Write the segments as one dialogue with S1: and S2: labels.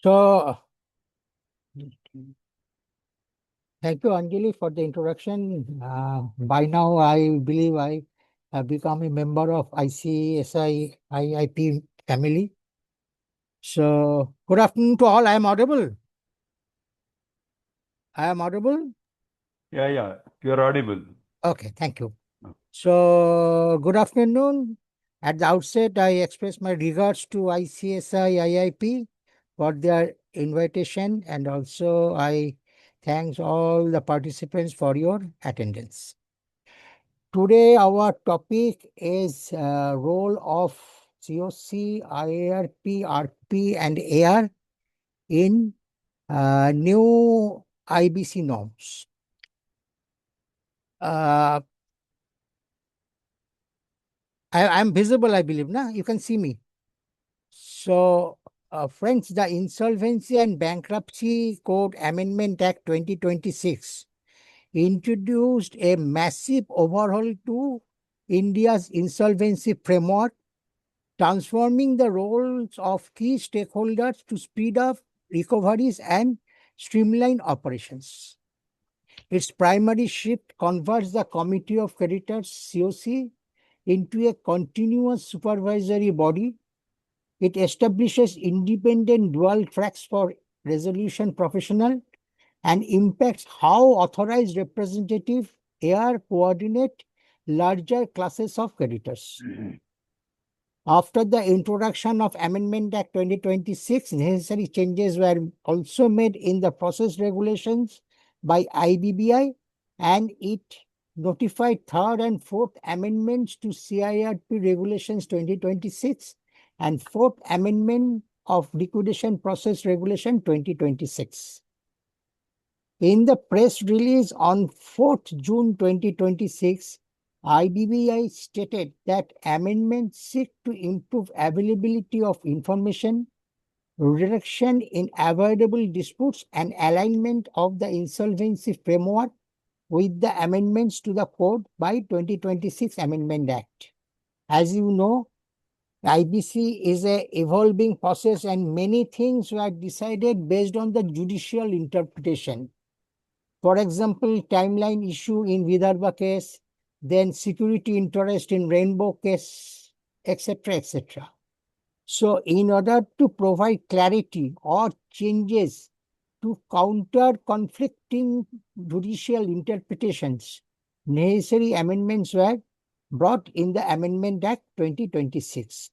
S1: So, thank you, Anjali, for the introduction. By now, I believe I have become a member of ICSI IIP family. So, good afternoon to all. I am audible. I am audible.
S2: Yeah, you're audible.
S1: Okay, thank you.
S2: Oh.
S1: So, good afternoon. At the outset, I express my regards to ICSI IIP for their invitation, and also I thanks all the participants for your attendance. Today, our topic is role of COC, IARP, RP, and AR in new IBC norms. Uh, I'm visible, I believe. Na? You can see me. So, friends, the Insolvency and Bankruptcy Code Amendment Act 2026 introduced a massive overhaul to India's insolvency framework, transforming the roles of key stakeholders to speed up recoveries and streamline operations. Its primary shift converts the Committee of Creditors COC into a continuous supervisory body. It establishes independent dual tracks for resolution professional and impacts how authorized representative AR coordinate larger classes of creditors. After the introduction of Amendment Act 2026, necessary changes were also made in the process regulations by IBBI, and it notified third and fourth amendments to CIRP regulations 2026 and fourth amendment of liquidation process regulation 2026. In the press release on 4th June 2026, IBBI stated that amendments seek to improve availability of information, reduction in avoidable disputes, and alignment of the insolvency framework with the amendments to the code by 2026 Amendment Act. As you know, IBC is a evolving process and many things were decided based on the judicial interpretation. For example, timeline issue in Vidarbha case, then security interest in Rainbow case, etc., etc. So, in order to provide clarity or changes to counter conflicting judicial interpretations, necessary amendments were brought in the Amendment Act 2026.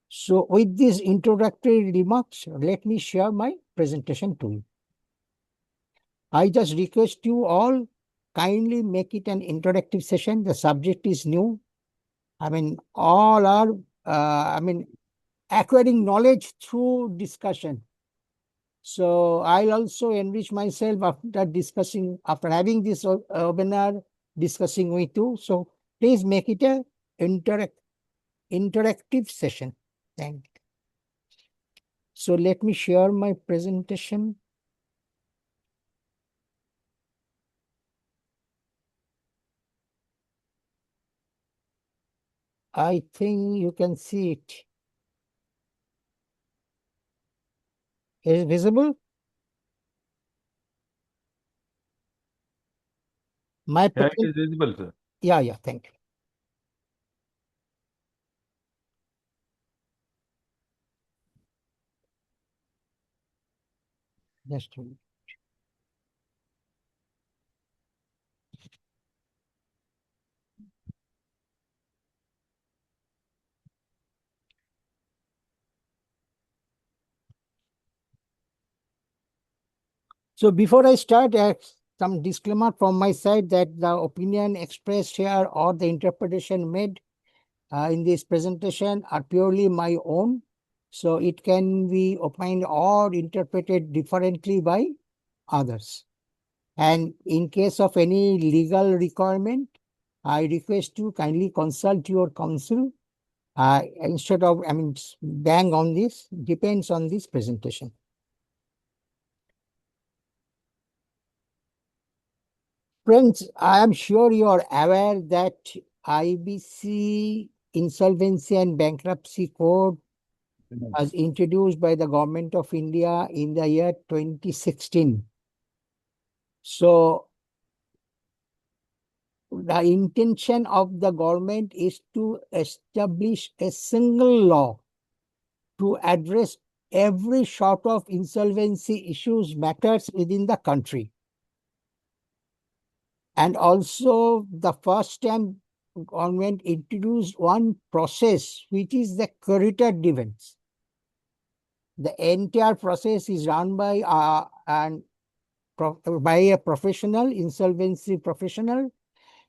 S1: So, with these introductory remarks, let me share my presentation to you. I just request you all kindly make it an interactive session. The subject is new. All are, acquiring knowledge through discussion. So I'll also enrich myself after having this webinar discussing with you. So please make it a interactive session. Thank you. So let me share my presentation. I think you can see it. Is it visible? My
S2: Yeah, it is visible, sir.
S1: Yeah, thank you. Just a minute. So before I start, some disclaimer from my side that the opinion expressed here or the interpretation made in this presentation are purely my own. So it can be opined or interpreted differently by others. And in case of any legal requirement, I request you kindly consult your counsel instead of, bang on this, depends on this presentation. Friends, I am sure you are aware that IBC Insolvency and Bankruptcy Code was introduced by the government of India in the year 2016. So the intention of the government is to establish a single law to address every sort of insolvency issues matters within the country. And also the first time government introduced one process which is the creditor defense. The entire process is run by a professional, insolvency professional,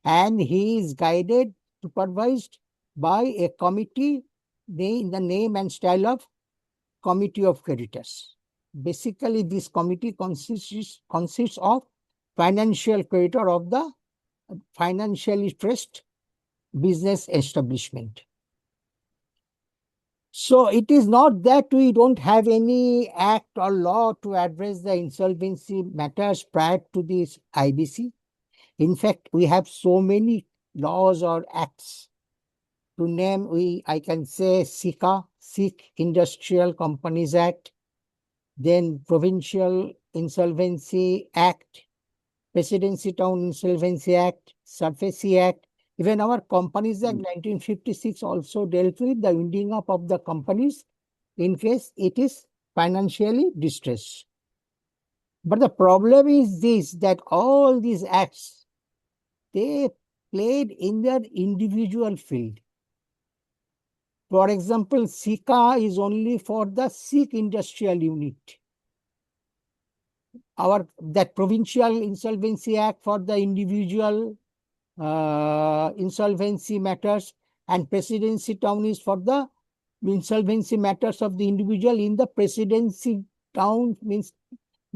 S1: and he is guided, supervised by a committee in the name and style of Committee of Creditors. Basically, this committee consists of financial creditor of the financially stressed business establishment. So it is not that we don't have any act or law to address the insolvency matters prior to this IBC. In fact, we have so many laws or acts. To name, I can say SICA, Sikh Industrial Companies Act, then Provincial Insolvency Act, Presidency Town Insolvency Act, SURFACE Act. Even our Companies Act 1956 also dealt with the winding up of the companies in case it is financially distressed. But the problem is this, that all these acts, they played in their individual field. For example, SICA is only for the Sikh industrial unit. That Provincial Insolvency Act for the individual insolvency matters, and Presidency Town is for the insolvency matters of the individual in the Presidency Town, means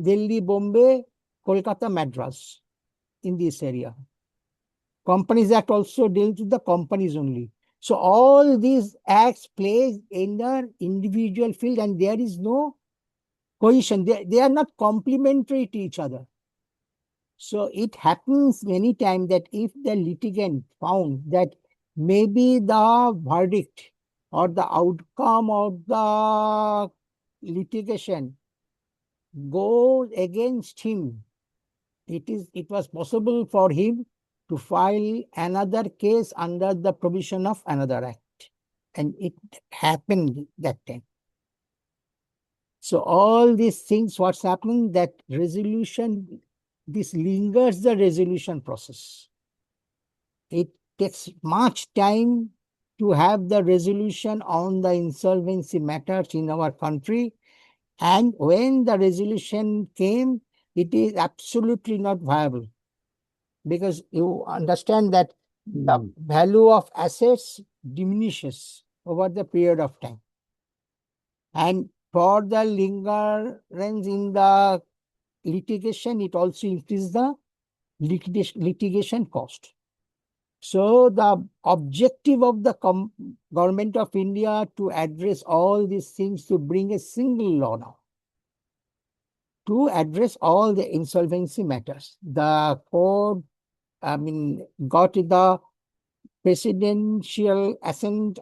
S1: Delhi, Bombay, Kolkata, Madras, in this area. Companies Act also deals with the companies only. So all these acts play in the individual field and there is no cohesion. They are not complementary to each other. So it happens many times that if the litigant found that maybe the verdict or the outcome of the litigation goes against him, it was possible for him to file another case under the provision of another act. And it happened that time. So all these things, what's happening, that resolution, this lingers the resolution process. It takes much time to have the resolution on the insolvency matters in our country. And when the resolution came, it is absolutely not viable. Because you understand that the value of assets diminishes over the period of time. And for the lingerance in the litigation, it also increases the litigation cost. So the objective of the government of India to address all these things, to bring a single law now, to address all the insolvency matters. The code, got the presidential assent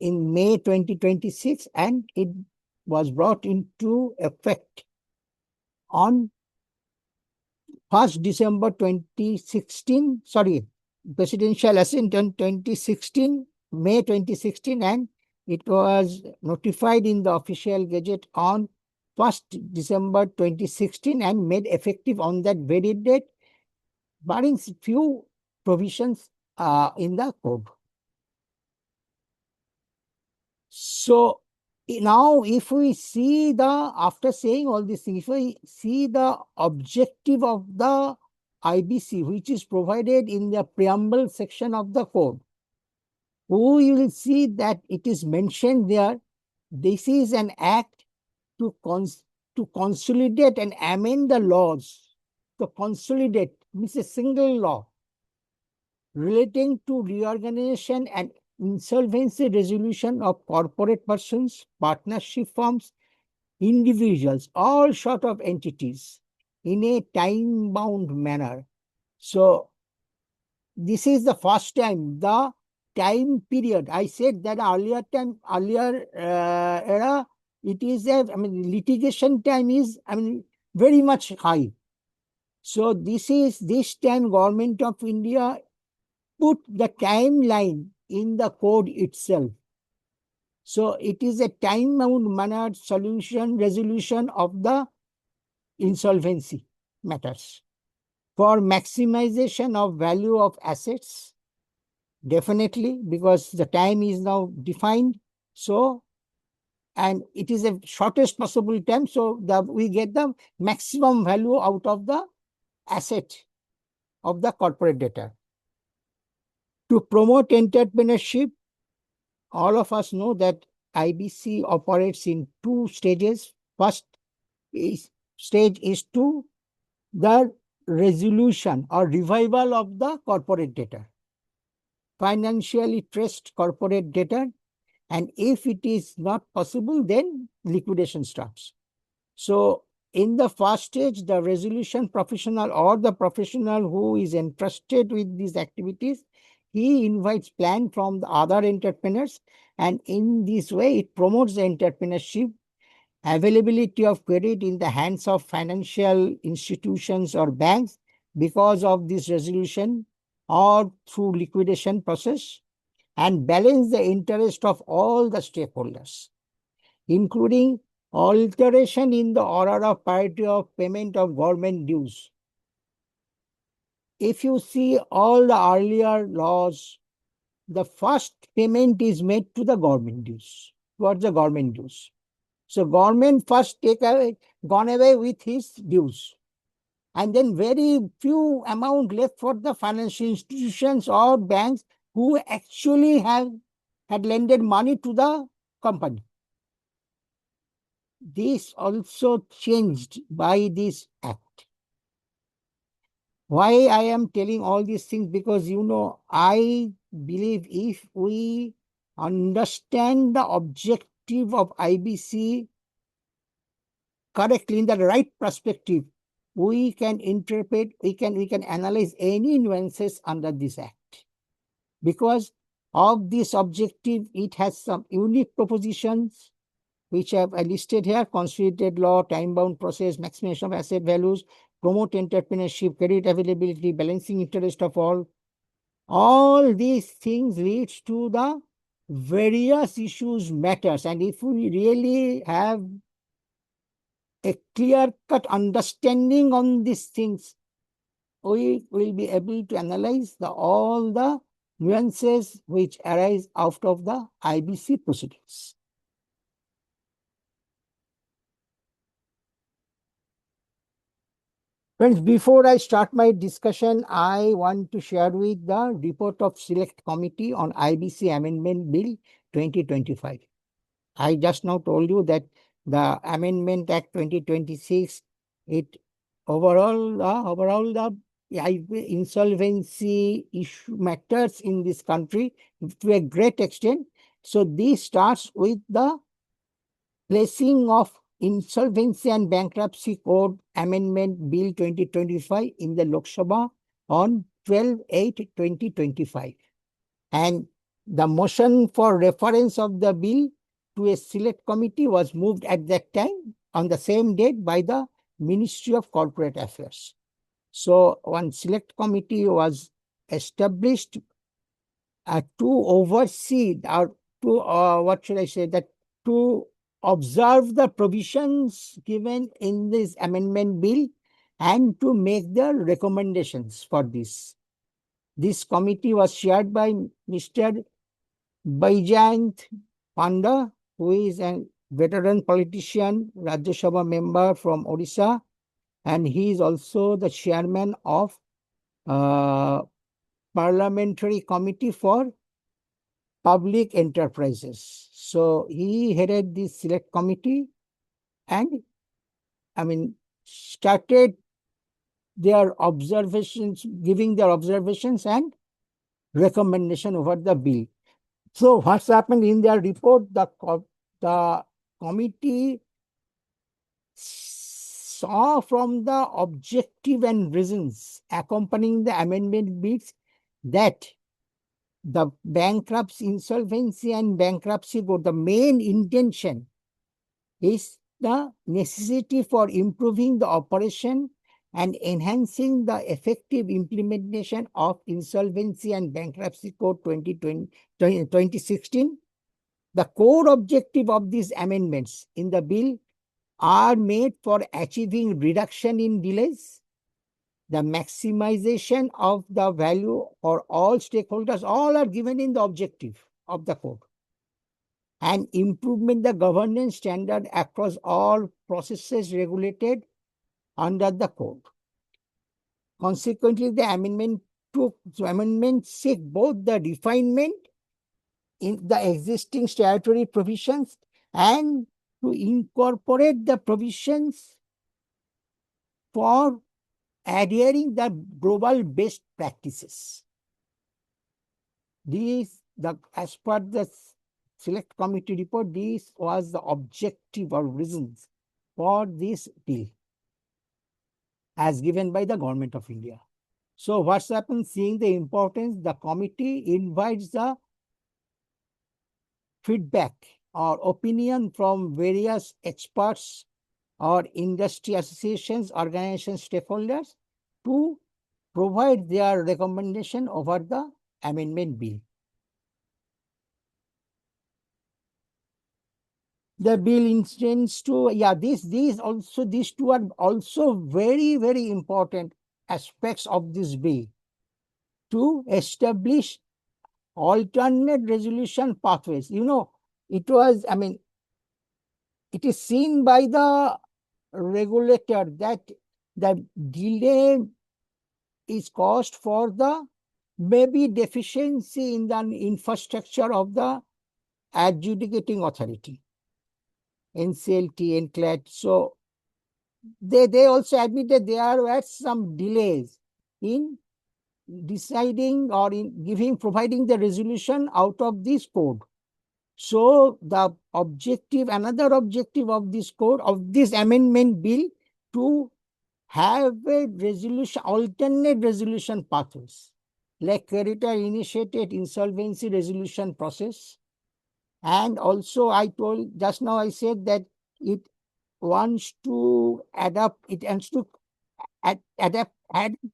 S1: in May 2026, and it was brought into effect on 1st December 2016. Sorry, presidential assent on May 2016, and it was notified in the official gazette on 1st December 2016 and made effective on that very date, barring few provisions in the code. So now if we see after saying all these things, if we see the objective of the IBC, which is provided in the preamble section of the code, we will see that it is mentioned there, this is an act to consolidate and amend the laws. To consolidate means a single law relating to reorganization and insolvency resolution of corporate persons, partnership firms, individuals, all sort of entities in a time-bound manner. So this is the first time the time period. I said that earlier era, it is litigation time is, very much high. So this time government of India put the timeline in the code itself. So it is a time-bound mannered resolution of the insolvency matters for maximization of value of assets. Definitely, because the time is now defined. So, and it is a shortest possible time. So we get the maximum value out of the asset of the corporate debtor. To promote entrepreneurship, all of us know that IBC operates in two stages. First stage is to the resolution or revival of the corporate debtor, financially stressed corporate debtor, and if it is not possible, then liquidation starts. So in the first stage, the resolution professional or the professional who is entrusted with these activities, he invites plan from the other entrepreneurs, and in this way, it promotes the entrepreneurship, availability of credit in the hands of financial institutions or banks because of this resolution or through liquidation process, and balance the interest of all the stakeholders, including alteration in the order of priority of payment of government dues. If you see all the earlier laws, the first payment is made to the government dues, towards the government dues. So government first gone away with his dues. And then very few amount left for the financial institutions or banks who actually had lended money to the company. This also changed by this act. Why I am telling all these things? Because, I believe if we understand the objective of IBC correctly in the right perspective, we can interpret, we can analyze any nuances under this act. Because of this objective, it has some unique propositions which I have listed here: consolidated law, time-bound process, maximization of asset values, promote entrepreneurship, credit availability, balancing interest of all. All these things leads to the various issues matters. And if we really have a clear-cut understanding on these things, we will be able to analyze all the nuances which arise out of the IBC proceedings. Friends, before I start my discussion, I want to share with the report of Select Committee on IBC Amendment Bill 2025. I just now told you that the Amendment Act 2026, it overall the insolvency issue matters in this country to a great extent. So this starts with the placing of Insolvency and Bankruptcy Code Amendment Bill 2025 in the Lok Sabha on 12/8/2025. And the motion for reference of the bill to a select committee was moved at that time on the same date by the Ministry of Corporate Affairs. So one select committee was established to oversee or to, to observe the provisions given in this amendment bill and to make the recommendations for this. This committee was chaired by Mr. Baijayant Panda, who is a veteran politician, Rajya Sabha member from Odisha, and he is also the chairman of Parliamentary Committee for Public Enterprises. So he headed this select committee and started their observations, giving their observations and recommendation over the bill. So what's happened in their report, the committee saw from the objective and reasons accompanying the amendment bills that the bankruptcy, insolvency and bankruptcy code, the main intention is the necessity for improving the operation and enhancing the effective implementation of Insolvency and Bankruptcy Code 2016. The core objective of these amendments in the bill are made for achieving reduction in delays, the maximization of the value for all stakeholders, all are given in the objective of the code, and improvement the governance standard across all processes regulated under the code. Consequently, the amendment seek both the refinement in the existing statutory provisions and to incorporate the provisions for adhering the global best practices. As per the select committee report, this was the objective or reasons for this bill as given by the Government of India. So what's happened, seeing the importance, the committee invites the feedback or opinion from various experts or industry associations, organizations, stakeholders to provide their recommendation over the amendment bill. The bill intends to, these two are also very, very important aspects of this bill, to establish alternate resolution pathways. It is seen by the regulator that the delay is caused for the maybe deficiency in the infrastructure of the adjudicating authority, NCLT, NCLAT. So they also admitted there were some delays in deciding or in providing the resolution out of this code. So the another objective of this code, of this amendment bill, to have a alternate resolution pathways, like creditor initiated insolvency resolution process. And also I said that it wants to adapt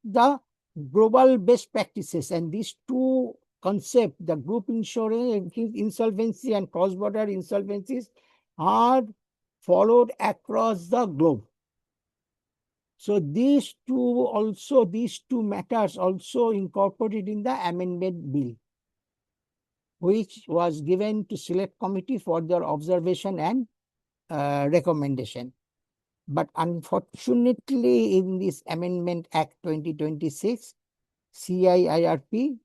S1: the global best practices, and these two concepts, the group insurance, insolvency and cross-border insolvencies, are followed across the globe. So these two matters also incorporated in the amendment bill, which was given to select committee for their observation and recommendation. But unfortunately, in this Amendment Act 2026, CIIRP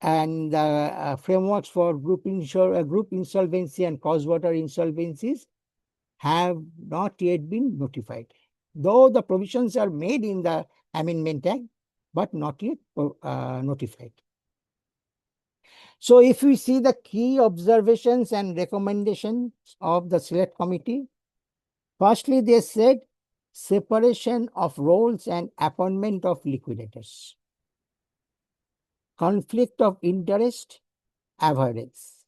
S1: and the frameworks for group insolvency and cross-border insolvencies have not yet been notified, though the provisions are made in the Amendment Act, but not yet notified. So if we see the key observations and recommendations of the select committee, firstly, they said separation of roles and appointment of liquidators, conflict of interest avoidance.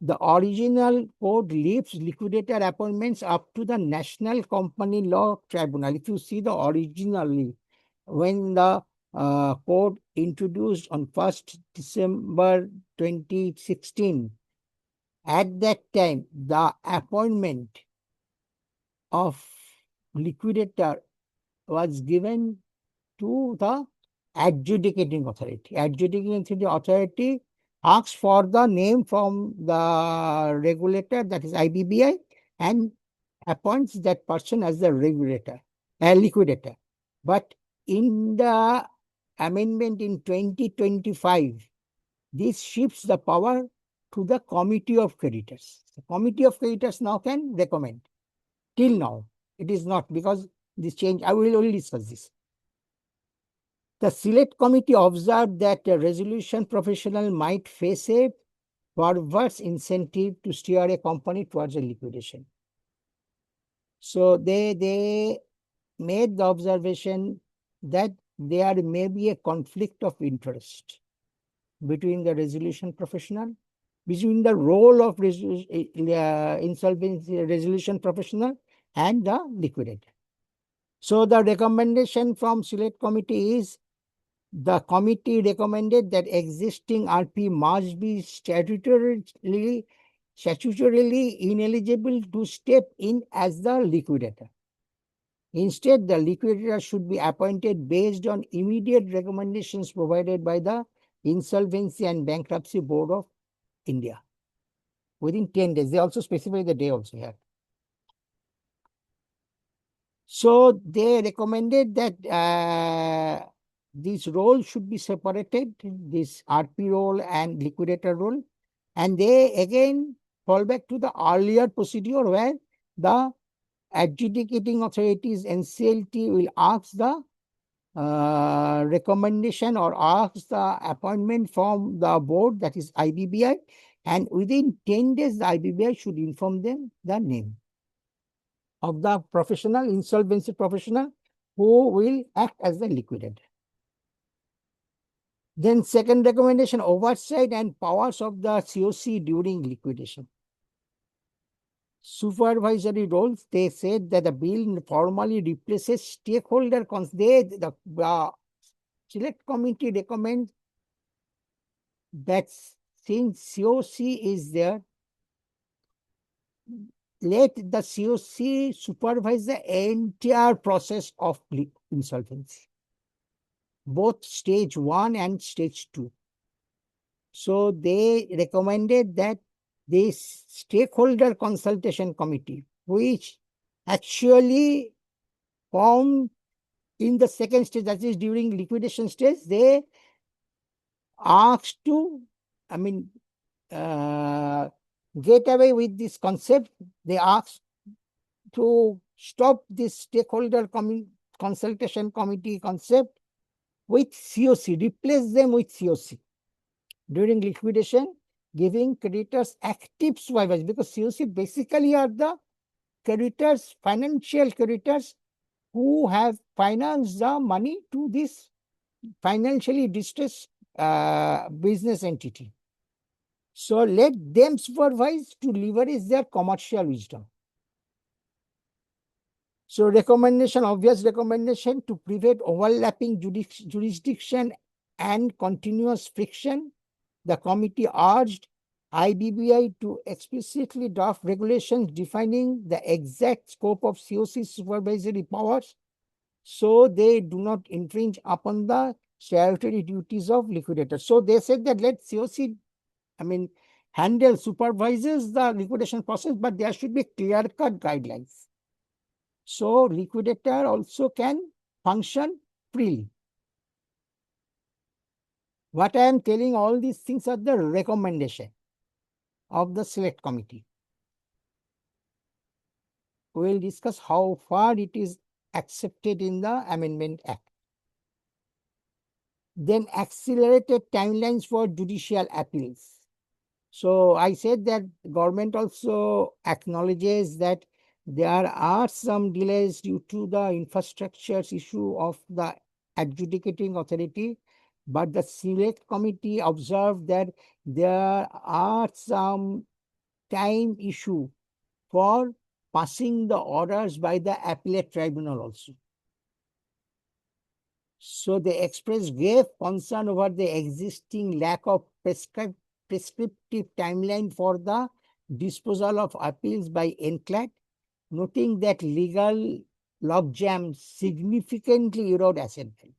S1: The original code leaves liquidator appointments up to the National Company Law Tribunal. If you see the originally, when the code introduced on 1st December 2016, at that time, the appointment of liquidator was given to the adjudicating authority. Adjudicating authority asks for the name from the regulator, that is IBBI, and appoints that person as the liquidator. But in the amendment in 2025, this shifts the power to the Committee of Creditors. The Committee of Creditors now can recommend. Till now, it is not, because this change, I will only discuss this. The select committee observed that a resolution professional might face a perverse incentive to steer a company towards a liquidation. So they made the observation that there may be a conflict of interest between the resolution professional, between the role of insolvency resolution professional and the liquidator. So the recommendation from select committee is, the committee recommended that existing RP must be statutorily ineligible to step in as the liquidator. Instead, the liquidator should be appointed based on immediate recommendations provided by the Insolvency and Bankruptcy Board of India within 10 days. They also specify the day also here. So they recommended that these roles should be separated, this RP role and liquidator role. And they again fall back to the earlier procedure where the adjudicating authorities NCLT will ask the recommendation or ask the appointment from the board, that is IBBI, and within 10 days the IBBI should inform them the name of the professional, insolvency professional, who will act as the liquidator. Then second recommendation, oversight and powers of the COC during liquidation. Supervisory roles, they said that the bill formally replaces stakeholder the select committee recommends that since COC is there, let the COC supervise the entire process of insolvency, both stage 1 and stage 2. So they recommended that this stakeholder consultation committee, which actually formed in the second stage, that is during liquidation stage, they asked to, get away with this concept. They asked to stop this stakeholder consultation committee concept with COC, replace them with COC during liquidation, giving creditors active supervision, because COC basically are the creditors, financial creditors, who have financed the money to this financially distressed business entity. So let them supervise to leverage their commercial wisdom. So obvious recommendation to prevent overlapping jurisdiction and continuous friction, the committee urged IBBI to explicitly draft regulations defining the exact scope of COC supervisory powers so they do not infringe upon the statutory duties of liquidators. So they said that let COC supervises the liquidation process, but there should be clear-cut guidelines. So liquidator also can function freely. What I am telling, all these things are the recommendation of the select committee. We will discuss how far it is accepted in the Amendment Act. Then accelerated timelines for judicial appeals. So I said that government also acknowledges that there are some delays due to the infrastructure issue of the adjudicating authority, but the select committee observed that there are some time issue for passing the orders by the appellate tribunal also. So they expressed grave concern over the existing lack of prescriptive timeline for the disposal of appeals by NCLAT, noting that legal logjam significantly erode asset value.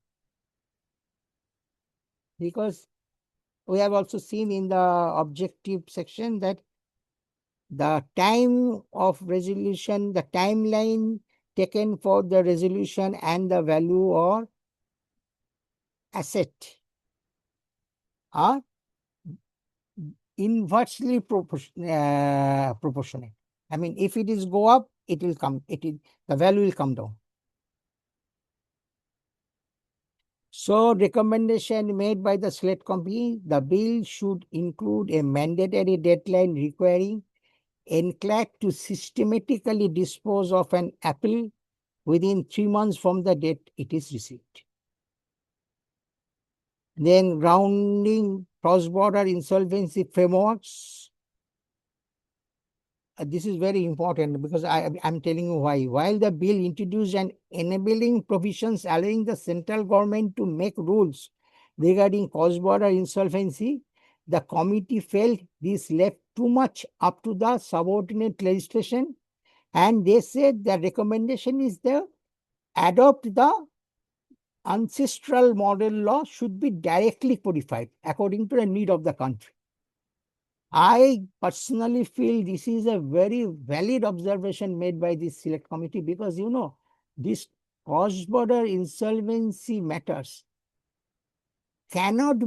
S1: Because we have also seen in the objective section that the time of resolution, the timeline taken for the resolution and the value or asset are inversely proportionate. If it is go up, it will come. The value will come down. So recommendation made by the select committee, the bill should include a mandatory deadline requiring NCLAT to systematically dispose of an appeal within 3 months from the date it is received. Then grounding cross-border insolvency frameworks. This is very important because I'm telling you why. While the bill introduced an enabling provisions allowing the central government to make rules regarding cross-border insolvency, the committee felt this left too much up to the subordinate legislation, and they said the recommendation is to adopt the ancestral model law should be directly codified according to the need of the country. I personally feel this is a very valid observation made by this select committee because, this cross-border insolvency matters cannot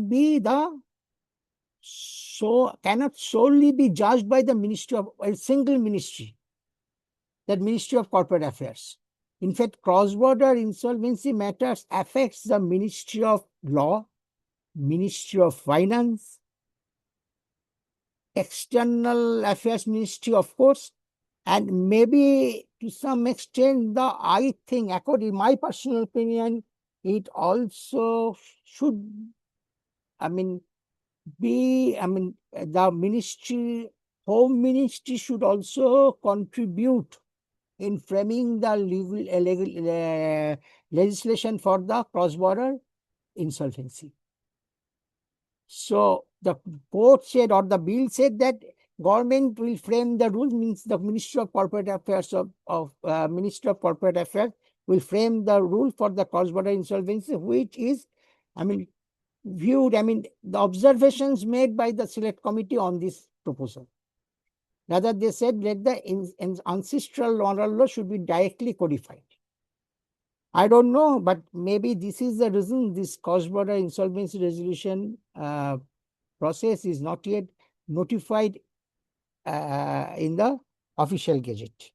S1: solely be judged by the ministry of a single ministry, that Ministry of Corporate Affairs. In fact, cross-border insolvency matters affects the Ministry of Law, Ministry of Finance, External Affairs Ministry, of course, and maybe to some extent, I think, according to my personal opinion, it also should, the ministry, Home Ministry should also contribute in framing the legislation for the cross-border insolvency. So the court said, or the bill said, that government will frame the rules, means the Ministry of Corporate Affairs Ministry of Corporate Affairs will frame the rule for the cross-border insolvency, which is, viewed, the observations made by the select committee on this proposal. Rather, they said that the ancestral law should be directly codified. I don't know, but maybe this is the reason this cross-border insolvency resolution process is not yet notified in the official gazette.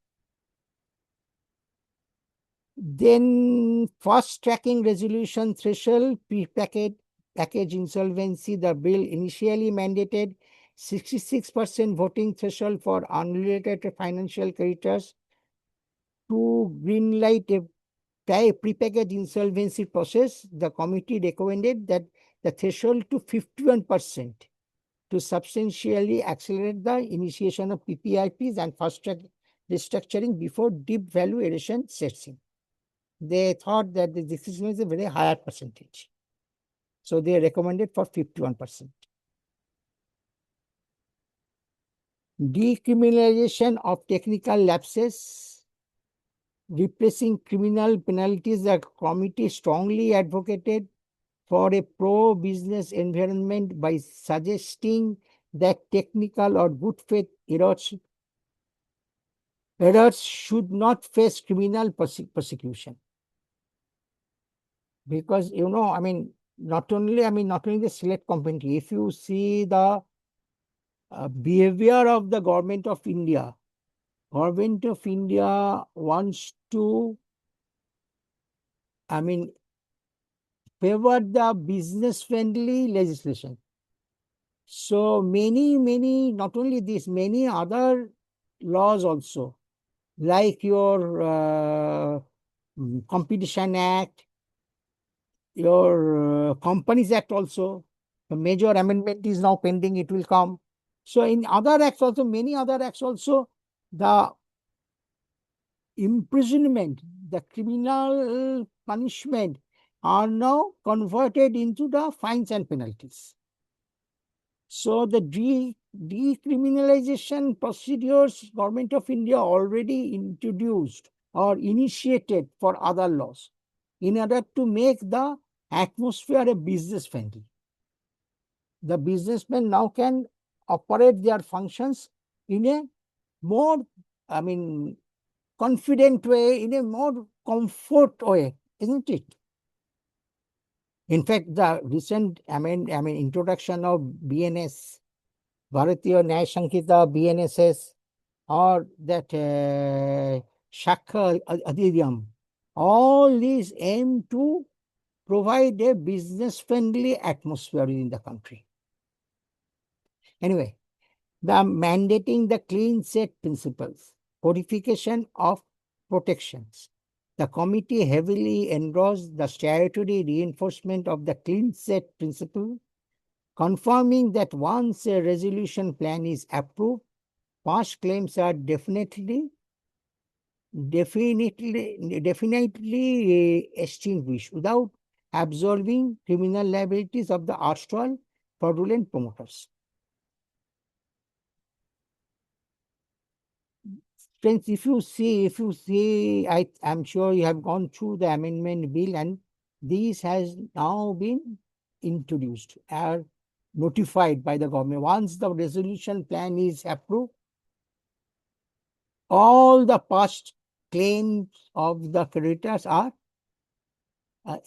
S1: Then fast tracking resolution threshold, package insolvency, the bill initially mandated 66% voting threshold for unrelated financial creditors to greenlight a prepackaged insolvency process. The committee recommended that the threshold to 51% to substantially accelerate the initiation of PPIPs and fast-track restructuring before deep value erosion sets in. They thought that this is a very higher percentage. So they recommended for 51%. Decriminalization of technical lapses, replacing criminal penalties. The committee strongly advocated for a pro-business environment by suggesting that technical or good faith errors should not face criminal prosecution. Because, not only the select committee, if you see the behavior of the government of India wants to, favor the business-friendly legislation. So many, not only this, many other laws also, like your Competition Act, your Companies Act also. The major amendment is now pending, it will come. So in other acts also, many other acts also, the imprisonment, the criminal punishment are now converted into the fines and penalties. So the decriminalization procedures Government of India already introduced or initiated for other laws in order to make the atmosphere a business friendly. The businessmen now can operate their functions in a more, confident way, in a more comfort way, isn't it? In fact, the recent introduction of BNS, Bharatiya Nyaya Sankita, BNSS, or that Shakha Adhidhyam, all these aim to provide a business-friendly atmosphere in the country. Anyway, the mandating the clean set principles, codification of protections. The committee heavily endorsed the statutory reinforcement of the clean set principle confirming that once a resolution plan is approved, past claims are definitely extinguished without absolving criminal liabilities of the erstwhile fraudulent promoters. Friends, if you see, I'm sure you have gone through the amendment bill, and this has now been introduced or notified by the government. Once the resolution plan is approved, all the past claims of the creditors are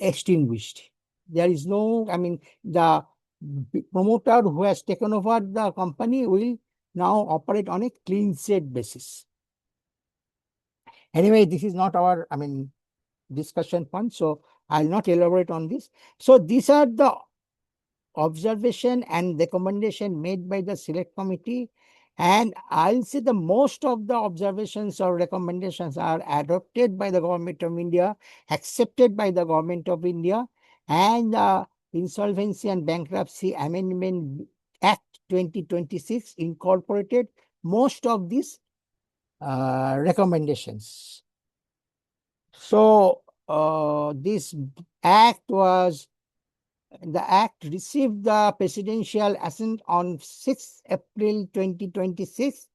S1: extinguished. There is no, the promoter who has taken over the company will now operate on a clean slate basis. Anyway, this is not our, discussion point, so I'll not elaborate on this. So these are the observation and recommendation made by the select committee, and I'll say the most of the observations or recommendations are adopted by the government of India, accepted by the government of India, and the Insolvency and Bankruptcy Amendment Act 2026 incorporated most of these recommendations. So this act received the presidential assent on 6th April 2026,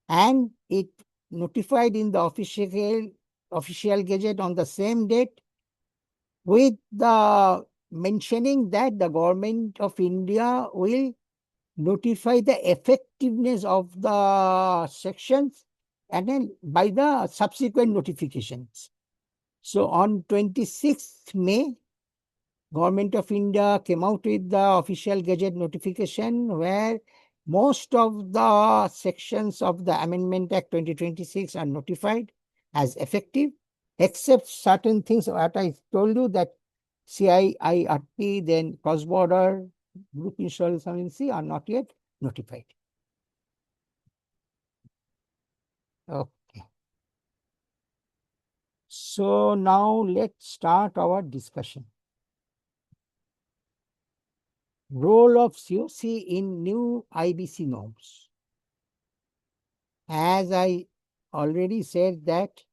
S1: and it notified in the official gazette on the same date, with the mentioning that the government of India will notify the effectiveness of the sections and then by the subsequent notifications. So on 26th May, Government of India came out with the official gazette notification where most of the sections of the Amendment Act 2026 are notified as effective, except certain things that I told you, that CIIRP, then cross-border group insurance agency are not yet notified. Okay. So now let's start our discussion. Role of COC in new IBC norms. As I already said, that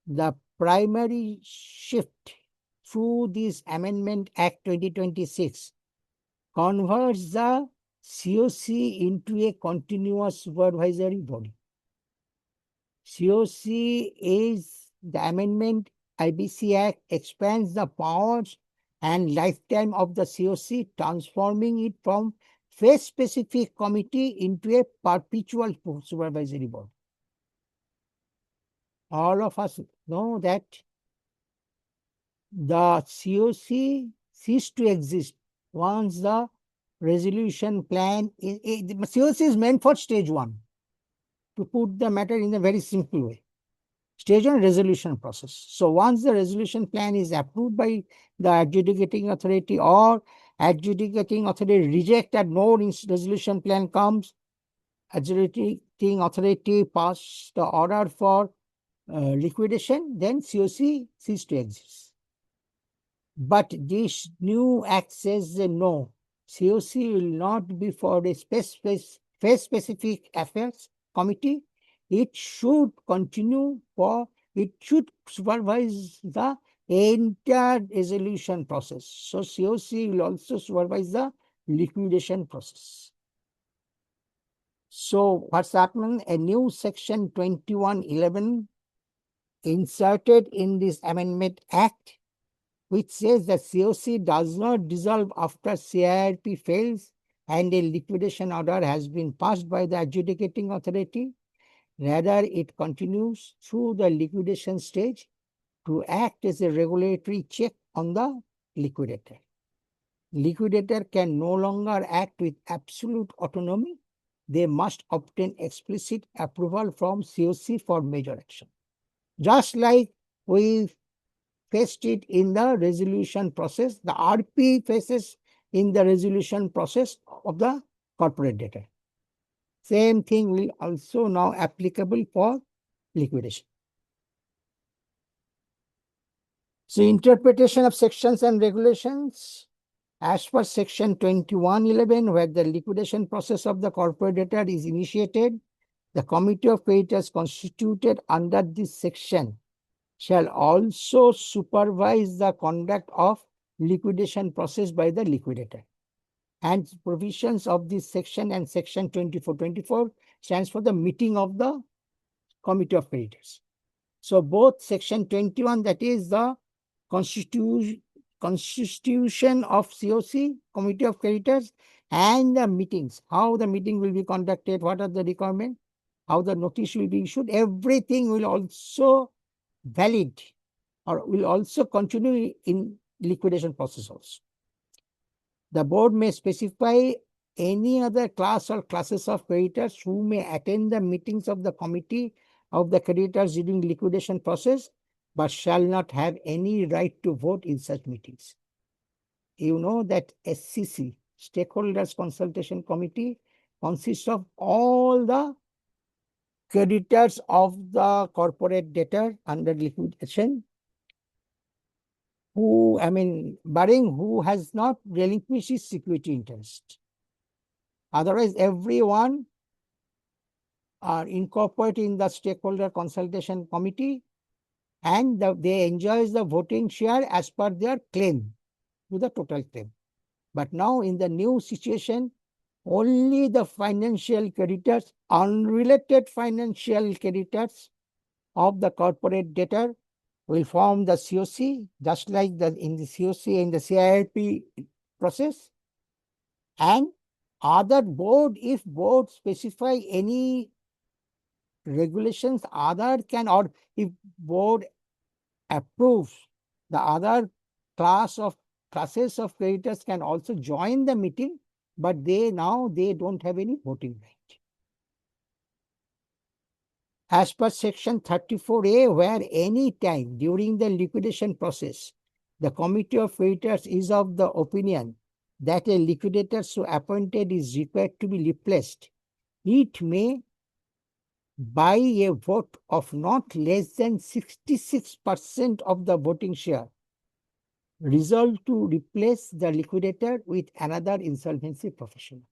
S1: the primary shift through this Amendment Act 2026 converts the COC into a continuous supervisory body. COC is the amendment. IBC Act expands the powers and lifetime of the COC, transforming it from phase-specific committee into a perpetual supervisory board. All of us know that the COC ceased to exist once the resolution plan the COC is meant for stage one, to put the matter in a very simple way. Stage one, resolution process. So once the resolution plan is approved by the adjudicating authority, or adjudicating authority reject and no resolution plan comes, adjudicating authority pass the order for liquidation, then COC cease to exist. But this new act says no, COC will not be for a phase-specific affairs committee. It should it should supervise the entire resolution process. So COC will also supervise the liquidation process. So what's happened? A new section 2111 inserted in this Amendment Act, which says that COC does not dissolve after CIRP fails and a liquidation order has been passed by the adjudicating authority. Rather, it continues through the liquidation stage to act as a regulatory check on the liquidator. Liquidator can no longer act with absolute autonomy. They must obtain explicit approval from COC for major action. Just like we faced it in the resolution process, the RP faces in the resolution process of the corporate debtor. Same thing will also now applicable for liquidation. So interpretation of sections and regulations. As per section 2111, where the liquidation process of the corporate debtor is initiated, the committee of creditors constituted under this section shall also supervise the conduct of liquidation process by the liquidator. And provisions of this section and section 2424 stands for the meeting of the committee of creditors. So both section 21, that is the constitution of COC, committee of creditors, and the meetings, how the meeting will be conducted, what are the requirements, how the notice will be issued, everything will also valid or will also continue in liquidation process also. The board may specify any other class or classes of creditors who may attend the meetings of the committee of the creditors during liquidation process, but shall not have any right to vote in such meetings. You know that SCC, Stakeholders Consultation Committee, consists of all the creditors of the corporate debtor under liquidation, barring who has not relinquished his security interest. Otherwise, everyone are incorporated in the stakeholder consultation committee, and they enjoy the voting share as per their claim to the total claim. But now in the new situation, only the financial creditors, unrelated financial creditors of the corporate debtor will form the COC, just like in the COC and the CIRP process. And other board, if board specify any regulations, other can, or if board approves, the other classes of creditors can also join the meeting, but they don't have any voting right. As per section 34A, where any time during the liquidation process, the committee of creditors is of the opinion that a liquidator so appointed is required to be replaced, it may, by a vote of not less than 66% of the voting share, resolve to replace the liquidator with another insolvency professional.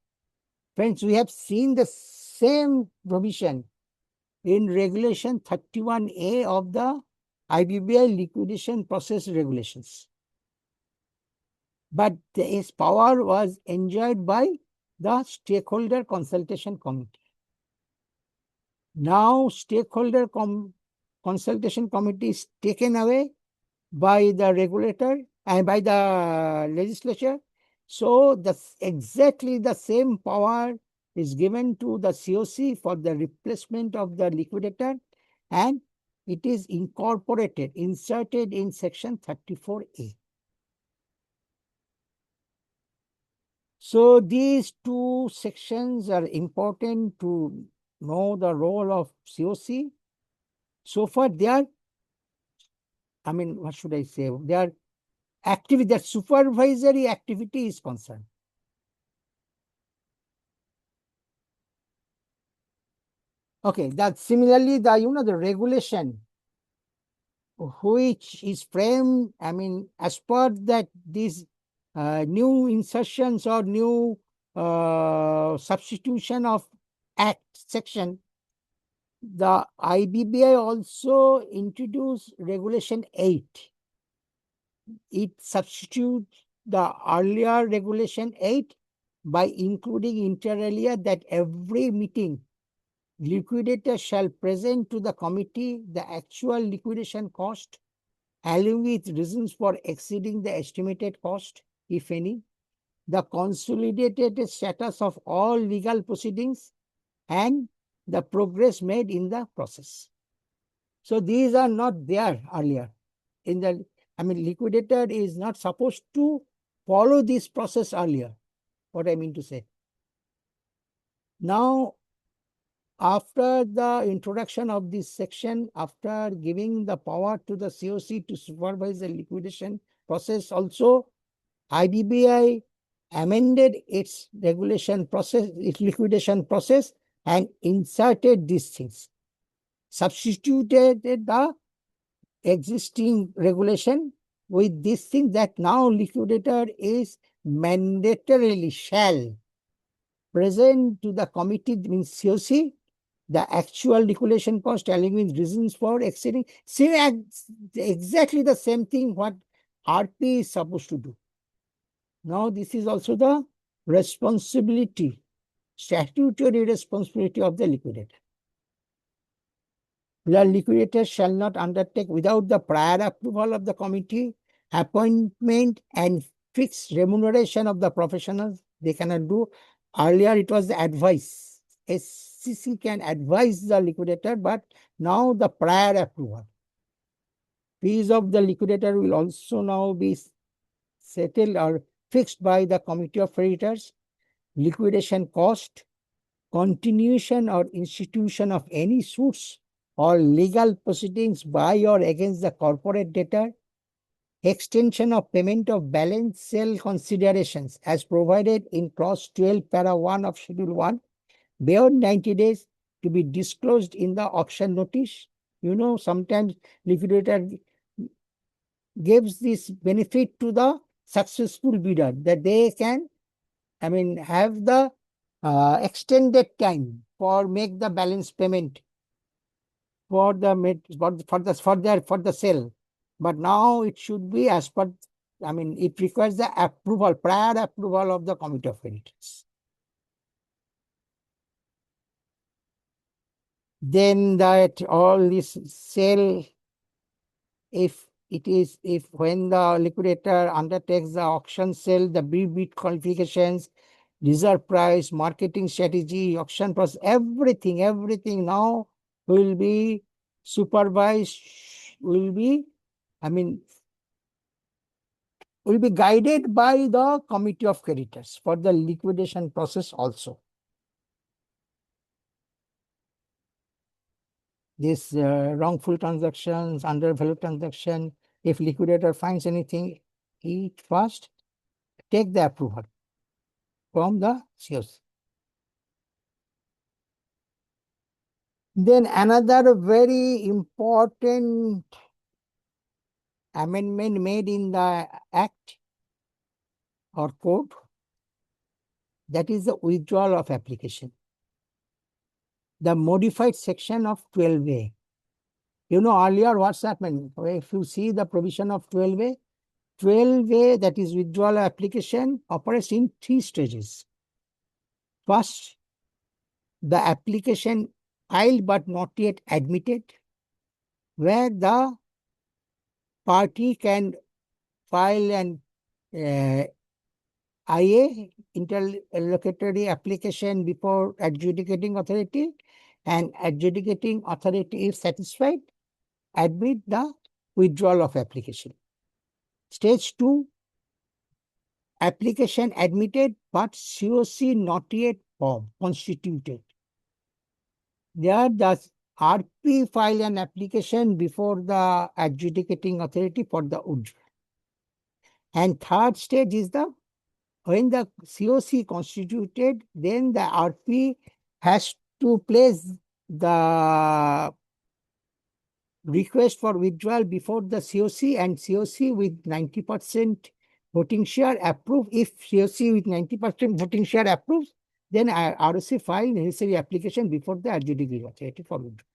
S1: Friends, we have seen the same provision in Regulation 31A of the IBBI liquidation process regulations. But its power was enjoyed by the stakeholder consultation committee. Now, stakeholder consultation committee is taken away by the regulator and by the legislature. So exactly the same power is given to the COC for the replacement of the liquidator, and it is inserted in section 34A. So these two sections are important to know the role of COC. So far they are, what should I say? They are activity, that supervisory activity is concerned. Okay, that similarly the regulation which is framed, as per that these new insertions or new substitution of act section, the IBBI also introduced regulation 8. It substitutes the earlier regulation 8 by including inter alia that every meeting liquidator shall present to the committee the actual liquidation cost, along with reasons for exceeding the estimated cost, if any, the consolidated status of all legal proceedings, and the progress made in the process. So these are not there earlier. Liquidator is not supposed to follow this process earlier, what I mean to say. Now, after the introduction of this section, after giving the power to the COC to supervise the liquidation process also, IBBI amended its liquidation process and inserted these things, substituted the existing regulation with this thing that now liquidator is mandatorily shall present to the committee, means COC, the actual liquidation cost along with reasons for exceeding. See, exactly the same thing what RP is supposed to do. Now, this is also the responsibility, statutory responsibility of the liquidator. The liquidator shall not undertake without the prior approval of the committee, appointment and fixed remuneration of the professionals. They cannot do. Earlier, it was the advice. SCC can advise the liquidator, but now the prior approval. Fees of the liquidator will also now be settled or fixed by the committee of creditors. Liquidation cost, continuation or institution of any suits or legal proceedings by or against the corporate debtor, extension of payment of balance sale considerations as provided in clause 12 para 1 of schedule 1 beyond 90 days to be disclosed in the auction notice. You know, sometimes liquidator gives this benefit to the successful bidder that they can, have the extended time for make the balance payment for the sale. But now it should be as per, it requires the approval, prior approval of the committee of creditors. Then that all this sale, if when the liquidator undertakes the auction sale, the bid qualifications, reserve price, marketing strategy, auction process, everything now will be supervised, will be guided by the committee of creditors for the liquidation process also. This wrongful transactions, undervalued transaction, if liquidator finds anything, it first take the approval from the COC. Then another very important amendment made in the Act or code, that is the withdrawal of application. The modified section of 12A. You know, earlier what's happened? If you see the provision of 12A, 12A, that is withdrawal application, operates in 3 stages. First, the application filed but not yet admitted, where the party can file an IA, interlocutory application, before adjudicating authority, and adjudicating authority, if satisfied, admit the withdrawal of application. Stage 2, application admitted but COC not yet formed, constituted. There the RP file an application before the adjudicating authority for the withdrawal. And third stage is the when the COC constituted, then the RP has to place the request for withdrawal before the COC, and COC with 90% voting share approve. If COC with 90% voting share approves, then ROC file necessary application before the adjudicating authority for withdrawal.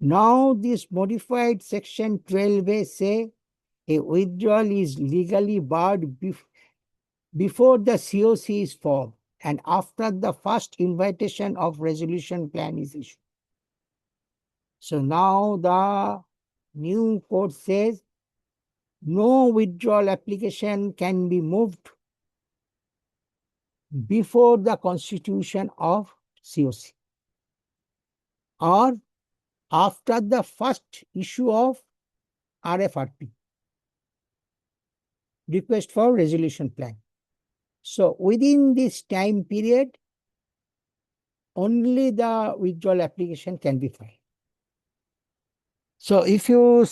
S1: Now this modified section 12A say a withdrawal is legally barred before the COC is formed and after the first invitation of resolution plan is issued. So now the new code says no withdrawal application can be moved before the constitution of COC or after the first issue of RFRP, request for resolution plan. So within this time period, only the withdrawal application can be filed. So if you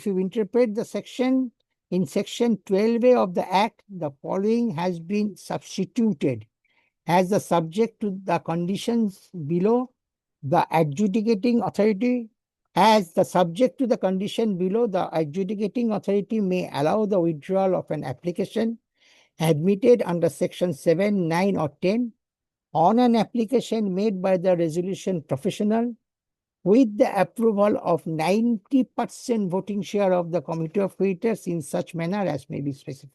S1: interpret the section, in section 12A of the Act, the following has been substituted as the subject to the conditions below. The adjudicating authority, as the subject to the condition below, the adjudicating authority may allow the withdrawal of an application admitted under section 7, 9 or 10 on an application made by the resolution professional with the approval of 90% voting share of the committee of creditors in such manner as may be specified.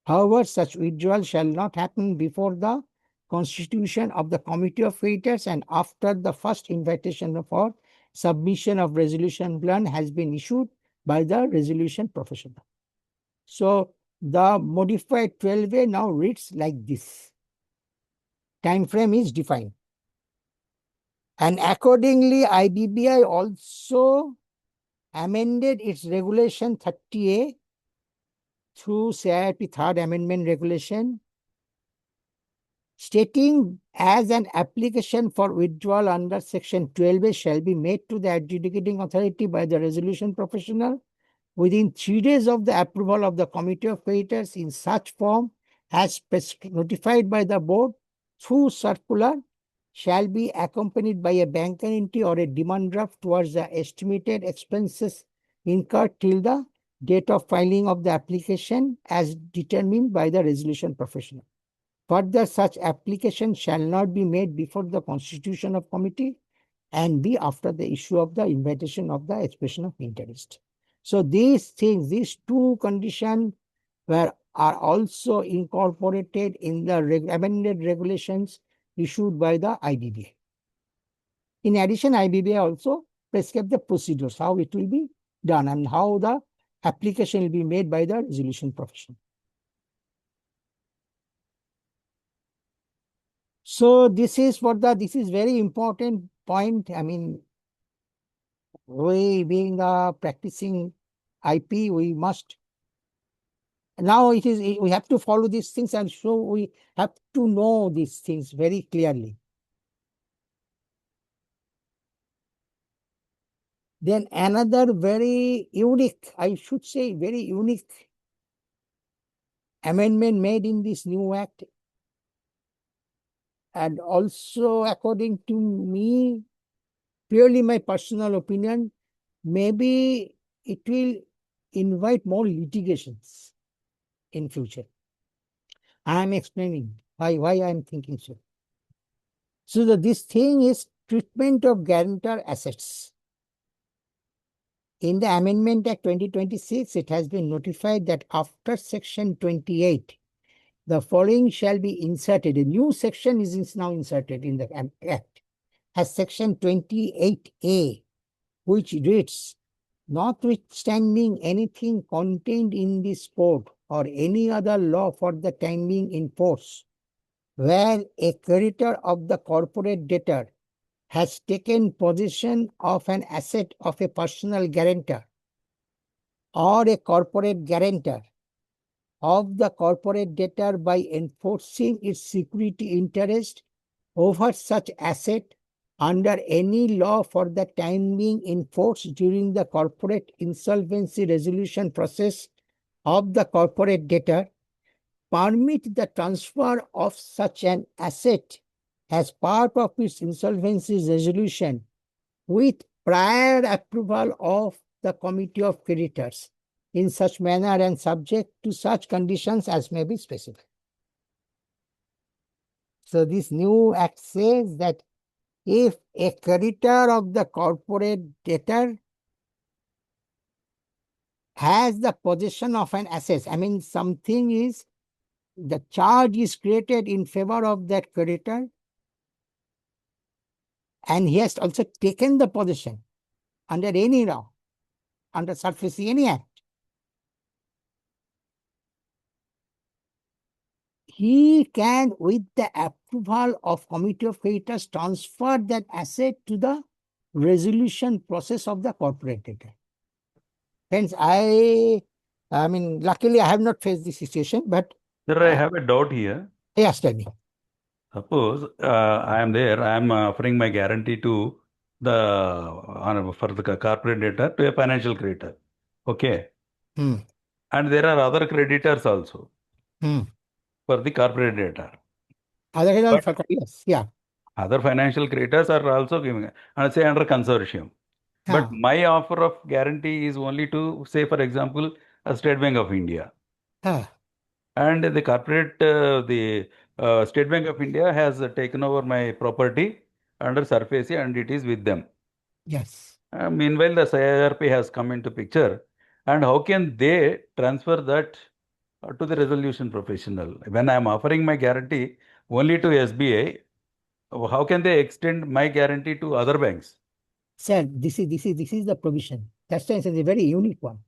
S1: However, such withdrawal shall not happen before the constitution of the committee of creditors and after the first invitation for submission of resolution plan has been issued by the resolution professional. So the modified 12A now reads like this. Time frame is defined. And accordingly, IBBI also amended its regulation 30A through CIRP third amendment regulation, stating as an application for withdrawal under section 12A shall be made to the adjudicating authority by the resolution professional within 3 days of the approval of the committee of creditors in such form as notified by the board through circular shall be accompanied by a bank guarantee or a demand draft towards the estimated expenses incurred till the date of filing of the application as determined by the resolution professional. Further, such application shall not be made before the constitution of committee and be after the issue of the invitation of the expression of interest. So these things, these two conditions are also incorporated in the amended regulations issued by the IBBA. In addition, IBBA also prescribed the procedures, how it will be done and how the application will be made by the resolution profession. So this is very important point. I mean, we being a practicing IP, we must now we have to follow these things, and so we have to know these things very clearly. Then another very unique, I should say very unique amendment made in this new act, and also according to me, purely my personal opinion, maybe it will invite more litigations in future. I am explaining why I am thinking so. So this thing is treatment of guarantor assets. In the Amendment Act 2026, it has been notified that after Section 28, the following shall be inserted. A new section is now inserted in the Act as Section 28A, which reads, notwithstanding anything contained in this code or any other law for the time being in force, where a creditor of the corporate debtor has taken possession of an asset of a personal guarantor or a corporate guarantor of the corporate debtor by enforcing its security interest over such asset under any law for the time being in force during the corporate insolvency resolution process of the corporate debtor, permit the transfer of such an asset as part of its insolvency resolution with prior approval of the committee of creditors in such manner and subject to such conditions as may be specified. So this new act says that if a creditor of the corporate debtor has the possession of an asset, I mean something is, the charge is created in favor of that creditor, and he has also taken the possession under any law, under SARFAESI, any act. He can, with the approval of committee of creditors, transfer that asset to the resolution process of the corporate debtor. Hence, I mean, luckily I have not faced this situation, but
S2: Sir, I have a doubt here.
S1: yes, tell me.
S2: Suppose I am there, I am offering my guarantee to for the corporate debtor to a financial creditor. Okay.
S1: Hmm.
S2: And there are other creditors also
S1: Hmm.
S2: for the corporate debtor.
S1: Other
S2: But
S1: yes, yeah.
S2: other financial creditors are also giving, and say under consortium. But
S1: Ah.
S2: my offer of guarantee is only to, say, for example, a State Bank of India.
S1: Ah.
S2: and the corporate, the State Bank of India has taken over my property under SARFAESI, and it is with them.
S1: Yes.
S2: Meanwhile, the CIRP has come into picture, and how can they transfer that to the resolution professional? When I am offering my guarantee only to SBI, how can they extend my guarantee to other banks?
S1: Sir, this is the provision. That's why it's a very unique one.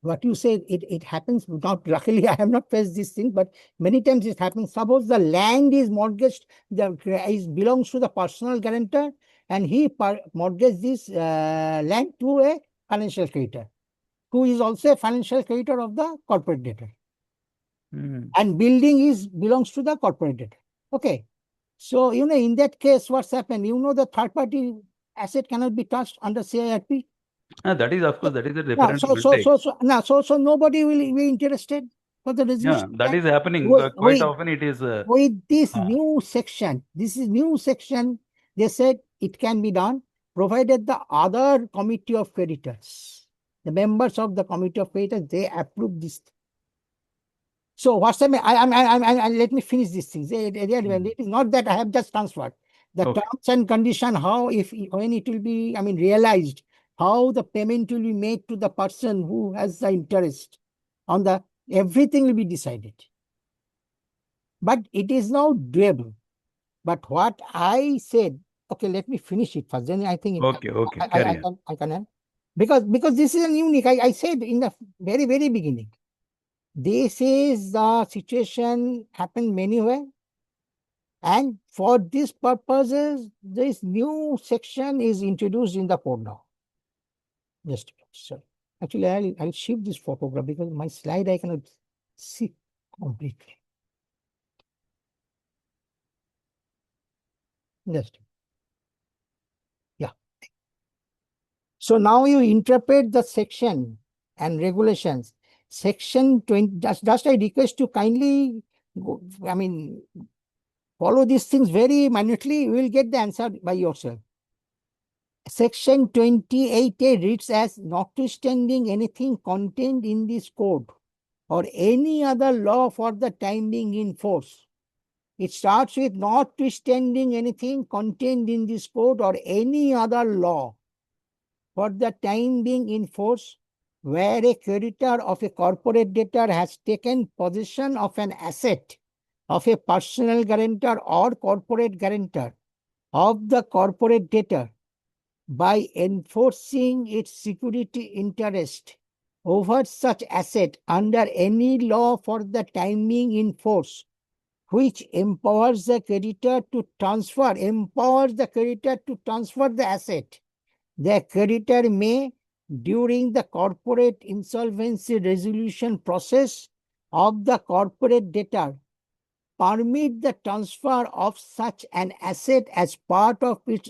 S1: What you say, it happens, not luckily I have not faced this thing, but many times it happens. Suppose the land is mortgaged, belongs to the personal guarantor, and he mortgaged this land to a financial creditor, who is also a financial creditor of the corporate debtor.
S2: Hmm.
S1: And building belongs to the corporate debtor. Okay. So, in that case, what's happened? The third party asset cannot be touched under CIRP.
S2: That is, of course, that is a
S1: Now,
S2: different context.
S1: nobody will be interested for the
S2: Yeah,
S1: resolution
S2: that
S1: plan.
S2: is happening.
S1: With,
S2: Quite
S1: with,
S2: often it is.
S1: with this
S2: Uh,
S1: new section, they said it can be done, provided the other committee of creditors, the members of the committee of creditors, they approve this. So what's the, let me finish these things. It is not that I have just transferred. The
S2: okay.
S1: terms and condition, how, when it will be, realized, how the payment will be made to the person who has the interest on everything will be decided. But it is now doable. But what I said, okay, let me finish it first. Then I think
S2: Okay, okay, carry on.
S1: I can help. Because this is a unique. I said in the very, very beginning. This is the situation happened many way. And for these purposes, this new section is introduced in the code now. Just sorry. Actually, I'll shift this photograph because my slide I cannot see completely. Just yeah. So now you interpret the section and regulations. Section 20. Just I request you kindly go, follow these things very minutely. You will get the answer by yourself. Section 28A reads as notwithstanding anything contained in this code or any other law for the time being in force. It starts with notwithstanding anything contained in this code or any other law for the time being in force, where a creditor of a corporate debtor has taken possession of an asset of a personal guarantor or corporate guarantor of the corporate debtor by enforcing its security interest over such asset under any law for the time being in force, which empowers the creditor to transfer the asset. The creditor may, during the corporate insolvency resolution process of the corporate debtor, permit the transfer of such an asset as part of its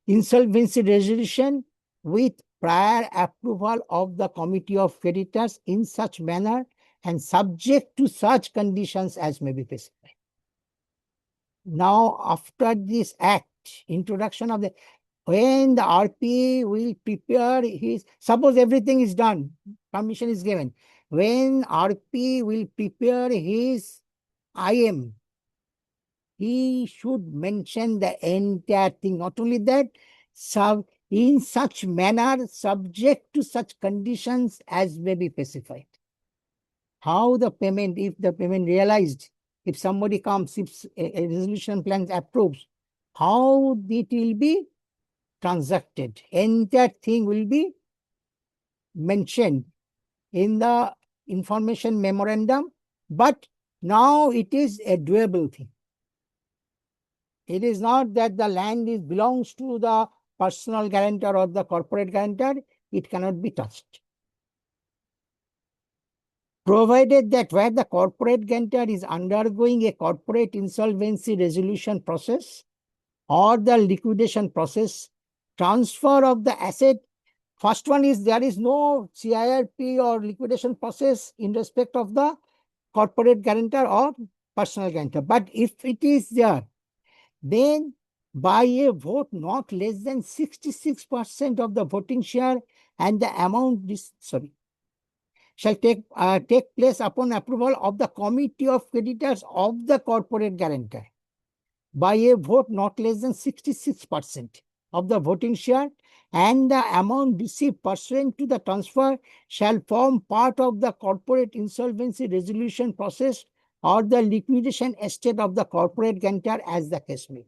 S1: insolvency resolution with prior approval of the committee of creditors in such manner and subject to such conditions as may be specified. Now, after this act, introduction of when the RP will prepare suppose everything is done, permission is given. When RP will prepare his IM, he should mention the entire thing. Not only that, in such manner, subject to such conditions as may be specified. How the payment, if the payment realized, if somebody comes, if a resolution plan approves, how it will be transacted. Entire thing will be mentioned in the information memorandum, but now it is a doable thing. It is not that the land belongs to the personal guarantor or the corporate guarantor. It cannot be touched. Provided that where the corporate guarantor is undergoing a corporate insolvency resolution process or the liquidation process, transfer of the asset. First one is there is no CIRP or liquidation process in respect of the corporate guarantor or personal guarantor. But if it is there, then by a vote not less than 66% of the voting share and the amount shall take place upon approval of the committee of creditors of the corporate guarantor by a vote not less than 66% of the voting share, and the amount received pursuant to the transfer shall form part of the corporate insolvency resolution process or the liquidation estate of the corporate guarantor, as the case may be.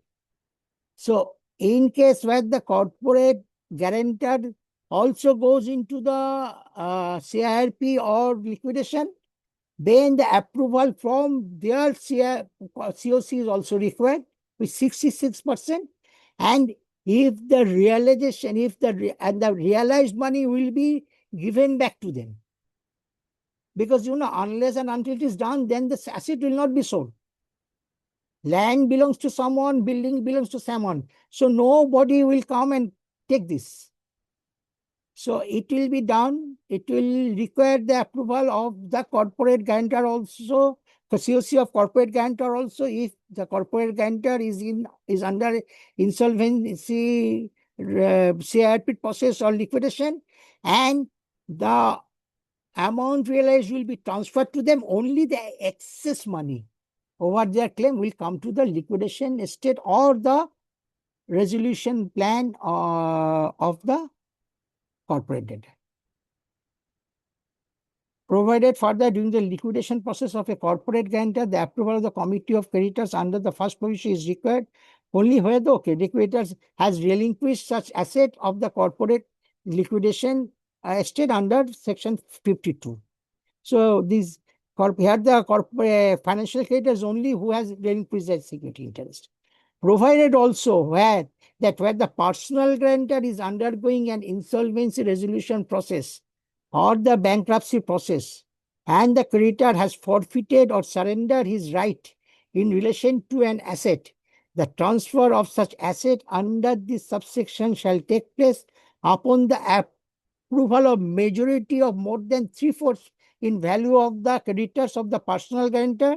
S1: So, in case where the corporate guarantor also goes into the CIRP or liquidation, then the approval from their COC is also required with 66%. And if the realization, and the realized money will be given back to them. Because, unless and until it is done, then the asset will not be sold. Land belongs to someone, building belongs to someone. So nobody will come and take this. So it will be done. It will require the approval of the corporate guarantor also, the COC of corporate guarantor also, if the corporate guarantor is under insolvency, CIRP process or liquidation, and the amount realized will be transferred to them. Only the excess money over their claim will come to the liquidation estate or the resolution plan of the corporate debtor. Provided further, during the liquidation process of a corporate guarantor, the approval of the committee of creditors under the first provision is required only where the creditors has relinquished such asset of the corporate liquidation estate under section 52. So these here the corporate financial creditors only who has relinquished their security interest. Provided also where the personal guarantor is undergoing an insolvency resolution process or the bankruptcy process, and the creditor has forfeited or surrendered his right in relation to an asset, the transfer of such asset under this subsection shall take place upon the approval of majority of more than 3/4 in value of the creditors of the personal guarantor,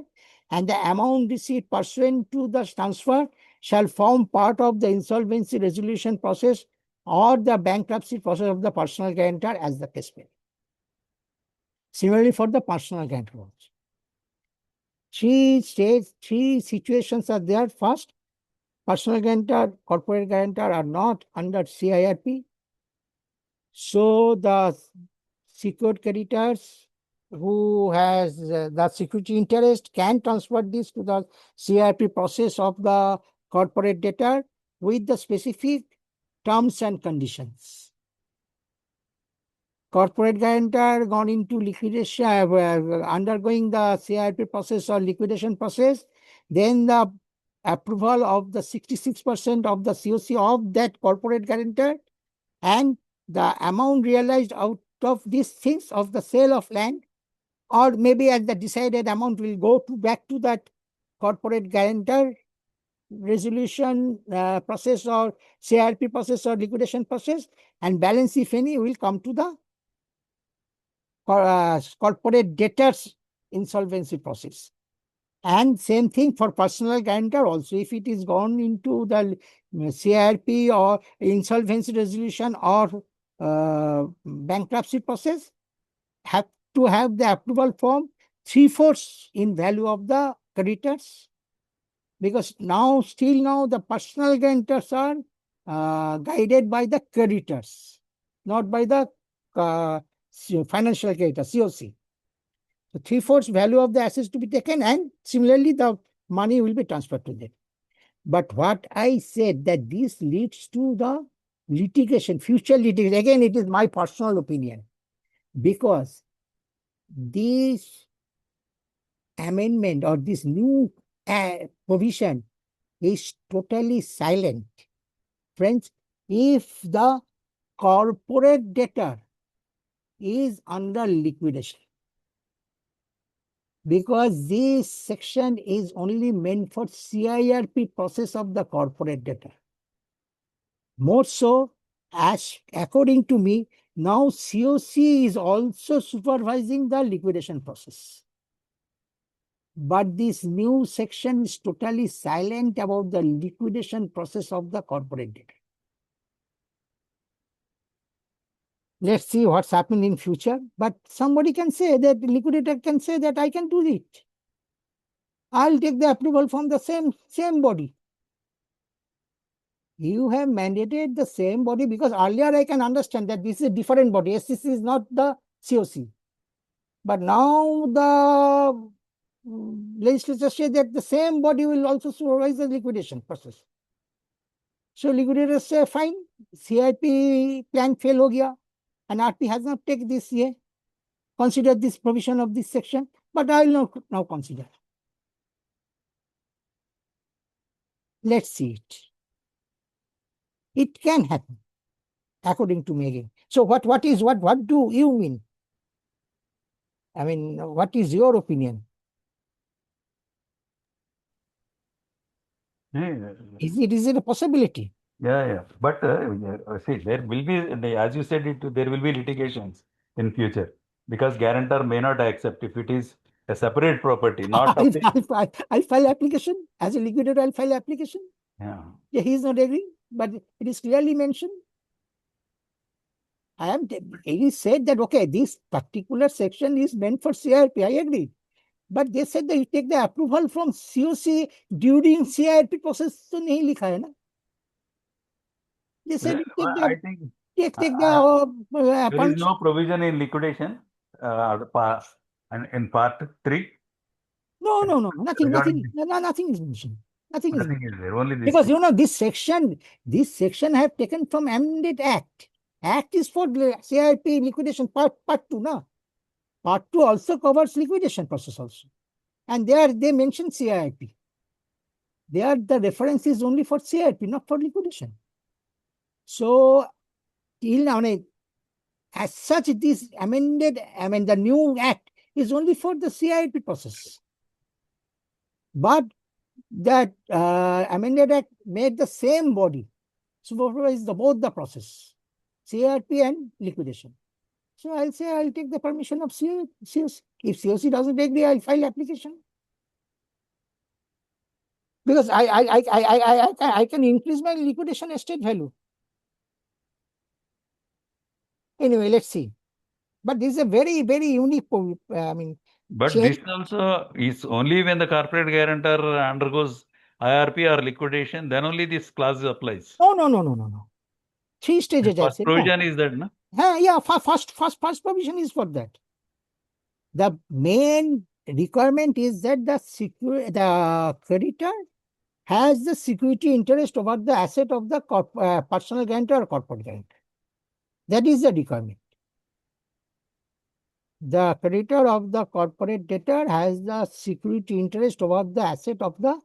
S1: and the amount received pursuant to the transfer shall form part of the insolvency resolution process or the bankruptcy process of the personal guarantor, as the case may be. Similarly, for the personal guarantor also. Three situations are there. First, personal guarantor, corporate guarantor are not under CIRP. So the secured creditors who has the security interest can transfer this to the CIRP process of the corporate debtor with the specific terms and conditions. Corporate guarantor gone into liquidation, undergoing the CIRP process or liquidation process, then the approval of the 66% of the COC of that corporate guarantor, and the amount realized out of these things of the sale of land, or maybe as the decided amount will go back to that corporate guarantor resolution process or CIRP process or liquidation process, and balance, if any, will come to the corporate debtors insolvency process. And same thing for personal guarantor also. If it is gone into the CIRP or insolvency resolution or bankruptcy process, have to have the approval from 3/4 in value of the creditors, because still now the personal guarantors are guided by the creditors, not by the financial creditor, COC. So 3/4 value of the assets to be taken, and similarly the money will be transferred to them. But what I said, that this leads to the litigation, future litigation. Again, it is my personal opinion, because this amendment or this new provision is totally silent. Friends, if the corporate debtor is under liquidation, because this section is only meant for CIRP process of the corporate debtor. More so, as according to me, now COC is also supervising the liquidation process. But this new section is totally silent about the liquidation process of the corporate debtor. Let's see what's happening in future. But somebody can say that, the liquidator can say that I can do it. I'll take the approval from the same body. You have mandated the same body, because earlier I can understand that this is a different body. SCC is not the COC. But now the legislature says that the same body will also supervise the liquidation process. So liquidators say, fine, CIP plan fail ho gaya, and RP has not taken this year, consider this provision of this section, but I will not now consider. Let's see it. It can happen, according to me again. So what do you mean? I mean, what is your opinion?
S2: Yeah,
S1: Is it a possibility?
S2: yeah. But see, there will be, as you said, there will be litigations in future because guarantor may not accept if it is a separate property, not of the.
S1: I'll file application. As a liquidator, I'll file application.
S2: Yeah.
S1: Yeah, he is not agreeing, but it is clearly mentioned. It is said that, okay, this particular section is meant for CIRP. I agree. But they said that you take the approval from COC during CIRP process. So nahi likha hai na. They said you take
S2: I
S1: the
S2: think
S1: take
S2: uh,
S1: the
S2: there is
S1: permission.
S2: no provision in liquidation and in part 3
S1: No.
S2: regarding this.
S1: Nothing is mentioned. Nothing is
S2: Nothing
S1: mentioned.
S2: is there, only this
S1: Because
S2: thing.
S1: this section I have taken from amended act. Act is for CIP liquidation part 2, na. Part 2 also covers liquidation process also. And there they mention CIP. There the reference is only for CIP, not for liquidation. So till now, as such, this the new act is only for the CIP process. But that amended act made the same body supervise both the process, CIP and liquidation. So I'll say I'll take the permission of COC. If COC doesn't agree, I'll file application. Because I can increase my liquidation estate value. Anyway, let's see. But this is a very, very unique,
S2: But
S1: change.
S2: this also is only when the corporate guarantor undergoes IRP or liquidation, then only this clause applies.
S1: No. Three
S2: The
S1: stages, I
S2: first
S1: said. No.
S2: provision is that, no?
S1: Yeah, first provision is for that. The main requirement is that the creditor has the security interest over the asset of the personal guarantor or corporate guarantor. That is the requirement. The creditor of the corporate debtor has the security interest over the asset of the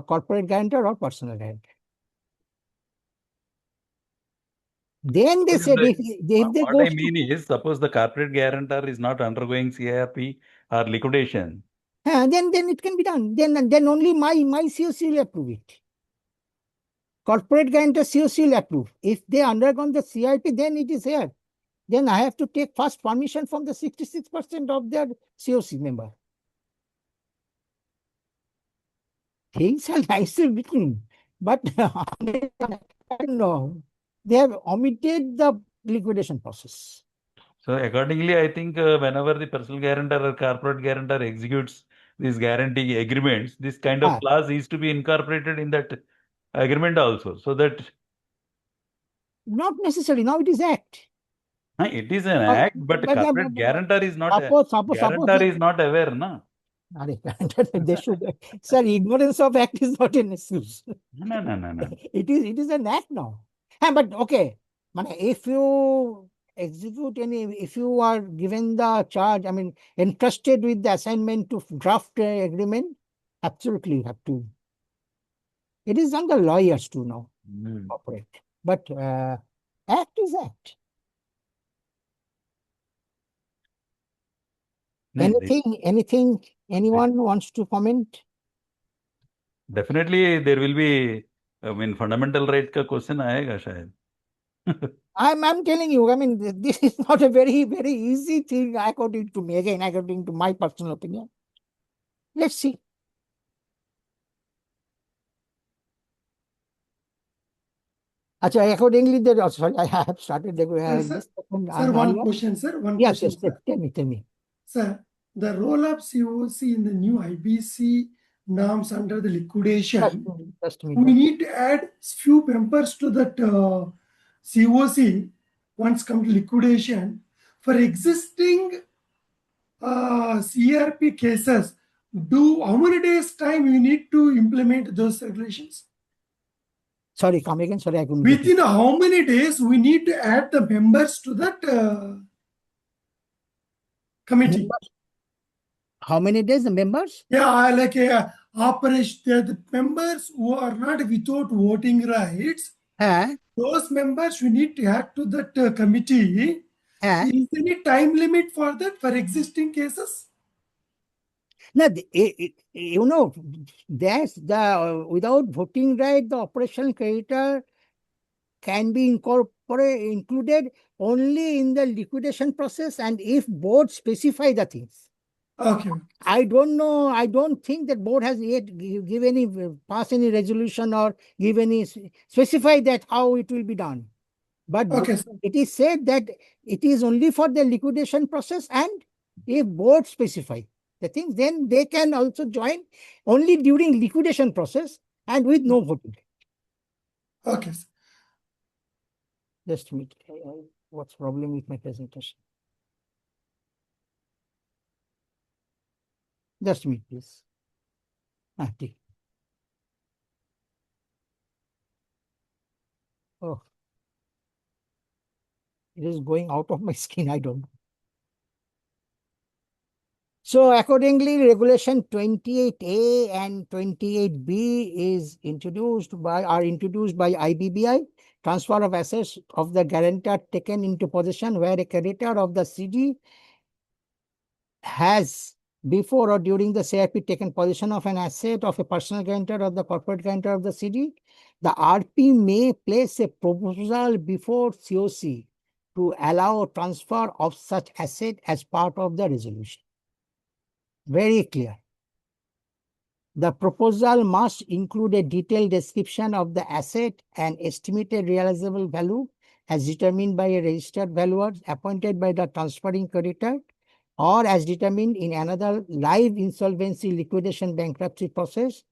S1: corporate guarantor or personal guarantor. Then they
S2: Suppose
S1: said if they
S2: what I
S1: goes to,
S2: mean is, suppose the corporate guarantor is not undergoing CIRP or liquidation.
S1: then it can be done. Then only my COC will approve it. Corporate guarantor COC will approve. If they undergone the CIP, then it is here. Then I have to take first permission from the 66% of their COC member. Things are nicely written, but no, they have omitted the liquidation process.
S2: So accordingly, I think whenever the personal guarantor or corporate guarantor executes these guarantee agreements, this kind of
S1: Ah,
S2: clause is to be incorporated in that agreement also, so that
S1: not necessarily. Now it is act.
S2: it is an
S1: Uh,
S2: act, but the corporate guarantor is not
S1: suppose
S2: guarantor is not aware, na?
S1: they should. Sir, ignorance of act is not an excuse.
S2: No.
S1: It is an act now. But okay, if you execute if you are given the charge, entrusted with the assignment to draft agreement, absolutely you have to. It is on the lawyers to now
S2: Hmm.
S1: operate. But act is act.
S2: No,
S1: Anything anyone wants to comment?
S2: definitely there will be, I mean, fundamental right का question आएगा शायद.
S1: I'm telling you, this is not a very, very easy thing according to me. Again, according to my personal opinion. Let's see. Accordingly, sorry, I have started
S3: Sir,
S1: discussion
S3: sir,
S1: on
S3: one
S1: earlier.
S3: question, sir. One
S1: Yes,
S3: question, sir.
S1: tell me.
S3: Sir, the role of COC in the new IBC norms under the liquidation,
S1: Just a
S3: we
S1: minute.
S3: need to add few members to that COC once come to liquidation. For existing CRP cases, how many days time you need to implement those regulations?
S1: Sorry, come again. Sorry, I couldn't get it.
S3: Within how many days we need to add the members to that committee?
S1: Members? How many days the members?
S3: Yeah, like operation, the members who are not without voting rights,
S1: Uh,
S3: those members we need to add to that committee.
S1: uh,
S3: Is there any time limit for that for existing cases?
S1: No, there's without voting right, the operational creditor can be included only in the liquidation process, and if board specify the things.
S3: Okay.
S1: I don't know. I don't think that board has yet give any pass any resolution or give any specify that how it will be done. But
S3: Okay, sir.
S1: it is said that it is only for the liquidation process, and if board specify the things, then they can also join only during liquidation process and with no voting.
S3: Okay, sir.
S1: Just a minute. What's problem with my presentation? Just a minute, please. Take. Oh, it is going out of my skin. I don't know. So accordingly, regulation 28A and 28B are introduced by IBBI, transfer of assets of the guarantor taken into possession where a creditor of the CD has before or during the CIP taken possession of an asset of a personal guarantor or the corporate guarantor of the CD. The RP may place a proposal before COC to allow transfer of such asset as part of the resolution. Very clear. The proposal must include a detailed description of the asset and estimated realizable value as determined by a registered valuer appointed by the transferring creditor or as determined in another live insolvency liquidation bankruptcy process,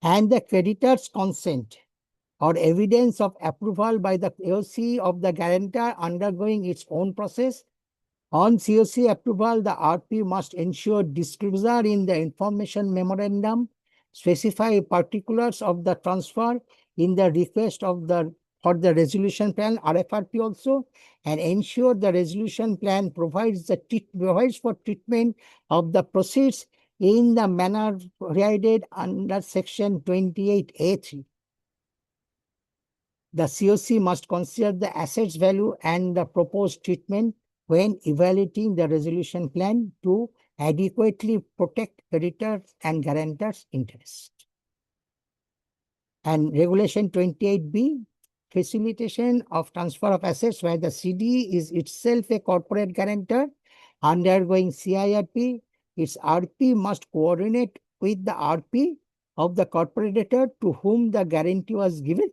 S1: and the creditor's consent or evidence of approval by the AOC of the guarantor undergoing its own process. On COC approval, the RP must ensure disclosure in the information memorandum, specify particulars of the transfer in the request for the resolution plan, RFRP also, and ensure the resolution plan provides for treatment of the proceeds in the manner provided under section 28A3. The COC must consider the assets value and the proposed treatment when evaluating the resolution plan to adequately protect creditors and guarantors' interests. And Regulation 28B, facilitation of transfer of assets where the CD is itself a corporate guarantor undergoing CIRP, its RP must coordinate with the RP of the corporator to whom the guarantee was given.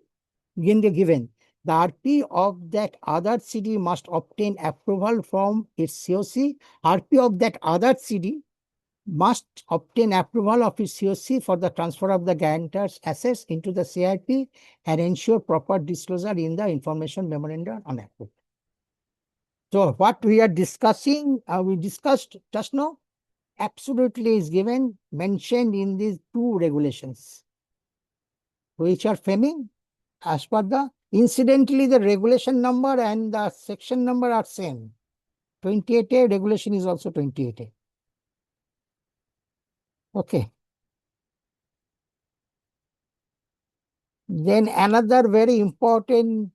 S1: The RP of that other CD must obtain approval from its COC. RP of that other CD must obtain approval of its COC for the transfer of the guarantor's assets into the CIP and ensure proper disclosure in the information memorandum on approval. So what we are discussing, we discussed just now, absolutely is mentioned in these two regulations, which are framing as per the, incidentally, the regulation number and the section number are same. 28A regulation is also 28A. Okay. Then another very important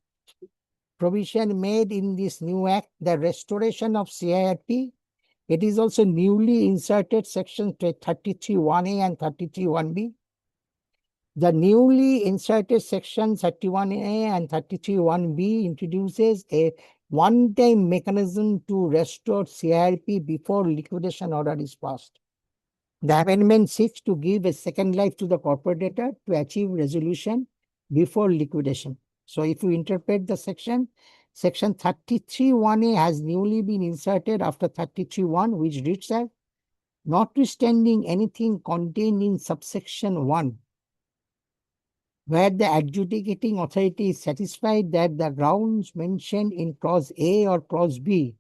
S1: provision made in this new act, the restoration of CIRP. It is also newly inserted section 33(1)A and 33(1)B. The newly inserted section 31A and 33(1)B introduces a one-time mechanism to restore CIRP before liquidation order is passed. The amendment seeks to give a second life to the corporator to achieve resolution before liquidation. So if you interpret the section 33(1)(a) has newly been inserted after 33(1), which reads as, notwithstanding anything contained in subsection 1, where the adjudicating authority is satisfied that the grounds mentioned in clause A or clause B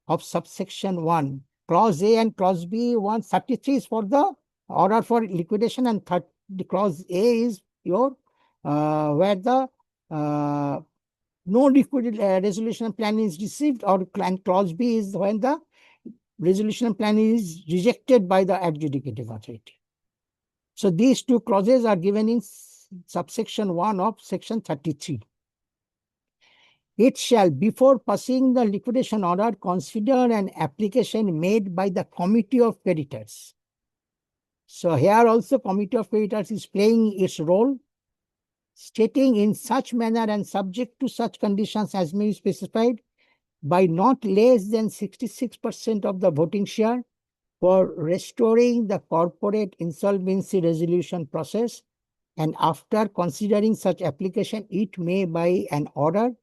S1: of subsection 1, clause A and clause B, 133 is for the order for liquidation, and clause A is your where the no resolution plan is received, or clause B is when the resolution plan is rejected by the adjudicating authority. So these two clauses are given in subsection 1 of section 33. It shall, before passing the liquidation order, consider an application made by the committee of creditors. So here also committee of creditors is playing its role, stating in such manner and subject to such conditions as may be specified by not less than 66% of the voting share, for restoring the corporate insolvency resolution process, and after considering such application, it may by an order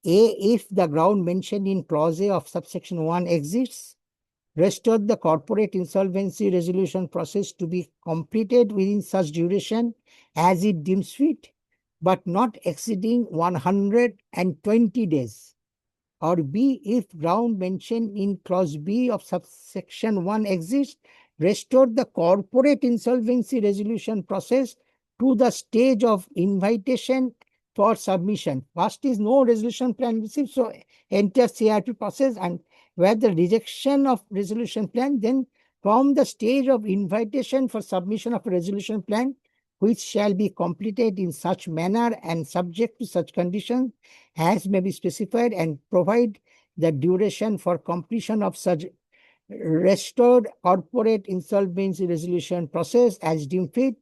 S1: A, if the ground mentioned in clause A of subsection 1 exists, restore the corporate insolvency resolution process to be completed within such duration as it deems fit, but not exceeding 120 days. Or B, if ground mentioned in clause B of subsection 1 exists, restore the corporate insolvency resolution process to the stage of invitation for submission. First is no resolution plan received, so enter CRP process, and where the rejection of resolution plan, then from the stage of invitation for submission of a resolution plan, which shall be completed in such manner and subject to such conditions as may be specified, and provide the duration for completion of such restored corporate insolvency resolution process as deemed fit,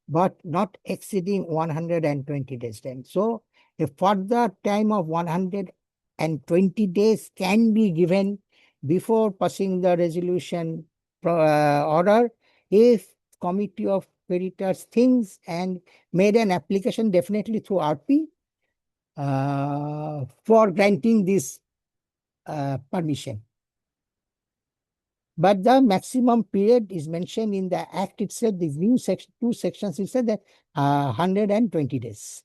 S1: but not exceeding 120 days time. So a further time of 120 days can be given before passing the resolution order if committee of creditors thinks and made an application, definitely through RP, for granting this permission. But the maximum period is mentioned in the Act itself. The new section, two sections, it said that 120 days.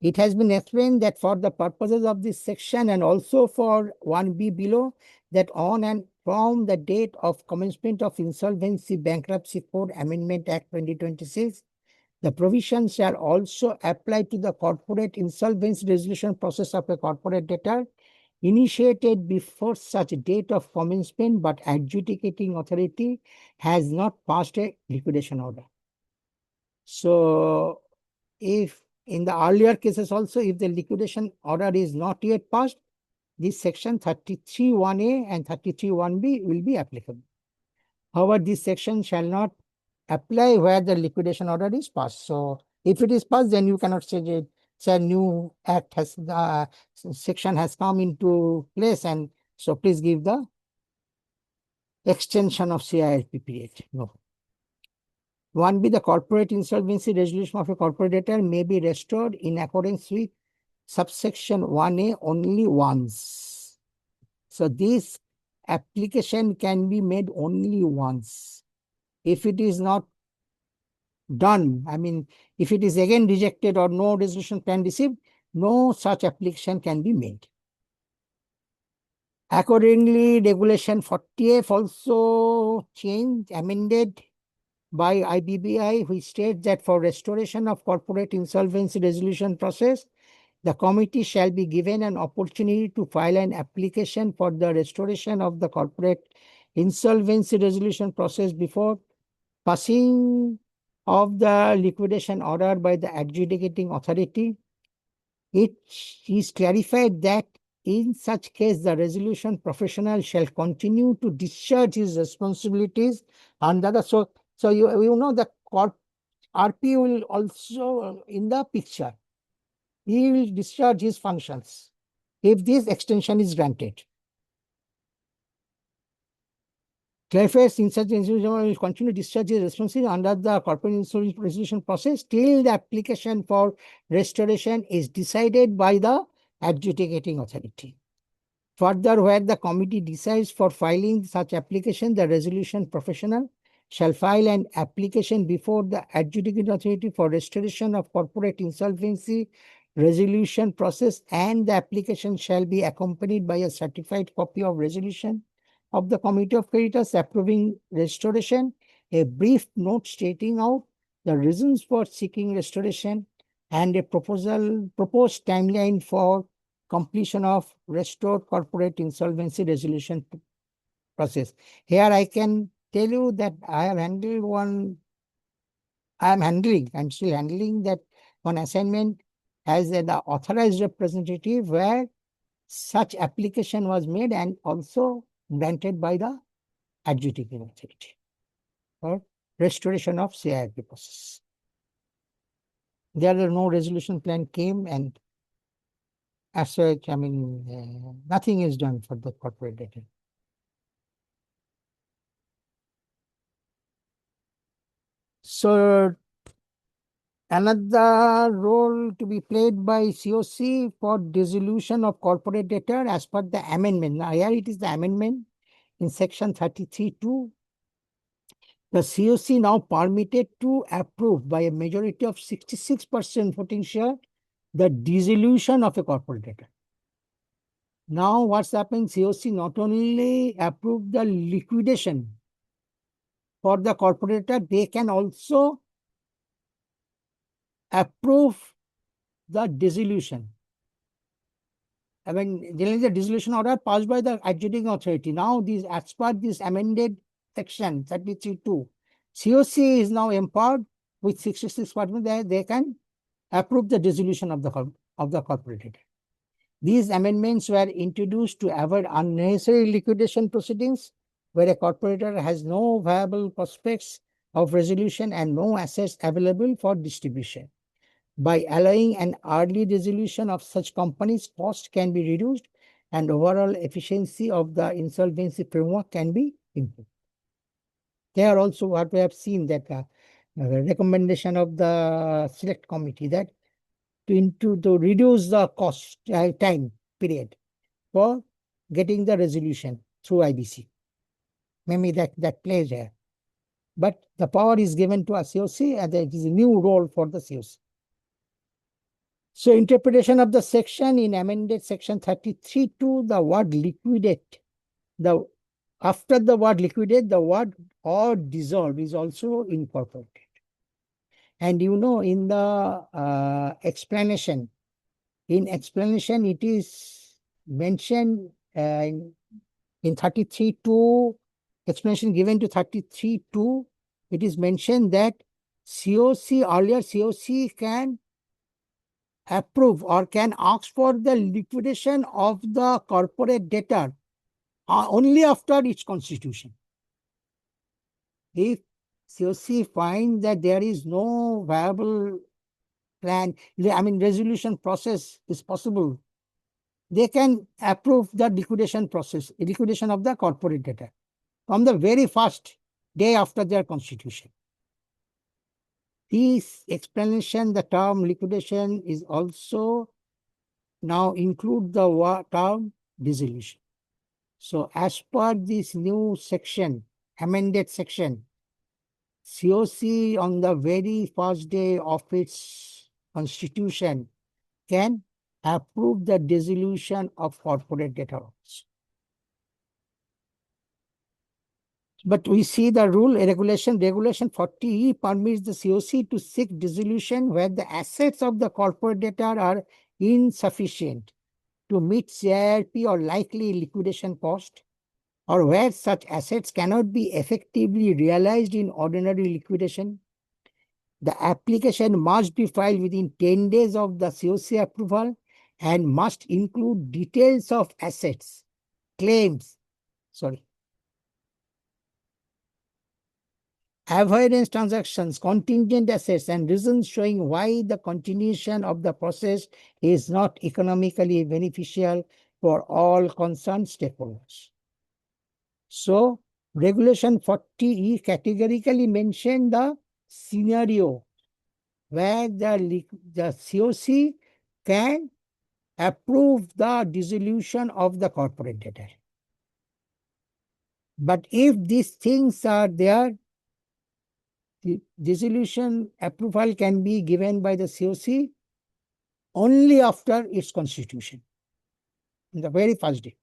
S1: It has been explained that for the purposes of this section and also for 1B below, that on and from the date of commencement of Insolvency Bankruptcy Code Amendment Act 2026, the provision shall also apply to the corporate insolvency resolution process of a corporate debtor initiated before such date of commencement, but adjudicating authority has not passed a liquidation order. So if in the earlier cases also, if the liquidation order is not yet passed, this section 33(1)(a) and 33(1)(b) will be applicable. However, this section shall not apply where the liquidation order is passed. So if it is passed, then you cannot say that a new act has section has come into place, and so please give the extension of CIRP period. No. 1B, the corporate insolvency resolution of a corporate debtor may be restored in accordance with subsection 1A only once. So this application can be made only once. If it is not done, I mean, if it is again rejected or no resolution plan received, no such application can be made. Accordingly, Regulation 40F also changed, amended by IBBI, which states that for restoration of corporate insolvency resolution process, the committee shall be given an opportunity to file an application for the restoration of the corporate insolvency resolution process before passing of the liquidation order by the adjudicating authority. It is clarified that in such case, the resolution professional shall continue to discharge his responsibilities under the so you know the RP will also in the picture. He will discharge his functions if this extension is granted. clarifies insolvency will continue to discharge his responsibility under the corporate insolvency resolution process till the application for restoration is decided by the adjudicating authority. Further, where the committee decides for filing such application, the resolution professional shall file an application before the adjudicating authority for restoration of corporate insolvency resolution process, and the application shall be accompanied by a certified copy of resolution of the committee of creditors approving restoration, a brief note stating out the reasons for seeking restoration, and a proposed timeline for completion of restored corporate insolvency resolution process. Here I can tell you that I'm still handling that one assignment as an authorized representative where such application was made and also granted by the adjudicating authority for restoration of CIRP process. There are no resolution plan came, and as such, nothing is done for the corporate debtor. So another role to be played by COC for dissolution of corporate debtor as per the amendment. Now here it is the amendment in section 33(2). The COC now permitted to approve by a majority of 66% voting share the dissolution of a corporate debtor. Now what's happened, COC not only approved the liquidation for the corporate debtor, they can also approve the dissolution. Generally the dissolution order passed by the adjudicating authority. Now as per this amended section 33(2), COC is now empowered with 66% that they can approve the dissolution of the corporate debtor. These amendments were introduced to avoid unnecessary liquidation proceedings where a corporator has no viable prospects of resolution and no assets available for distribution. By allowing an early dissolution of such companies, cost can be reduced and overall efficiency of the insolvency framework can be improved. There also what we have seen that recommendation of the select committee that to reduce the cost time period for getting the resolution through IBC. Maybe that plays here. But the power is given to a COC and it is a new role for the COC. So interpretation of the section in amended section 33(2), the word liquidate. After the word liquidate, the word or dissolve is also incorporated. And in the explanation, it is mentioned in 33(2), explanation given to 33(2), it is mentioned that earlier COC can approve or can ask for the liquidation of the corporate debtor only after its constitution. If COC finds that there is no viable plan, resolution process is possible, they can approve the liquidation process, liquidation of the corporate debtor from the very first day after their constitution. This explanation, the term liquidation is also now include the term dissolution. So as per this new section, amended section, COC on the very first day of its constitution can approve the dissolution of corporate debtors. But we see the rule, regulation 40E permits the COC to seek dissolution where the assets of the corporate debtor are insufficient to meet CIRP or likely liquidation cost, or where such assets cannot be effectively realized in ordinary liquidation. The application must be filed within 10 days of the COC approval and must include details of assets, avoidance transactions, contingent assets, and reasons showing why the continuation of the process is not economically beneficial for all concerned stakeholders. So, Regulation 40E categorically mentioned the scenario where the COC can approve the dissolution of the corporate debtor. But if these things are there, the dissolution approval can be given by the COC only after its constitution, in the very first day.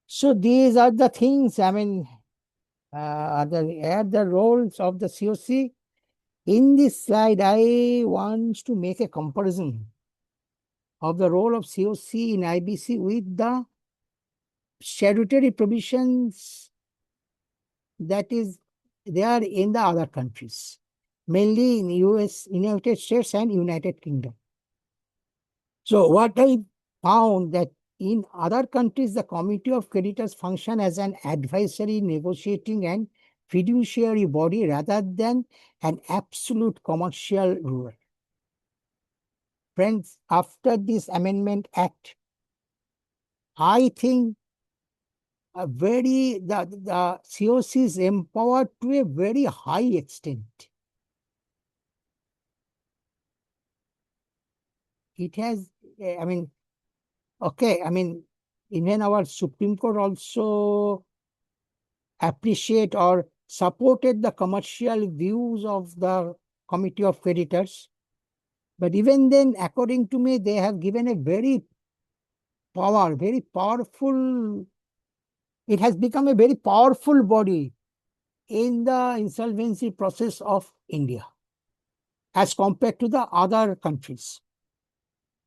S1: So these are the things, I mean, the roles of the COC. In this slide, I want to make a comparison of the role of COC in IBC with the statutory provisions that is there in the other countries, mainly in United States and United Kingdom. So what I found that in other countries, the committee of creditors function as an advisory, negotiating and fiduciary body rather than an absolute commercial ruler. Friends, after this Amendment Act, I think the COC is empowered to a very high extent. It has, I mean, okay, I mean, even our Supreme Court also appreciate or supported the commercial views of the Committee of Creditors. But even then, according to me, they have given a very powerful, it has become a very powerful body in the insolvency process of India as compared to the other countries.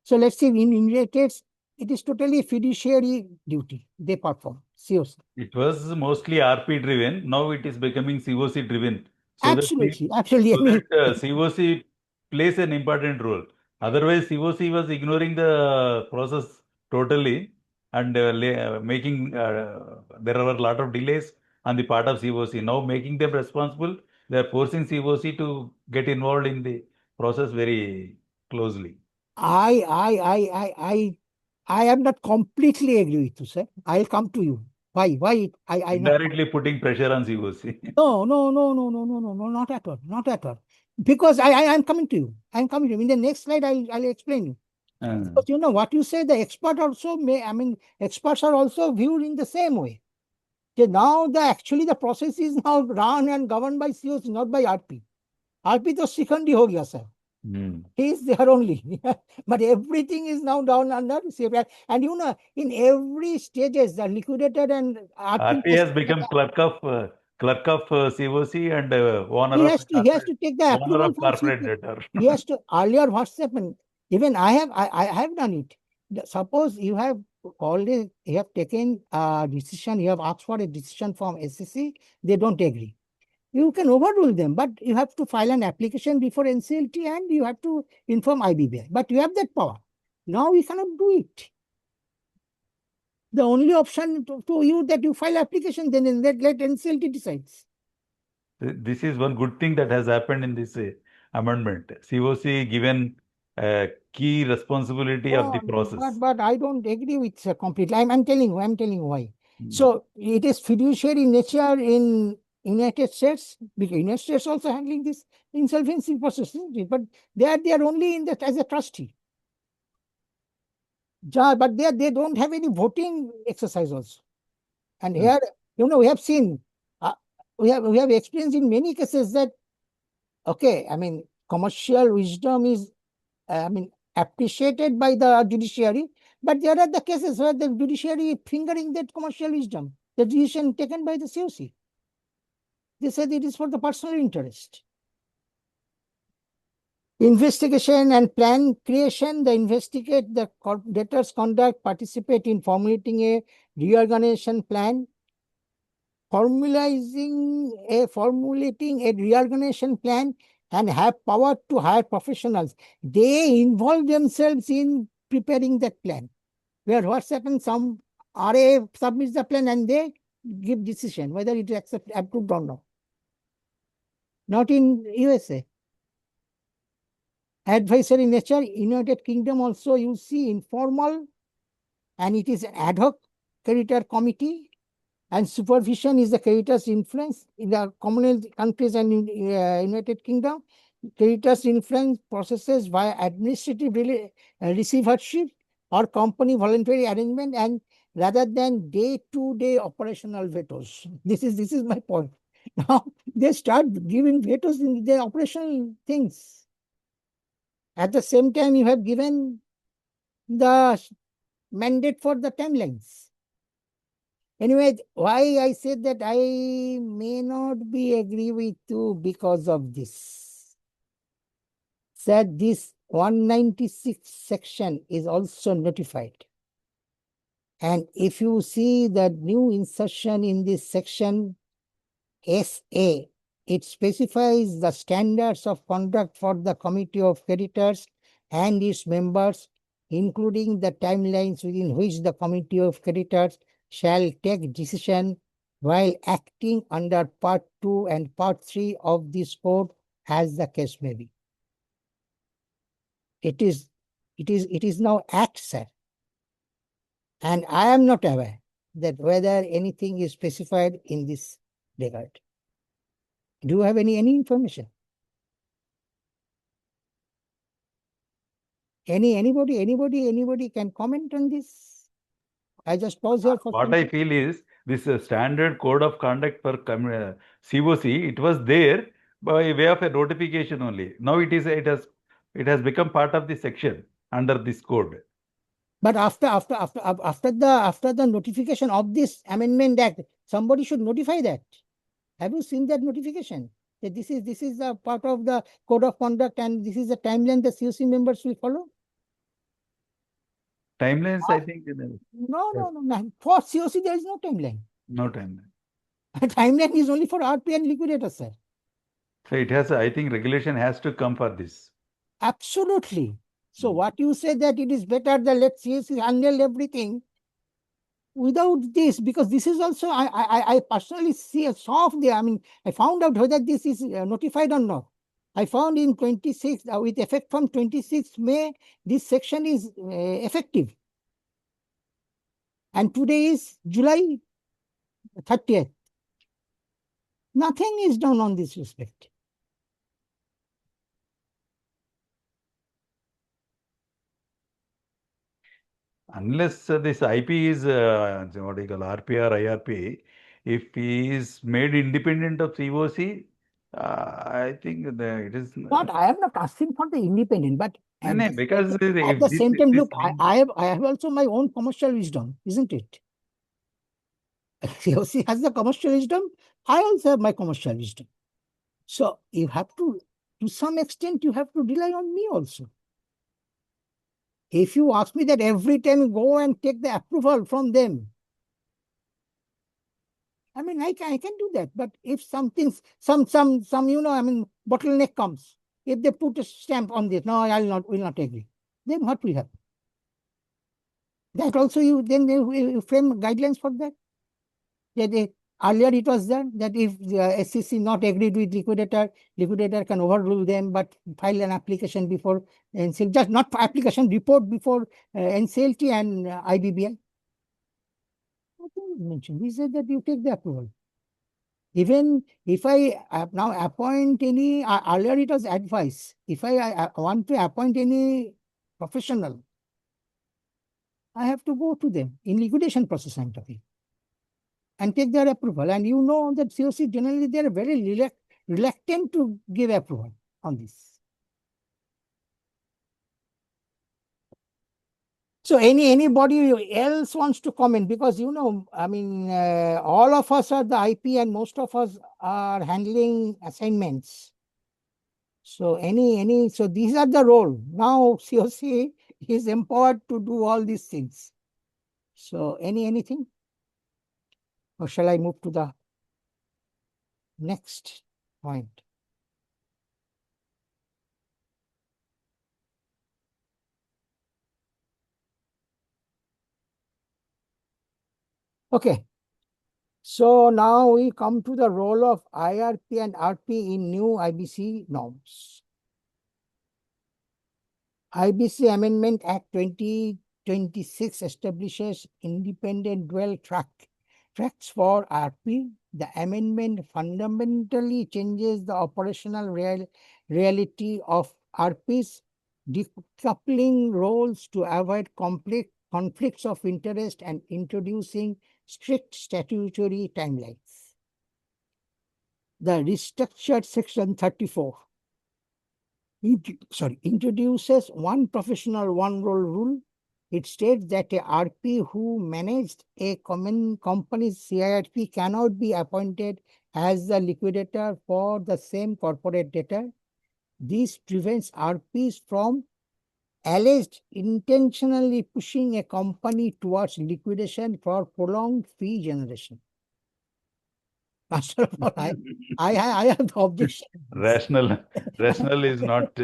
S1: So let's say in United States, it is totally fiduciary duty they perform, COC.
S2: It was mostly RP driven. Now it is becoming COC driven. So
S1: Absolutely.
S2: that COC plays an important role. Otherwise, COC was ignoring the process totally and making there were a lot of delays on the part of COC. Now making them responsible, they are forcing COC to get involved in the process very closely.
S1: I am not completely agree with you, sir. I'll come to you. Why? I not
S2: Indirectly putting pressure on COC.
S1: no, not at all. Not at all. Because I'm coming to you. I'm coming to you. In the next slide, I'll explain you. Because you know what you say, the expert also experts are also viewed in the same way. Okay, now actually the process is now run and governed by COC, not by RP. RP to secondary ho gaya, sir. He is there only. But everything is now down under COC. And you know, in every stages, the liquidator and
S2: RP has become clerk of COC and owner of
S1: he has to take the
S2: owner
S1: approval
S2: of
S1: from
S2: corporate
S1: COC.
S2: debtor.
S1: He has to earlier what's happened. Even I have done it. Suppose you have taken a decision, you have asked for a decision from SEC, they don't agree. You can overrule them, but you have to file an application before NCLT and you have to inform IBBI. But you have that power. Now we cannot do it. The only option to you that you file application, then let NCLT decides.
S2: This is one good thing that has happened in this amendment. COC given key responsibility of the process.
S1: But I don't agree with completely. I'm telling you why. So it is fiduciary nature in United States, because United States also handling this insolvency process, isn't it? But they are only in that as a trustee. But they don't have any voting exercise also. And here, you know, we have seen, we have experienced in many cases that, okay, I mean, commercial wisdom is, appreciated by the judiciary, but there are the cases where the judiciary fingering that commercial wisdom, the decision taken by the COC. They said it is for the personal interest. Investigation and plan creation, the investigate the debtors' conduct, participate in formulating a reorganization plan, formulating a reorganization plan, and have power to hire professionals. They involve themselves in preparing that plan. Where what's happened, some RA submits the plan and they give decision whether it is approved or not. Not in USA. advisory nature. United Kingdom also you see informal, and it is an ad hoc creditor committee, and supervision is the creditor's influence in the Commonwealth countries and in United Kingdom. Creditors' influence processes via administrative receivership or company voluntary arrangement, and rather than day-to-day operational vetoes. This is my point. Now they start giving vetoes in their operational things. At the same time, you have given the mandate for the timelines. Anyway, why I said that I may not be agree with you because of this. That this 196 section is also notified. And if you see the new insertion in this section SA, it specifies the standards of conduct for the Committee of Creditors and its members, including the timelines within which the Committee of Creditors shall take decision while acting under Part 2 and Part 3 of this code, as the case may be. It is now Act, sir. And I am not aware that whether anything is specified in this regard. Do you have any information? Anybody can comment on this? I just pause here for
S2: What I feel is this standard code of conduct for COC, it was there by way of a notification only. Now it has become part of the section under this code.
S1: But after the notification of this Amendment Act, somebody should notify that. Have you seen that notification? That this is a part of the code of conduct and this is the timeline the COC members will follow?
S2: Timelines, I think.
S1: No. For COC, there is no timeline.
S2: No timeline.
S1: Timeline is only for RP and liquidators, sir.
S2: So it has, I think regulation has to come for this.
S1: Absolutely. So what you say that it is better that let COC handle everything without this, because this is also, I personally saw there. I mean, I found out whether this is notified or not. I found in 26, with effect from 26 May, this section is effective. And today is July 30th. Nothing is done on this respect.
S2: Unless this IP is what do you call RP or IRP, if he is made independent of COC, I think it is
S1: Not, I am not asking for the independent, but
S2: because
S1: at the
S2: if
S1: same time,
S2: this
S1: look, I have also my own commercial wisdom, isn't it? COC has the commercial wisdom. I also have my commercial wisdom. So you have to some extent, you have to rely on me also. If you ask me that every time you go and take the approval from them, I mean, I can do that. But if something, some, I mean, bottleneck comes, if they put a stamp on this, no, will not agree. Then what will happen? That also you frame guidelines for that. Earlier it was there that if the SCC not agreed with liquidator can overrule them, but file an application before NCLT, just not application, report before NCLT and IBBI. Nothing is mentioned. We said that you take the approval. Even if I now appoint any, earlier it was advice. If I want to appoint any professional, I have to go to them in liquidation process, I'm talking, and take their approval. And you know that COC generally they are very reluctant to give approval on this. So anybody else wants to comment? Because I mean, all of us are the IP and most of us are handling assignments. So so these are the role. Now COC is empowered to do all these things. So anything? Or shall I move to the next point? Okay. So now we come to the role of IRP and RP in new IBC norms. IBC Amendment Act 2026 establishes independent dual tracks for RP. The amendment fundamentally changes the operational reality of RPs, decoupling roles to avoid conflicts of interest and introducing strict statutory timelines. The restructured Section 34 introduces one professional, one role rule. It states that a RP who managed a common company's CIRP cannot be appointed as the liquidator for the same corporate debtor. This prevents RPs from alleged intentionally pushing a company towards liquidation for prolonged fee generation. First of all, I have the objection.
S2: Rational is not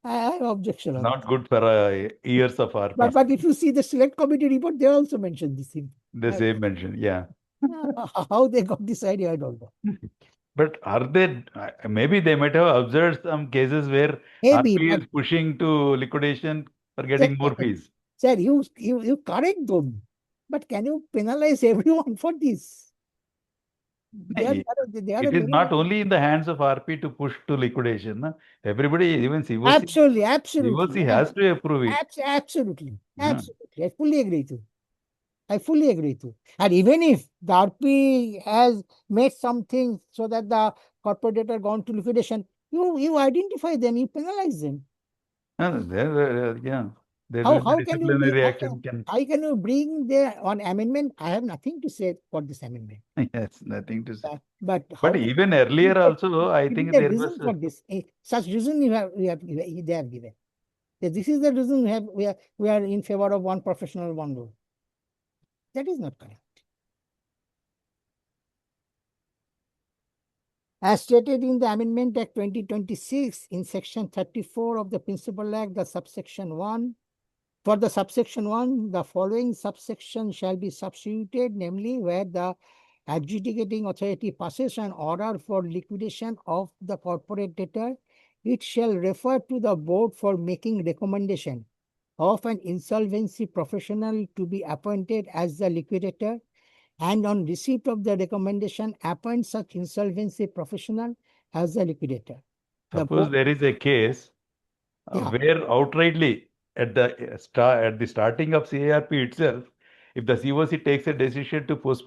S1: I have objection on
S2: not good for years of RP.
S1: But if you see the select committee report, they also mentioned this thing.
S2: The same mention, yeah.
S1: How they got this idea, I don't know.
S2: But are they, maybe they might have observed some cases where
S1: Maybe,
S2: RP
S1: but
S2: is pushing to liquidation for getting more fees.
S1: sir, you correct them, but can you penalize everyone for this? They are
S2: It
S1: a
S2: is
S1: very
S2: not only in the hands of RP to push to liquidation. Na? Everybody, even COC,
S1: absolutely,
S2: COC has to approve it.
S1: absolutely.
S2: Yeah.
S1: I fully agree to. And even if the RP has made something so that the corporate debtor gone to liquidation, you identify them, you penalize them.
S2: Yeah, there will be disciplinary action.
S1: How can you bring the on amendment? I have nothing to say for this amendment.
S2: Yes, nothing to say.
S1: But
S2: even earlier also, I think there
S1: reason
S2: was
S1: for this. Such reason they have given. This is the reason we are in favor of one professional, one rule. That is not correct. As stated in the Amendment Act 2026, in Section 34 of the Principal Act, the subsection 1, for the subsection 1, the following subsection shall be substituted, namely where the adjudicating authority passes an order for liquidation of the corporate debtor, it shall refer to the board for making recommendation of an insolvency professional to be appointed as the liquidator, and on receipt of the recommendation, appoint such insolvency professional as the liquidator.
S2: Suppose there is a case where outrightly at the starting of CARP itself, if the COC takes a decision to push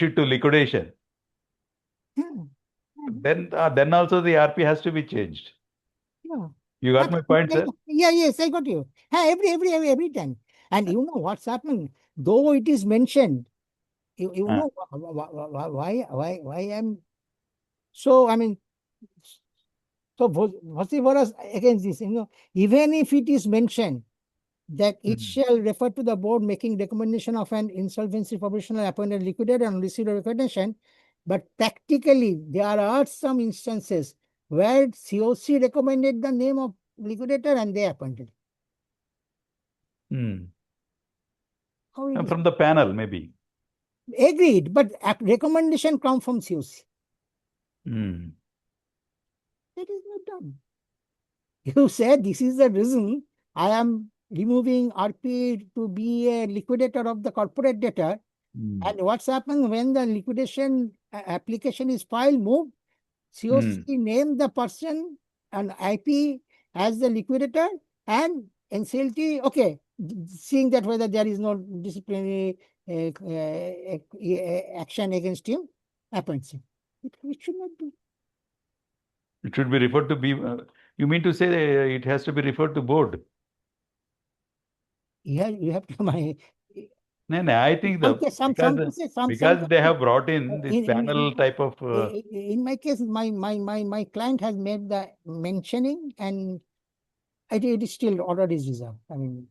S2: it to liquidation, then also the RP has to be changed.
S1: Yeah.
S2: You got my point, sir?
S1: Yeah, yes, I got you. Every time. And you know what's happening? Though it is mentioned, you know why I'm so, I mean, so vociferous against this, even if it is mentioned that it shall refer to the board making recommendation of an insolvency professional appointed liquidator and receive a recognition, but practically there are some instances where COC recommended the name of liquidator and they appointed.
S2: From the panel, maybe.
S1: Agreed, but recommendation come from COC. That is not done. You said this is the reason I am removing RP to be a liquidator of the corporate debtor. And what's happened when the liquidation application is filed, move, COC name the person and IP as the liquidator, and NCLT, okay, seeing that whether there is no disciplinary action against him, appoints him. It should not be.
S2: It should be referred to you mean to say it has to be referred to board?
S1: Yeah, you have to my.
S2: No, I think because they have brought in this panel type of.
S1: In my case, my client has made the mentioning, and it is still order is reserved. I mean,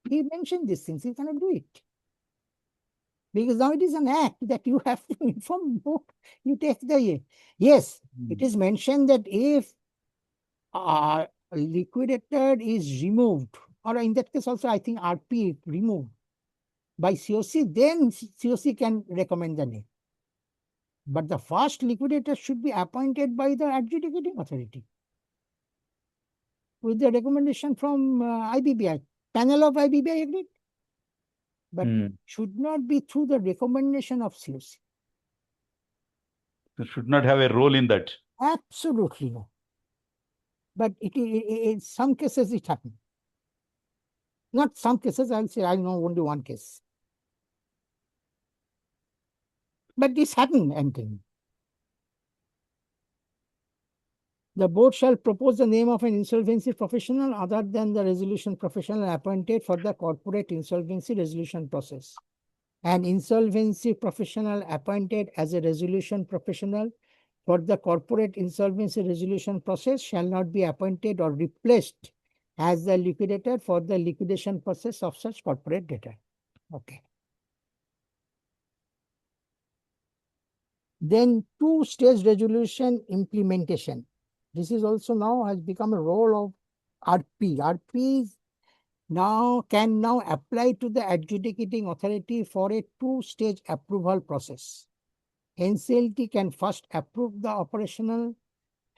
S1: he mentioned these things. He cannot do it because now it is an act that you have to inform board. You take the yes. It is mentioned that if liquidator is removed, or in that case also I think RP removed by COC, then COC can recommend the name. But the first liquidator should be appointed by the adjudicating authority. with the recommendation from IBBI. Panel of IBBI agreed. But should not be through the recommendation of COC.
S2: It should not have a role in that.
S1: Absolutely no. But in some cases it happened. Not some cases, I'll say I know only one case. But this happened, I'm telling you. The board shall propose the name of an insolvency professional other than the resolution professional appointed for the corporate insolvency resolution process. An insolvency professional appointed as a resolution professional for the corporate insolvency resolution process shall not be appointed or replaced as the liquidator for the liquidation process of such corporate debtor. Okay. Then two-stage resolution implementation. This is also now has become a role of RP. RP can now apply to the adjudicating authority for a two-stage approval process. NCLT can first approve the operational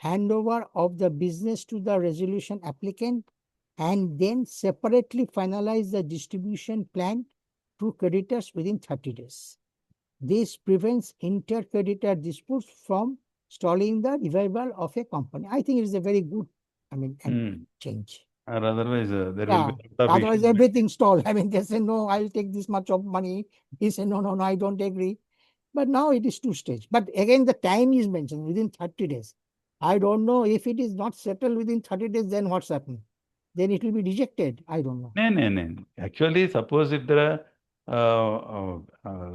S1: handover of the business to the resolution applicant and then separately finalize the distribution plan to creditors within 30 days. This prevents inter-creditor disputes from stalling the revival of a company. I think it is a very good, change.
S2: Or otherwise, there will be
S1: Yeah.
S2: a lot of
S1: Otherwise,
S2: issues.
S1: everything stalled. They say, no, I'll take this much of money. He said, no, I don't agree. But now it is two-stage. But again, the time is mentioned within 30 days. I don't know if it is not settled within 30 days, then what's happened? Then it will be rejected. I don't know.
S2: No. Actually, suppose if there are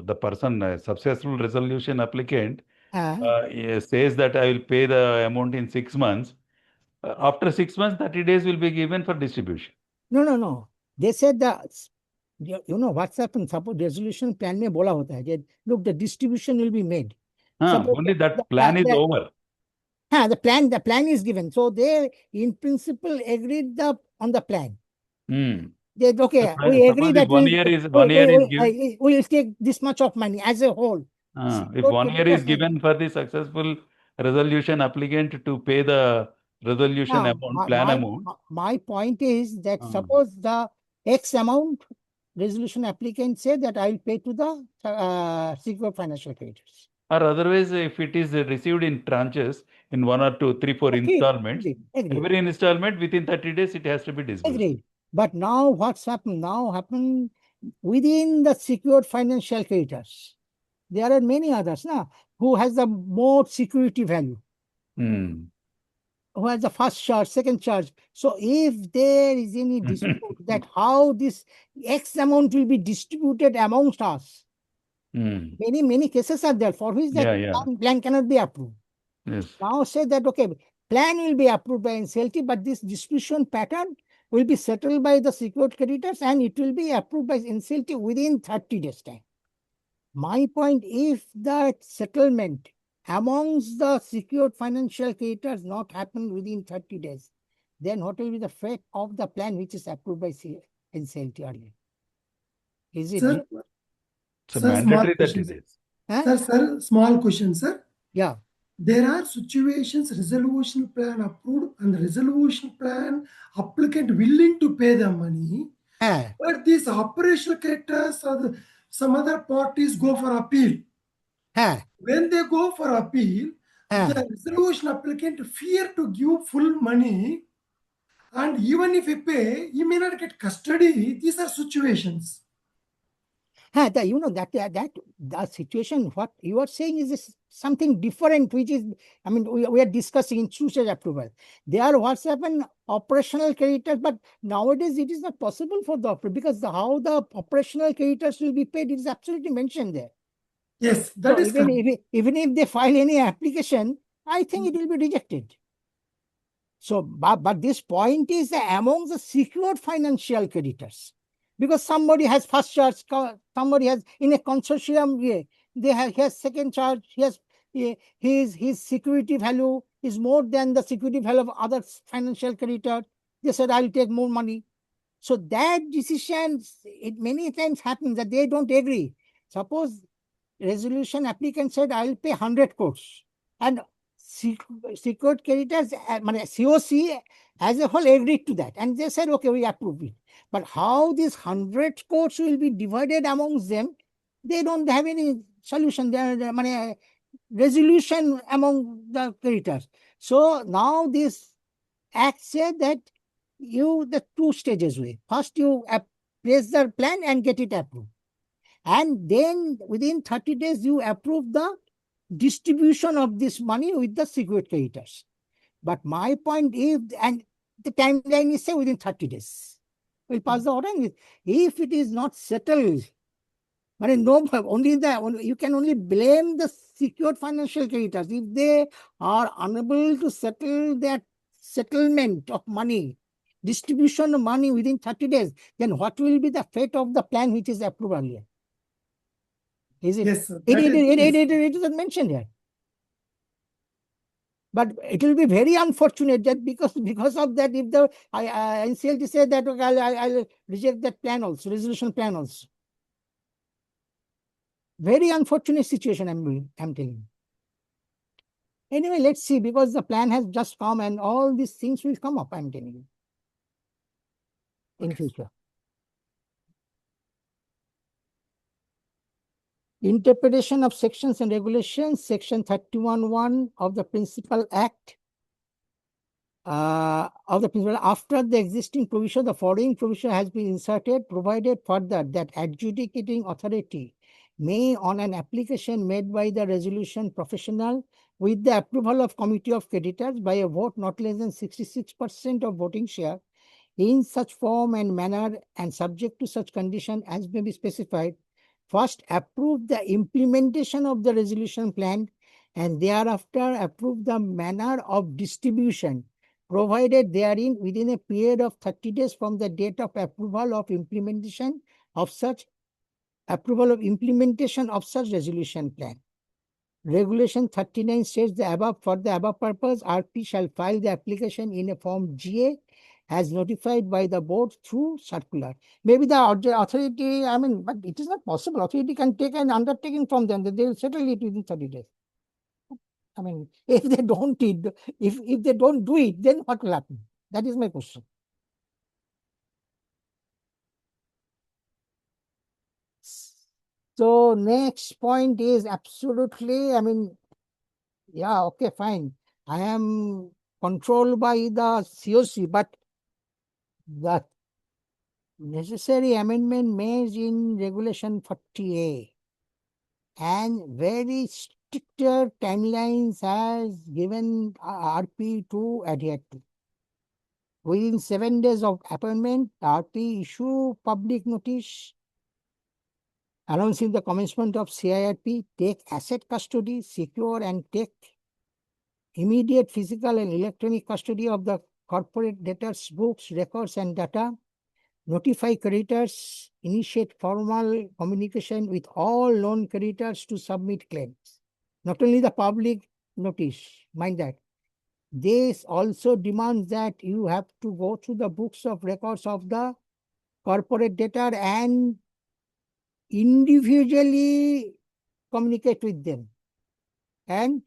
S2: the person, successful resolution applicant, says that I will pay the amount in 6 months. After 6 months, 30 days will be given for distribution.
S1: No. They said that, you know what's happened? Suppose resolution plan mein bola hota hai, look, the distribution will be made.
S2: Only that plan is over.
S1: The plan is given. So they, in principle, agreed on the plan. They okay. We agree that
S2: 1 year is 1 year is given.
S1: we will take this much of money as a whole.
S2: If 1 year is given for the successful resolution applicant to pay the resolution amount, plan amount.
S1: My point is that suppose the X amount resolution applicant say that I will pay to the secured financial creditors.
S2: Or otherwise, if it is received in tranches, in 1 or 2, 3, 4 installments, every installment within 30 days, it has to be disbursed.
S1: Agreed. But now what's happened? Now happened within the secured financial creditors. There are many others who has the more security value. Who has the first charge, second charge. So if there is any dispute that how this X amount will be distributed amongst us, many cases are there for which that plan cannot be approved.
S2: Yes.
S1: Now say that, okay, plan will be approved by NCLT, but this distribution pattern will be settled by the secured creditors and it will be approved by NCLT within 30 days time. My point, if that settlement amongst the secured financial creditors not happen within 30 days, then what will be the fate of the plan which is approved by NCLT earlier? Is it?
S3: Sir,
S2: it's mandatory 30 days.
S3: Sir, small question, sir.
S1: Yeah.
S3: There are situations, resolution plan approved and the resolution plan applicant willing to pay the money, but these operational creditors or some other parties go for appeal. When they go for appeal, the resolution applicant fear to give full money, and even if he pay, he may not get custody. These are situations.
S1: The situation, what you are saying is something different, which is, we are discussing in two-stage approval. There are what's happened, operational creditors, but nowadays it is not possible for the operator because how the operational creditors will be paid is absolutely mentioned there.
S3: Yes, that is
S1: even if they file any application, I think it will be rejected. So, but this point is that among the secured financial creditors, because somebody has first charge, somebody has in a consortium, he has second charge, his security value is more than the security value of other financial creditors. They said, I'll take more money. So that decision, it many times happens that they don't agree. Suppose resolution applicant said, I'll pay 100 crores. And secured creditors, COC as a whole agreed to that. And they said, okay, we approve it. But how these 100 crores will be divided amongst them, they don't have any solution. There, resolution among the creditors. So now this act said that the 2 stages way. First, you place the plan and get it approved. And then within 30 days, you approve the distribution of this money with the secured creditors. But my point is, and the timeline is say within 30 days. We'll pass the order. If it is not settled, you can only blame the secured financial creditors. If they are unable to settle their settlement of money, distribution of money within 30 days, then what will be the fate of the plan which is approved earlier? Is it?
S3: Yes, sir.
S1: It isn't mentioned here. But it will be very unfortunate that because of that, if the NCLT said that, okay, I'll reject that plan also, resolution plan also. Very unfortunate situation, I'm telling you. Anyway, let's see, because the plan has just come and all these things will come up, I'm telling you, in future. Interpretation of sections and regulations, section 31(1) of the Principal Act. After the existing provision, the following provision has been inserted, provided further that adjudicating authority may, on an application made by the resolution professional with the approval of committee of creditors by a vote not less than 66% of voting share, in such form and manner and subject to such condition as may be specified, first approve the implementation of the resolution plan and thereafter approve the manner of distribution provided therein within a period of 30 days from the date of approval of implementation of such resolution plan. Regulation 39 states for the above purpose, RP shall file the application in a form GA as notified by the board through circular. Maybe the authority, but it is not possible. Authority can take an undertaking from them that they will settle it within 30 days. If they don't if they don't do it, then what will happen? That is my question. So next point is absolutely, yeah, okay, fine. I am controlled by the COC, but the necessary amendment made in Regulation 40A and very stricter timelines has given RP to adhere to. Within 7 days of appointment, RP issue public notice announcing the commencement of CIRP, take asset custody, secure and take immediate physical and electronic custody of the corporate debtors, books, records, and data, notify creditors, initiate formal communication with all loan creditors to submit claims. Not only the public notice, mind that. This also demands that you have to go through the books of records of the corporate debtor and individually communicate with them and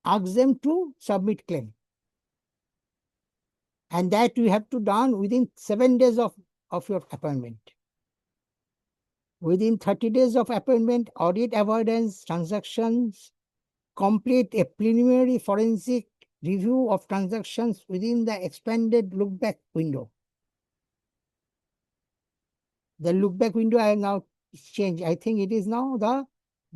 S1: ask them to submit claim. And that you have to done within 7 days of your appointment. Within 30 days of appointment, audit avoidance transactions, complete a preliminary forensic review of transactions within the expanded look-back window. The look-back window I have now changed. I think it is now the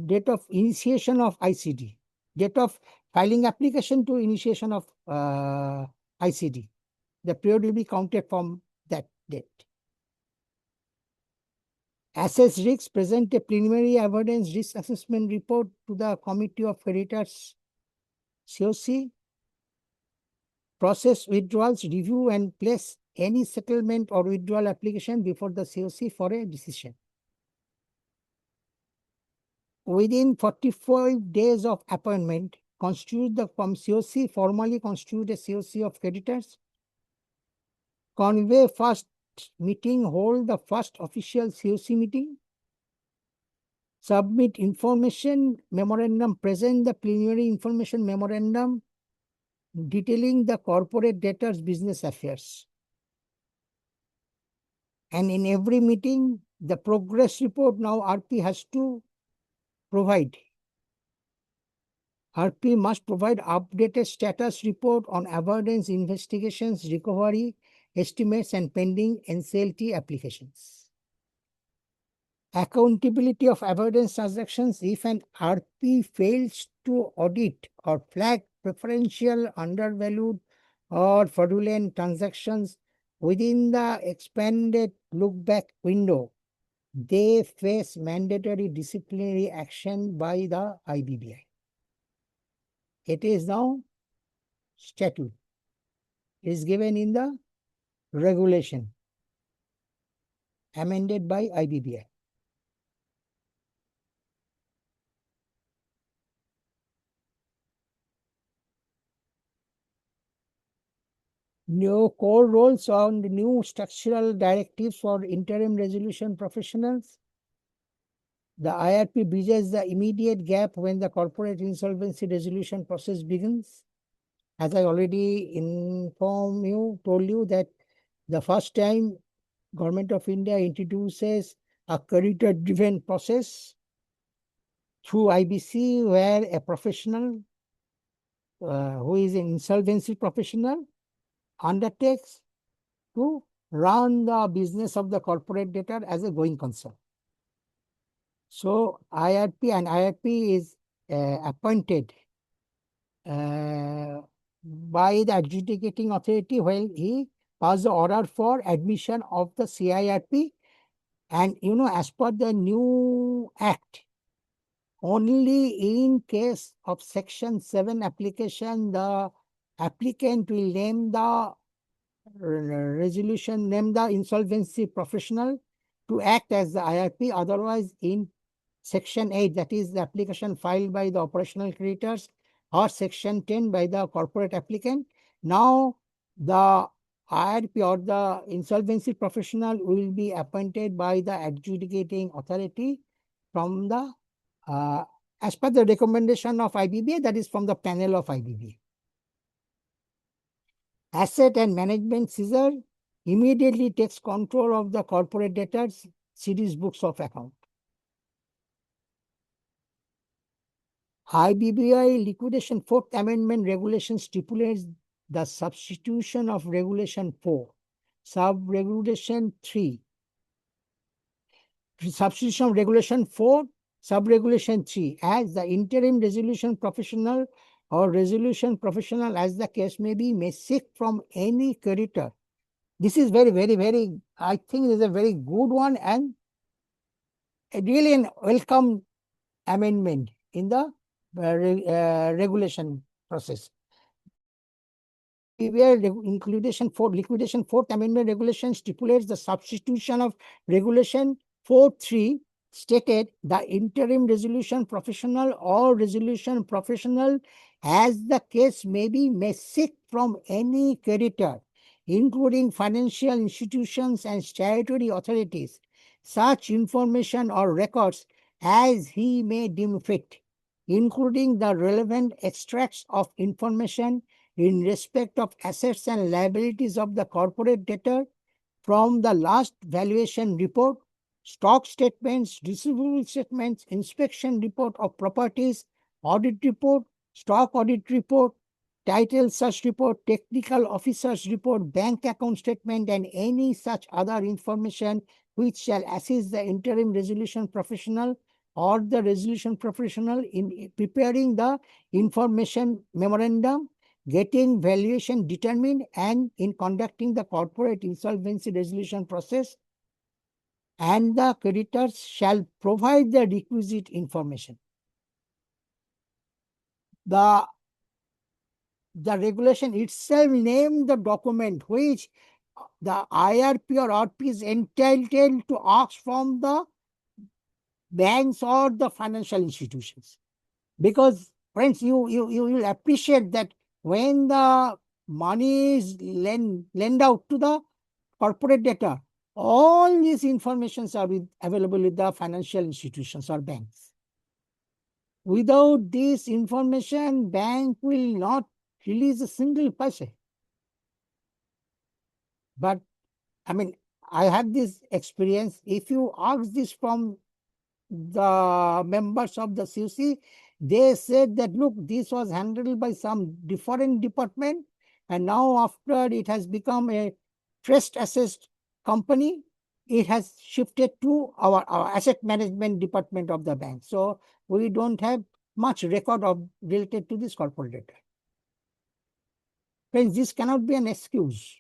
S1: date of initiation of ICD, date of filing application to initiation of ICD. The period will be counted from that date. Assess risks, present a preliminary avoidance risk assessment report to the Committee of Creditors, COC. Process withdrawals, review and place any settlement or withdrawal application before the COC for a decision. Within 45 days of appointment, constitute the COC, formally constitute a COC of creditors. Convey first meeting, hold the first official COC meeting. Submit information memorandum, present the preliminary information memorandum detailing the corporate debtors' business affairs. And in every meeting, the progress report now RP has to provide. RP must provide updated status report on avoidance investigations, recovery estimates, and pending NCLT applications. Accountability of avoidance transactions. If an RP fails to audit or flag preferential, undervalued, or fraudulent transactions within the expanded look-back window, they face mandatory disciplinary action by the IBBI. It is now statute. It is given in the regulation amended by IBBI. New core roles on the new structural directives for interim resolution professionals. The IRP bridges the immediate gap when the corporate insolvency resolution process begins. As I already told you that the first time Government of India introduces a creditor-driven process through IBC, where a professional who is an insolvency professional undertakes to run the business of the corporate debtor as a going concern. So IRP is appointed by the adjudicating authority while he passes the order for admission of the CIRP. And as per the new act, only in case of Section 7 application, the applicant will name the insolvency professional to act as the IRP. Otherwise, in Section 8, that is the application filed by the operational creditors, or Section 10 by the corporate applicant, now the IRP or the insolvency professional will be appointed by the adjudicating authority from the as per the recommendation of IBBA, that is from the panel of IBBA. Asset and management seizure immediately takes control of the corporate debtors' series books of account. IBBI Liquidation 4th Amendment Regulation stipulates the substitution of Regulation 4, Sub-Regulation 3. Substitution of Regulation 4, Sub-Regulation 3 as the interim resolution professional or resolution professional, as the case may be, may seek from any creditor. This is very, I think this is a very good one and really a welcome amendment in the regulation process. Liquidation 4th Amendment Regulation stipulates the substitution of Regulation 4.3 stated the interim resolution professional or resolution professional, as the case may be, may seek from any creditor, including financial institutions and statutory authorities, such information or records as he may deem fit, including the relevant extracts of information in respect of assets and liabilities of the corporate debtor from the last valuation report, stock statements, receivable statements, inspection report of properties, audit report, stock audit report, title search report, technical officer's report, bank account statement, and any such other information which shall assist the interim resolution professional or the resolution professional in preparing the information memorandum, getting valuation determined, and in conducting the corporate insolvency resolution process, and the creditors shall provide the requisite information. The regulation itself named the document which the IRP or RP is entitled to ask from the banks or the financial institutions. Because, friends, you will appreciate that when the money is lent out to the corporate debtor, all these informations are available with the financial institutions or banks. Without this information, bank will not release a single paisa. But I mean, I have this experience. If you ask this from the members of the CUC, they said that, look, this was handled by some different department, and now after it has become a trust assessed company, it has shifted to our asset management department of the bank. So we don't have much record of related to this corporate data. Friends, this cannot be an excuse.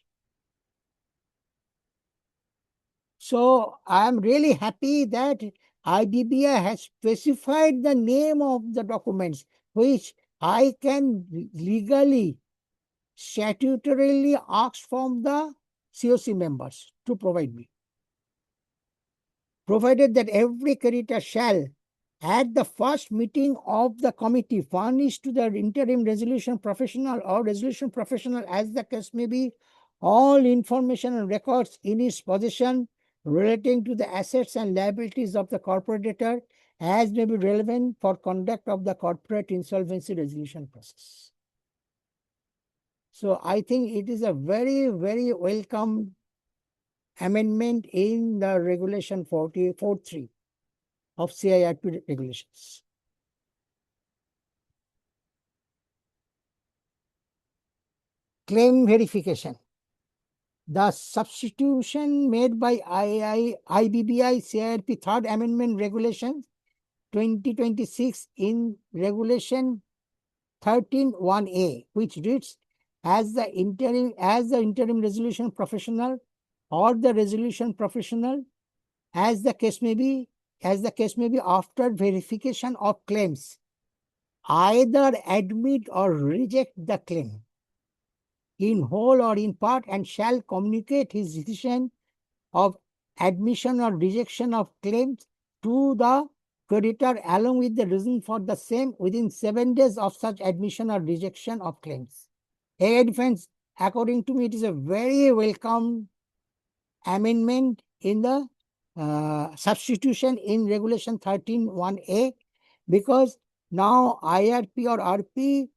S1: So I am really happy that IBBI has specified the name of the documents which I can legally, statutorily ask from the COC members to provide me. Provided that every creditor shall, at the first meeting of the committee, furnish to the interim resolution professional or resolution professional, as the case may be, all information and records in his possession relating to the assets and liabilities of the corporator as may be relevant for conduct of the corporate insolvency resolution process. So I think it is a very, very welcome amendment in the regulation 4043 of CIRP regulations. Claim verification. The substitution made by IBBI CIRP Third Amendment Regulation 2026 in Regulation 13(1)A, which reads, as the interim resolution professional or the resolution professional, as the case may be after verification of claims, either admit or reject the claim in whole or in part, and shall communicate his decision of admission or rejection of claims to the creditor along with the reason for the same within 7 days of such admission or rejection of claims. Again, friends, according to me, it is a very welcome amendment in the substitution in Regulation 13(1)A, because now IRP or RP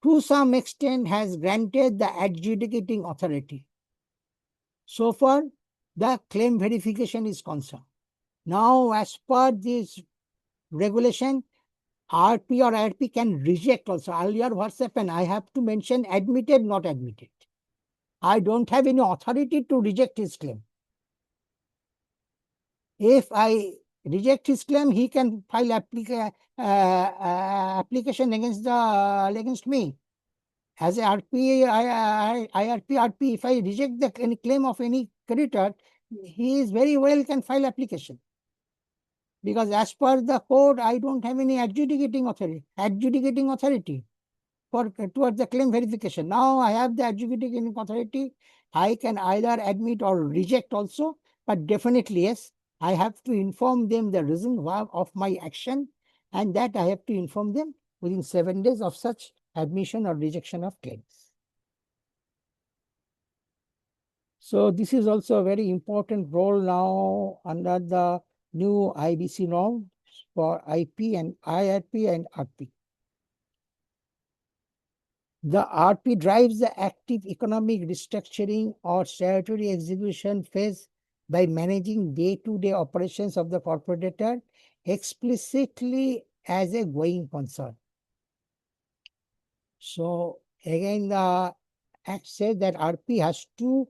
S1: to some extent has granted the adjudicating authority. So far, the claim verification is concerned. Now, as per this regulation, RP or RP can reject also. Earlier, what's happened? I have to mention admitted, not admitted. I don't have any authority to reject his claim. If I reject his claim, he can file application against me. As a IRP, RP, if I reject any claim of any creditor, he is very well can file application. Because as per the code, I don't have any adjudicating authority towards the claim verification. Now I have the adjudicating authority. I can either admit or reject also, but definitely yes, I have to inform them the reason of my action, and that I have to inform them within 7 days of such admission or rejection of claims. So this is also a very important role now under the new IBC norm for IP and IRP and RP. The RP drives the active economic restructuring or statutory execution phase by managing day-to-day operations of the corporator explicitly as a going concern. So again, the Act says that RP has to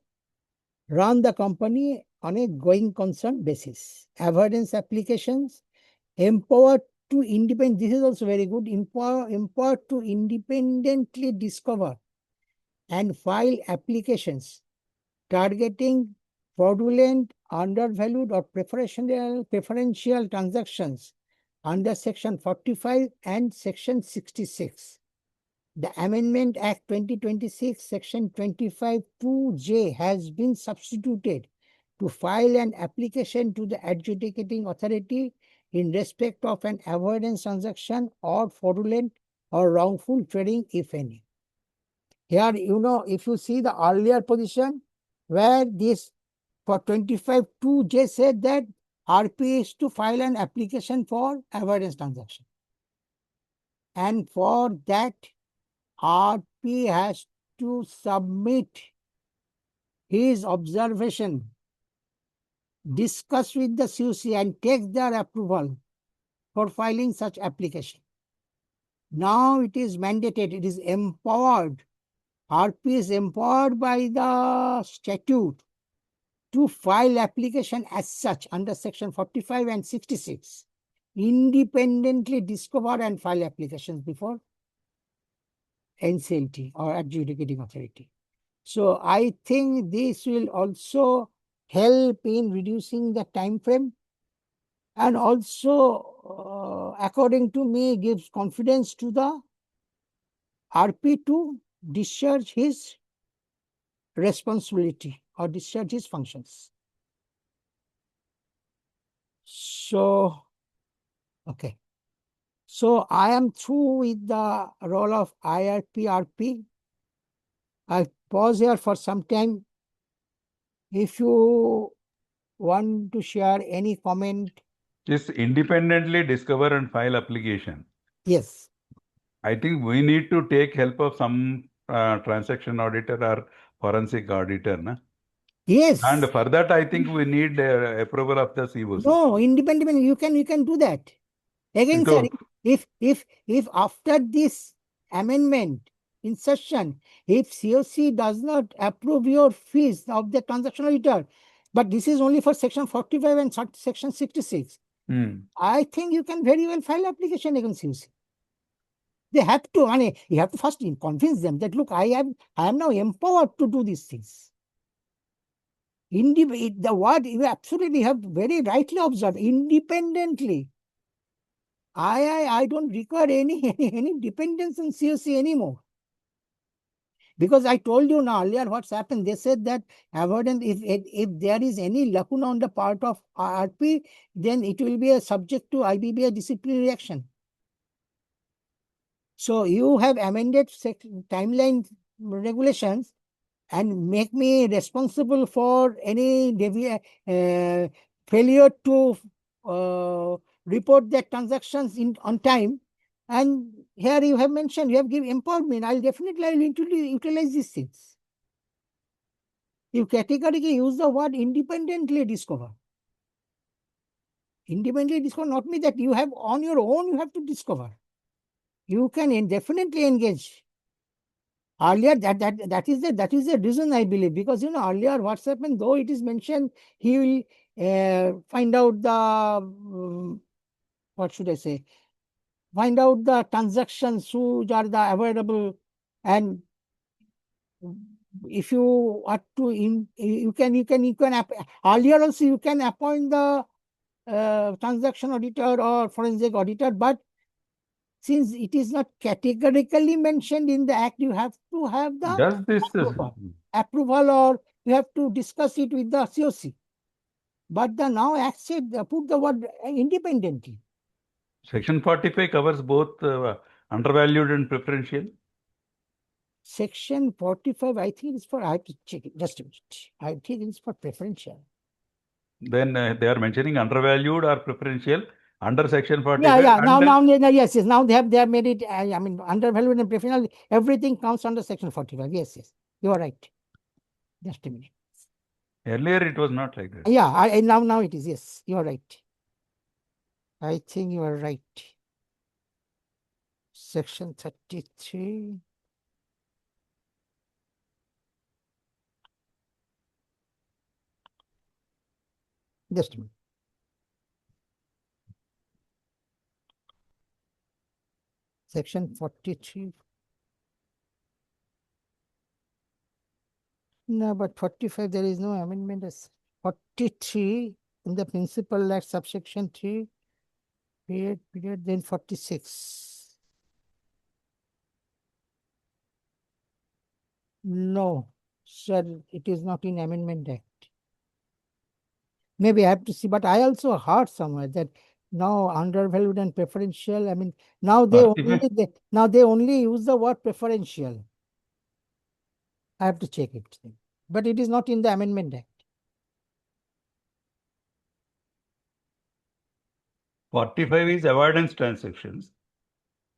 S1: run the company on a going concern basis. Avoidance applications empowered to independent, this is also very good, empowered to independently discover and file applications targeting fraudulent, undervalued or preferential transactions under Section 45 and Section 66. The Amendment Act 2026, Section 25(2)J has been substituted to file an application to the adjudicating authority in respect of an avoidance transaction or fraudulent or wrongful trading, if any. Here, if you see the earlier position where this for 25(2)J said that RP is to file an application for avoidance transaction. And for that, RP has to submit his observation, discuss with the CUC and take their approval for filing such application. Now it is mandated, it is empowered. RP is empowered by the statute to file application as such under section 45 and 66, independently discover and file applications before NCLT or adjudicating authority. So I think this will also help in reducing the time frame, and also, according to me, gives confidence to the RP to discharge his responsibility or discharge his functions. So, okay. So I am through with the role of IRP, RP. I'll pause here for some time. If you want to share any comment.
S2: Just independently discover and file application.
S1: Yes.
S2: I think we need to take help of some transaction auditor or forensic auditor. Na?
S1: Yes.
S2: And for that, I think we need approval of the COC.
S1: No, independent, you can do that. Again, sir, if after this amendment, insertion, if COC does not approve your fees of the transaction auditor, but this is only for section 45 and section 66, I think you can very well file application against COC. They have to, I mean, you have to first convince them that, look, I am now empowered to do these things. The word you absolutely have very rightly observed, independently. I don't require any dependence on COC anymore. Because I told you now earlier what's happened. They said that avoidance, if there is any lacuna on the part of RP, then it will be subject to IBBA disciplinary action. So you have amended timeline regulations and make me responsible for any failure to report that transactions on time. And here you have mentioned, you have given empowerment. I'll utilize these things. You categorically use the word independently discover. Independently discover, not mean that you have on your own, you have to discover. You can definitely engage. Earlier, that is the reason, I believe, because earlier what's happened, though it is mentioned, he will find out the what should I say? Find out the transactions which are the avoidable, and if you are to earlier also you can appoint the transaction auditor or forensic auditor, but since it is not categorically mentioned in the act, you have to have the approval, or you have to discuss it with the COC. But the now act said, put the word independently.
S2: Section 45 covers both undervalued and preferential.
S1: Section 45, I think it's for, I have to check it, just a minute. I think it's for preferential.
S2: Then they are mentioning undervalued or preferential under section 45.
S1: Yeah. Now, yes. Now they have made it. I mean, undervalued and preferential, everything comes under section 45. Yes. You are right. Just a minute.
S2: Earlier it was not like that.
S1: Yeah, now it is. Yes, you are right. I think you are right. Section 33. Just a minute. Section 43. No, but 45, there is no amendment. 43 in the Principal Act, subsection 3, period, then 46. No, sir, it is not in Amendment Act. Maybe I have to see, but I also heard somewhere that now undervalued and preferential, I mean, now they only use the word preferential. I have to check it. But it is not in the Amendment Act.
S2: 45 is avoidance transactions.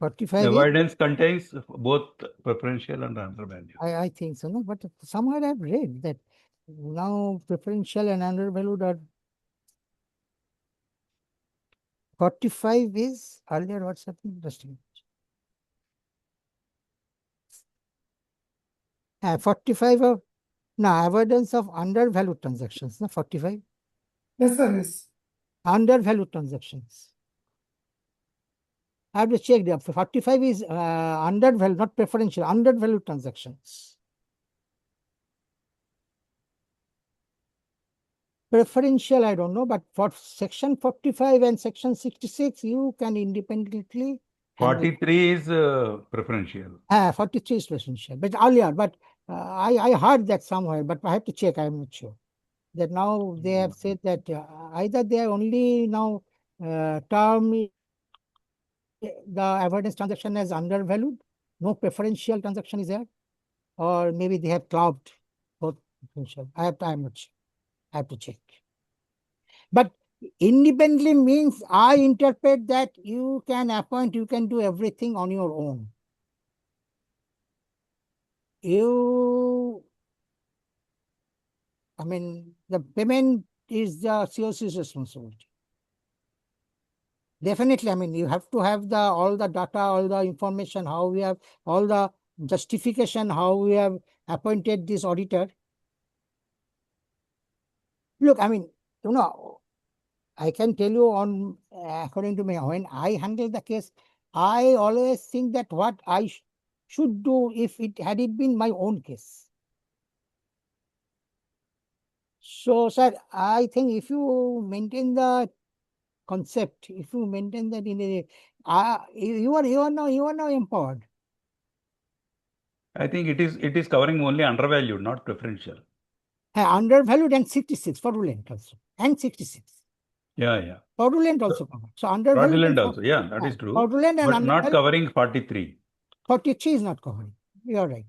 S1: 45 is,
S2: Avoidance contains both preferential and undervalued.
S1: I think so, no? But somewhere I've read that now preferential and undervalued are 45 is earlier what's happening? Just a minute. 45 of now avoidance of undervalued transactions, no? 45
S3: Yes, sir, yes.
S1: undervalued transactions. I have to check the 45 is undervalued, not preferential, undervalued transactions. Preferential, I don't know, but for section 45 and section 66, you can independently handle.
S2: 43 is preferential.
S1: 43 is preferential, but earlier, but I heard that somewhere, but I have to check, I'm not sure. That now they have said that either they are only now term the avoidance transaction as undervalued, no preferential transaction is there, or maybe they have clubbed both preferential. I'm not sure. I have to check. But independently means I interpret that you can appoint, you can do everything on your own. I mean, the payment is the COC's responsibility. Definitely, I mean, you have to have all the data, all the information, how we have, all the justification, how we have appointed this auditor. Look, I mean, I can tell you on, according to me, when I handle the case, I always think that what I should do if it had it been my own case. So, sir, I think if you maintain the concept, if you maintain that in a, you are now empowered.
S2: I think it is covering only undervalued, not preferential.
S1: Undervalued and 66 fraudulent also, and 66.
S2: Yeah.
S1: Fraudulent also covered. So undervalued
S2: Fraudulent
S1: and
S2: also, yeah, that is true.
S1: fraudulent and
S2: But not
S1: undervalued,
S2: covering 43.
S1: 43 is not covering. You are right.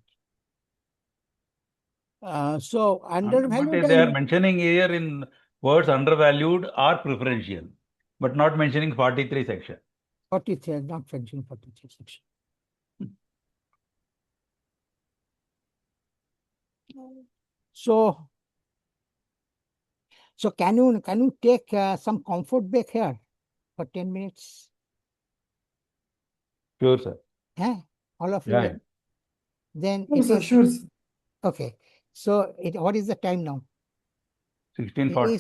S1: So
S2: But
S1: undervalued
S2: they are
S1: and
S2: mentioning here in words undervalued or preferential, but not mentioning 43 section.
S1: 43, not mentioning 43 section. So can you take some comfort break here for 10 minutes?
S2: Sure, sir.
S1: Yeah, all of you.
S2: Yeah.
S1: Then
S3: Sure,
S1: it
S3: sir,
S1: is
S3: sure, sir.
S1: okay. So what is the time now?
S2: 1640.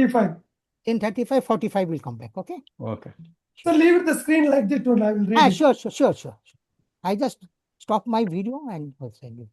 S3: 10:35.
S1: 10:35, 45 will come back. Okay.
S2: Okay.
S3: So leave the screen like that one. I will read it.
S1: Sure. I just stop my video and will send you.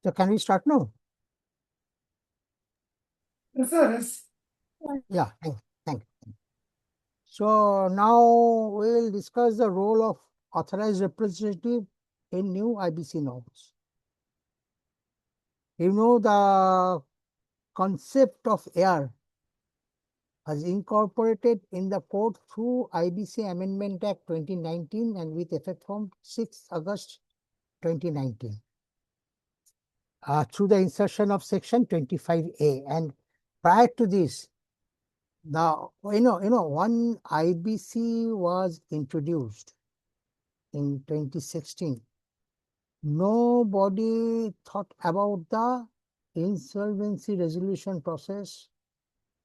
S1: So can we start now?
S3: Yes, sir. Yes.
S1: Yeah, thank you. So now we'll discuss the role of authorized representative in new IBC norms. You know, the concept of heir was incorporated in the code through IBC Amendment Act 2019 and with effect from 6th August 2019 through the insertion of section 25A. And prior to this, one IBC was introduced in 2016. Nobody thought about the insolvency resolution process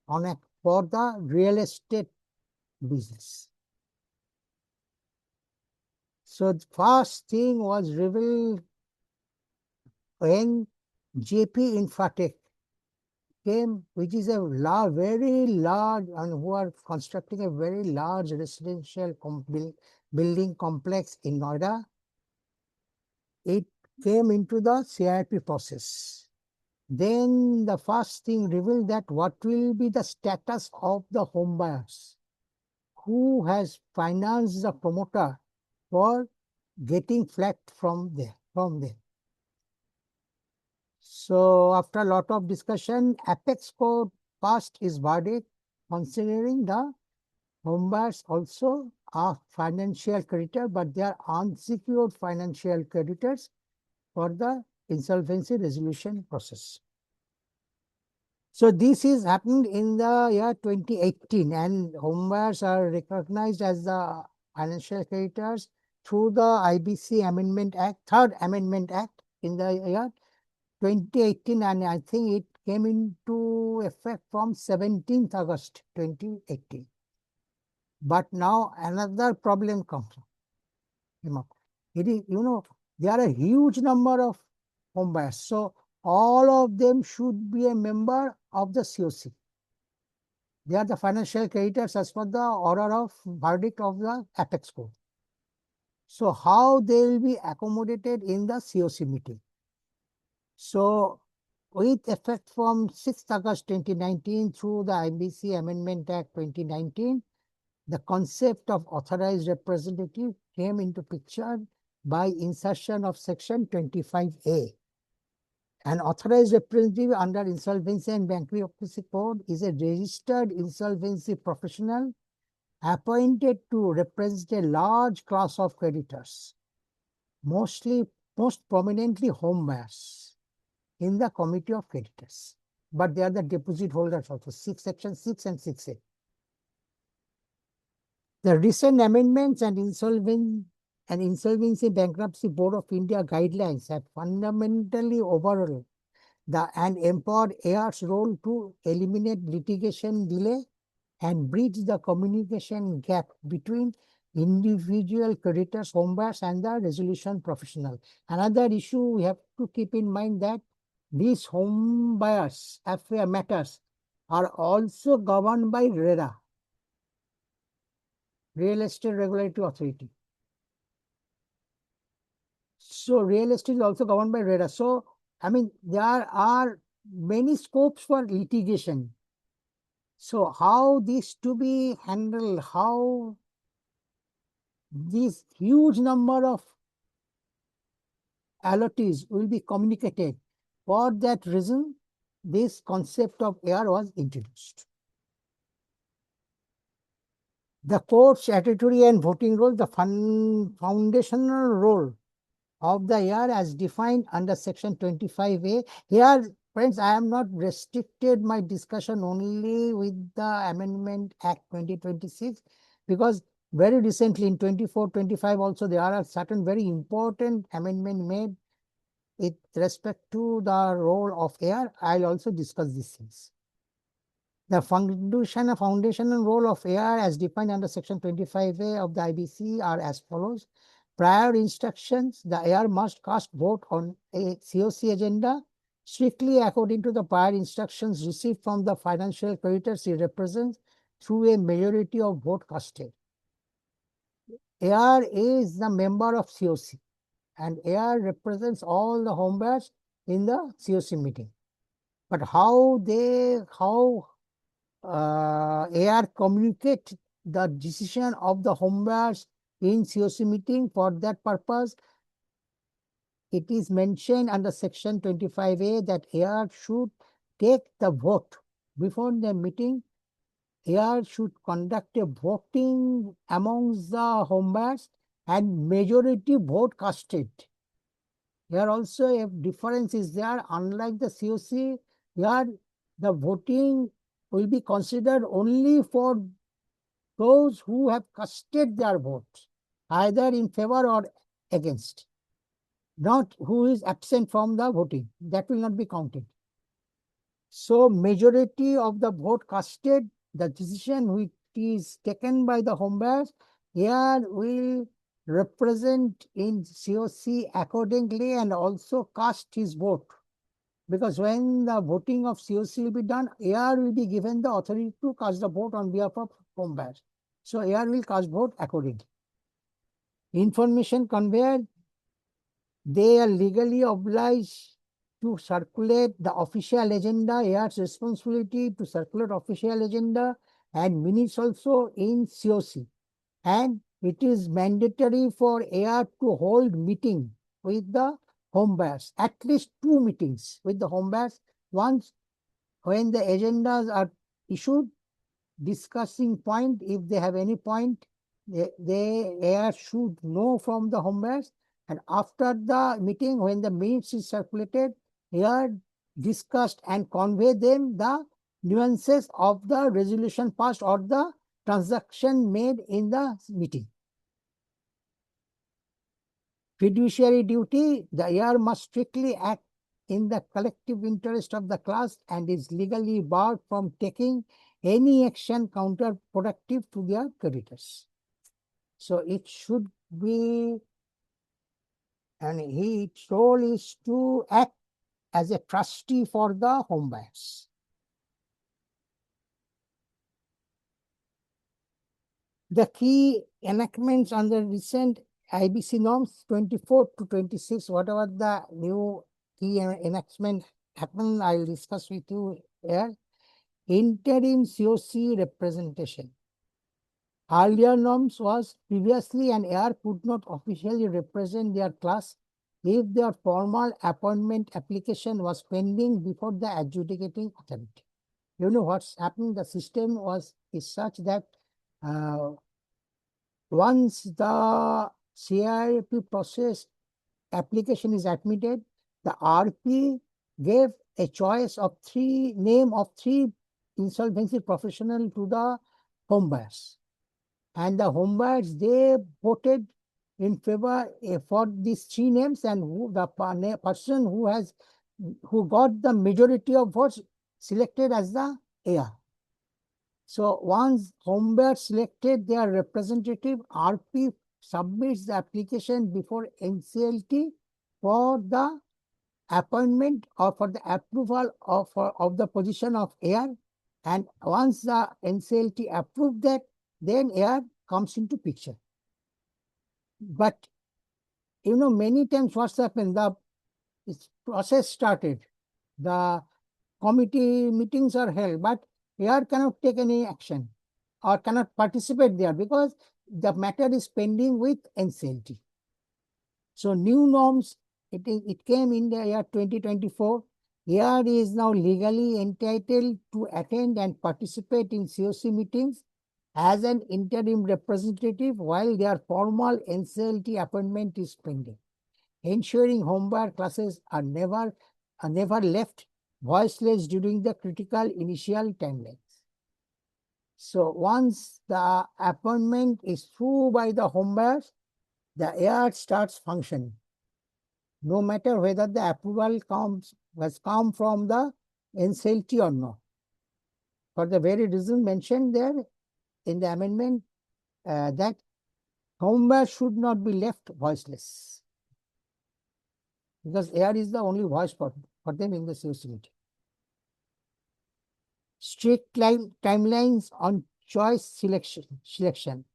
S1: for the real estate business. So the first thing was revealed when JP Infratech came, which is a very large, and who are constructing a very large residential building complex in Noida. It came into the CIP process. Then the first thing revealed that what will be the status of the home buyers who has financed the promoter for getting flat from there. So after a lot of discussion, Apex Court passed its verdict considering the home buyers also are financial creditor, but they are unsecured financial creditors for the insolvency resolution process. So this is happened in the year 2018, and home buyers are recognized as the financial creditors through the IBC Amendment Act, Third Amendment Act in the year 2018, and I think it came into effect from 17th August 2018. But now another problem comes up. It is, there are a huge number of home buyers. So all of them should be a member of the COC. They are the financial creditors as per the order of verdict of the Apex Court. So how they will be accommodated in the COC meeting? So with effect from 6th August 2019 through the IBC Amendment Act 2019, the concept of authorized representative came into picture by insertion of section 25A. An authorized representative under Insolvency and Bankruptcy Code is a registered insolvency professional appointed to represent a large class of creditors, most prominently home buyers, in the committee of creditors. But they are the deposit holders also, section 6 and 6A. The recent amendments and Insolvency Bankruptcy Board of India guidelines have fundamentally overhauled and empowered heirs' role to eliminate litigation delay and bridge the communication gap between individual creditors, home buyers, and the resolution professional. Another issue we have to keep in mind that these home buyers affair matters are also governed by RERA, Real Estate Regulatory Authority. So real estate is also governed by RERA. So, I mean, there are many scopes for litigation. So how this to be handled, how this huge number of allottees will be communicated. For that reason, this concept of heir was introduced. The court's statutory and voting role, the foundational role of the heir as defined under section 25A. Here, friends, I am not restricted my discussion only with the Amendment Act 2026, because very recently in 24-25 also there are certain very important amendment made with respect to the role of heir. I'll also discuss these things. The foundational role of heir as defined under section 25A of the IBC are as follows. Prior instructions, the heir must cast vote on a COC agenda strictly according to the prior instructions received from the financial creditors he represents through a majority of vote casted. Heir is the member of COC, and heir represents all the home buyers in the COC meeting. But how AR communicate the decision of the home buyers in COC meeting. For that purpose, it is mentioned under section 25A that AR should take the vote before the meeting. AR should conduct a voting amongst the home buyers and majority vote casted. Here also a difference is there. Unlike the COC, here the voting will be considered only for those who have casted their votes, either in favor or against, not who is absent from the voting. That will not be counted. So majority of the vote casted, the decision which is taken by the home buyers here will represent in COC accordingly and also cast his vote. Because when the voting of COC will be done, AR will be given the authority to cast the vote on behalf of home buyers. So AR will cast vote accordingly. Information conveyed, they are legally obliged to circulate the official agenda. AR's responsibility to circulate official agenda and minutes also in COC. And it is mandatory for AR to hold meeting with the home buyers, at least 2 meetings with the home buyers. Once when the agendas are issued, discussing point, if they have any point, AR should know from the home buyers. And after the meeting, when the minutes is circulated, AR discussed and convey them the nuances of the resolution passed or the transaction made in the meeting. Fiduciary duty, the AR must strictly act in the collective interest of the class and is legally barred from taking any action counterproductive to their creditors. So it should be, and its role is to act as a trustee for the home buyers. The key enactments under recent IBC Norms 24 to 26, whatever the new key enactment happened, I will discuss with you here. Interim COC representation. Earlier norms was previously an AR could not officially represent their class if their formal appointment application was pending before the adjudicating authority. You know what's happening? The system is such that once the CIP process application is admitted, the RP gave a choice of name of three insolvency professional to the home buyers. And the home buyers, they voted in favor for these 3 names, and the person who got the majority of votes selected as the AR. So once home buyers selected their representative, RP submits the application before NCLT for the appointment or for the approval of the position of AR. And once the NCLT approved that, then AR comes into picture. But you know, many times what's happened, the process started, the committee meetings are held, but AR cannot take any action or cannot participate there because the matter is pending with NCLT. So new norms, it came in the year 2024. AR is now legally entitled to attend and participate in COC meetings as an interim representative while their formal NCLT appointment is pending, ensuring home buyer classes are never left voiceless during the critical initial timelines. So once the appointment is through by the home buyers, the AR starts functioning, no matter whether the approval has come from the NCLT or not. For the very reason mentioned there in the amendment, that home buyers should not be left voiceless, because AR is the only voice for them in the COC meeting. Strict timelines on choice selection.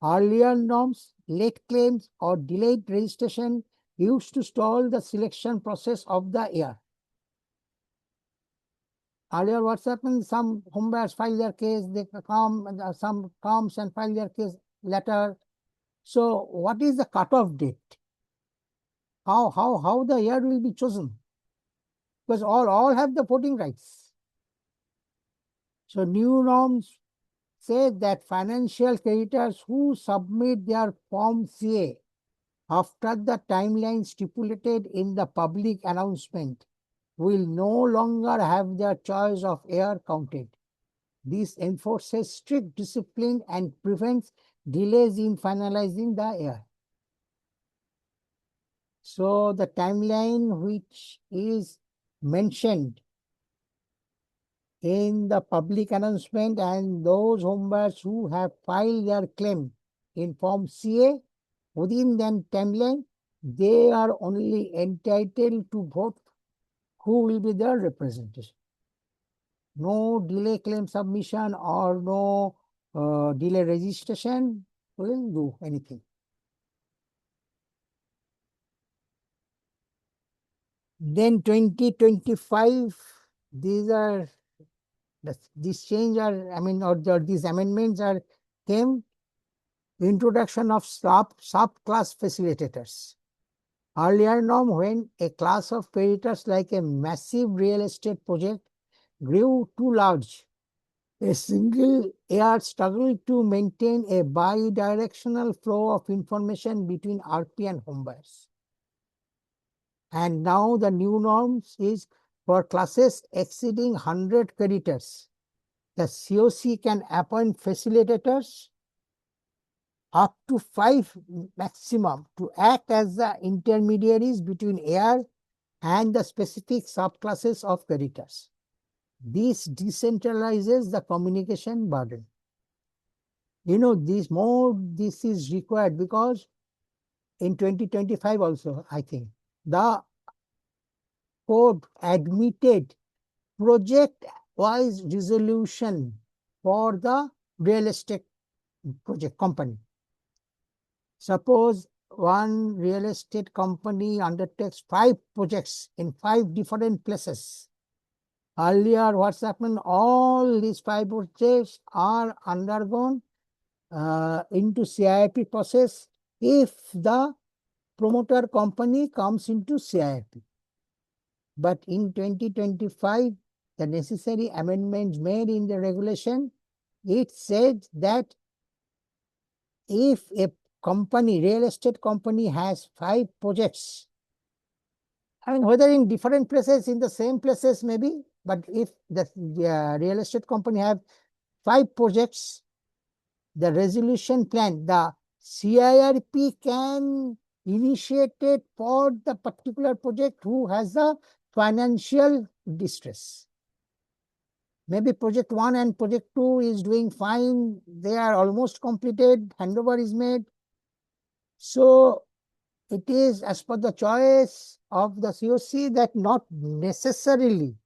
S1: Earlier norms, late claims or delayed registration used to stall the selection process of the heir. Earlier, what's happened? Some home buyers file their case, they come, some comes and file their case later. So, what is the cutoff date? How the heir will be chosen? Because all have the voting rights. So, new norms say that financial creditors who submit their Form CA after the timeline stipulated in the public announcement will no longer have their choice of heir counted. This enforces strict discipline and prevents delays in finalizing the heir. So the timeline which is mentioned in the public announcement and those homebuyers who have filed their claim in Form CA within that timeline, they are only entitled to vote who will be their representation. No delay claim submission or no delay registration will do anything. Then 2025, these change are, or these amendments are came, introduction of subclass facilitators. Earlier norm, when a class of creditors like a massive real estate project grew too large, a single heir struggled to maintain a bi-directional flow of information between RP and homebuyers. And now the new norms is for classes exceeding 100 creditors. The COC can appoint facilitators up to 5 maximum to act as the intermediaries between heir and the specific subclasses of creditors. This decentralizes the communication burden. This is required because in 2025 also, I think, the code admitted project-wise resolution for the real estate project company. Suppose one real estate company undertakes 5 projects in 5 different places. Earlier, what's happened? All these 5 projects are undergone into CIP process if the promoter company comes into CIP. But in 2025, the necessary amendments made in the regulation, it said that if a company, real estate company has 5 projects, whether in different places, in the same places maybe, but if the real estate company have 5 projects, the resolution plan, the CIRP can initiate it for the particular project who has the financial distress. Maybe project 1 and project 2 is doing fine. They are almost completed. Handover is made. So it is as per the choice of the COC that not necessarily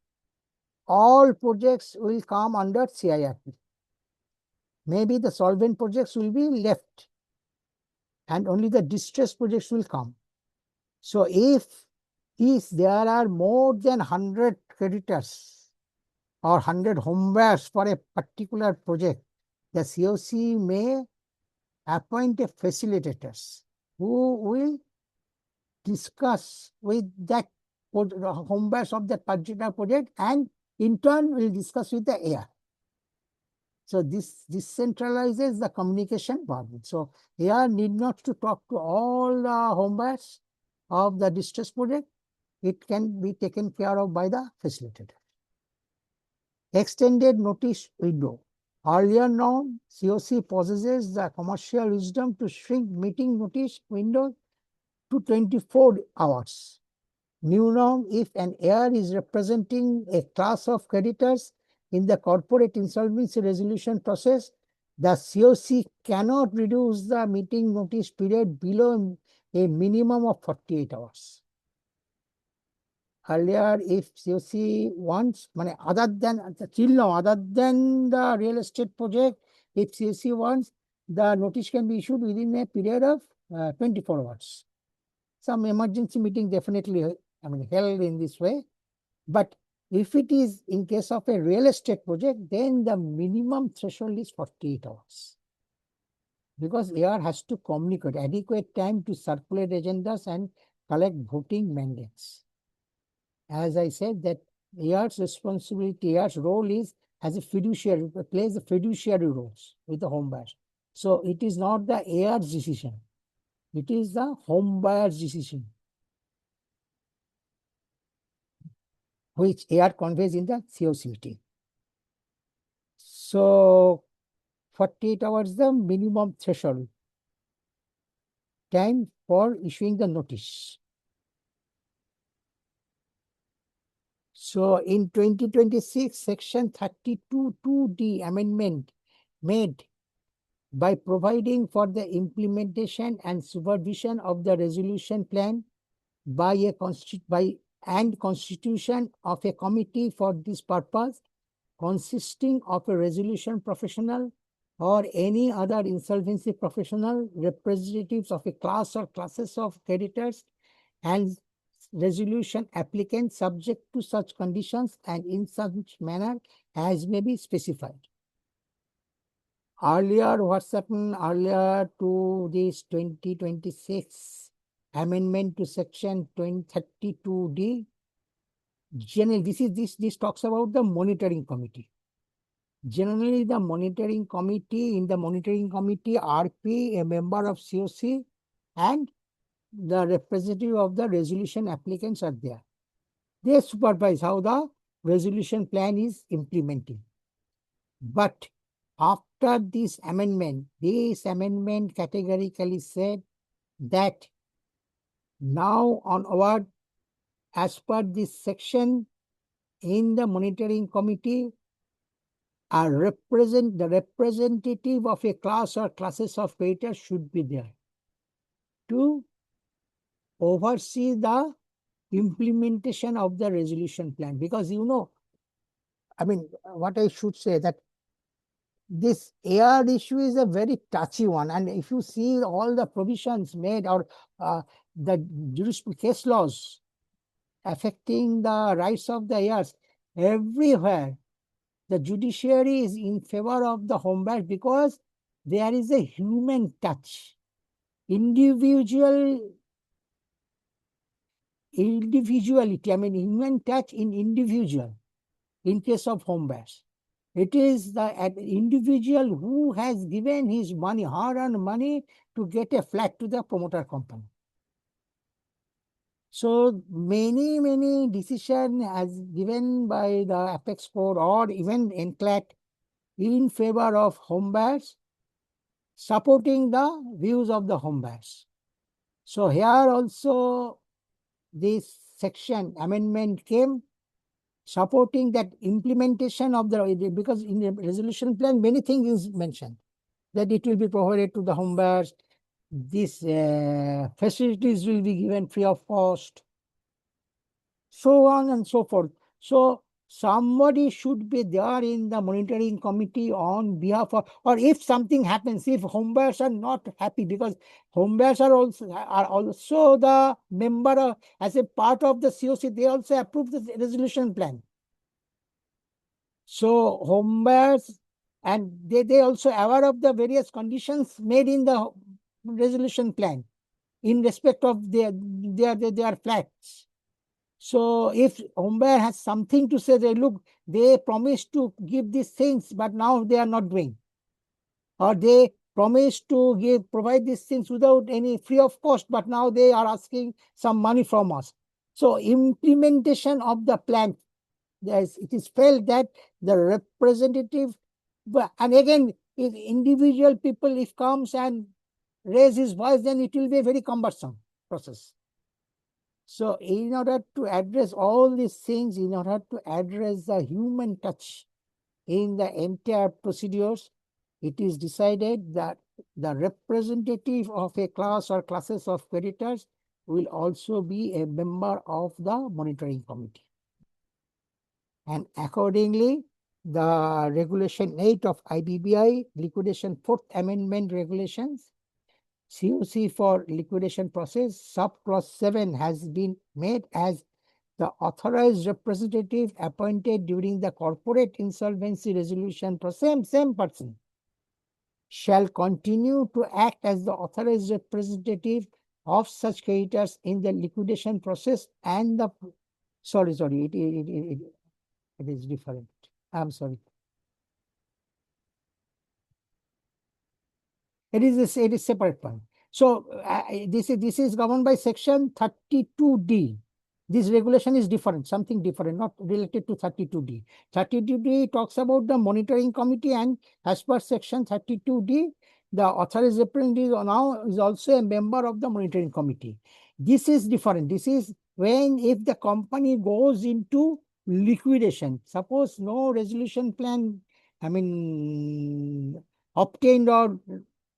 S1: all projects will come under CIRP. Maybe the solvent projects will be left and only the distressed projects will come. So if there are more than 100 creditors or 100 homebuyers for a particular project, the COC may appoint a facilitators who will discuss with that homebuyers of that particular project and in turn will discuss with the heir. So this decentralizes the communication burden. So heir need not to talk to all the homebuyers of the distress project. It can be taken care of by the facilitator. Extended notice window. Earlier norm, COC possesses the commercial wisdom to shrink meeting notice window to 24 hours. New norm, if an heir is representing a class of creditors in the corporate insolvency resolution process, the COC cannot reduce the meeting notice period below a minimum of 48 hours. Earlier, if COC wants, other than the real estate project, if COC wants, the notice can be issued within a period of 24 hours. some emergency meeting definitely, held in this way. But if it is in case of a real estate project, then the minimum threshold is 48 hours. Because AR has to communicate adequate time to circulate agendas and collect voting mandates. As I said, that AR's responsibility, AR's role is as a fiduciary, plays the fiduciary roles with the home buyers. So it is not the AR's decision. It is the home buyer's decision, which AR conveys in the COC meeting. So 48 hours the minimum threshold time for issuing the notice. So in 2026, Section 32(2)(d) amendment made by providing for the implementation and supervision of the resolution plan by constitution of a committee for this purpose, consisting of a resolution professional or any other insolvency professional, representatives of a class or classes of creditors, and resolution applicants subject to such conditions and in such manner as may be specified. Earlier, what's happened earlier to this 2026 amendment to section 32(d), generally this talks about the monitoring committee. Generally, the monitoring committee, in the monitoring committee, RP, a member of COC, and the representative of the resolution applicants are there. They supervise how the resolution plan is implementing. But after this amendment categorically said that now onward, as per this section, in the monitoring committee, the representative of a class or classes of creditors should be there to oversee the implementation of the resolution plan. Because what I should say, that this AR issue is a very touchy one, and if you see all the provisions made or the case laws affecting the rights of the ARs, everywhere the judiciary is in favor of the home buyers because there is a human touch, individuality, human touch in individual in case of home buyers. It is the individual who has given his money, hard-earned money, to get a flat to the promoter company. So many decisions as given by the Apex Court or even NCLAT in favor of home buyers, supporting the views of the home buyers. So here also this section amendment came supporting that implementation of the, because in the resolution plan many things is mentioned, that it will be provided to the home buyers, these facilities will be given free of cost, so on and so forth. So somebody should be there in the monitoring committee on behalf of, or if something happens, if home buyers are not happy, because home buyers are also the member of, as a part of the COC, they also approve the resolution plan. So home buyers, and they also aware of the various conditions made in the resolution plan in respect of their flats. So if home buyer has something to say, they look, they promised to give these things, but now they are not doing. Or they promised to provide these things without any free of cost, but now they are asking some money from us. So implementation of the plan, it is felt that the representative, and again, if individual people, if comes and raise his voice, then it will be a very cumbersome process. So in order to address all these things, in order to address the human touch in the entire procedures, it is decided that the representative of a class or classes of creditors will also be a member of the monitoring committee. And accordingly, the Regulation 8 of IBBI, Liquidation 4th Amendment Regulations, COC for liquidation process, sub-clause 7 has been made as the authorized representative appointed during the corporate insolvency resolution process, same person, shall continue to act as the authorized representative of such creditors in the liquidation process and the, sorry, it is different. I'm sorry. It is separate point. So this is governed by section 32D. This regulation is different, something different, not related to 32D. 32D talks about the monitoring committee, and as per section 32D, the authorized representative now is also a member of the monitoring committee. This is different. This is when if the company goes into liquidation, suppose no resolution plan, obtained or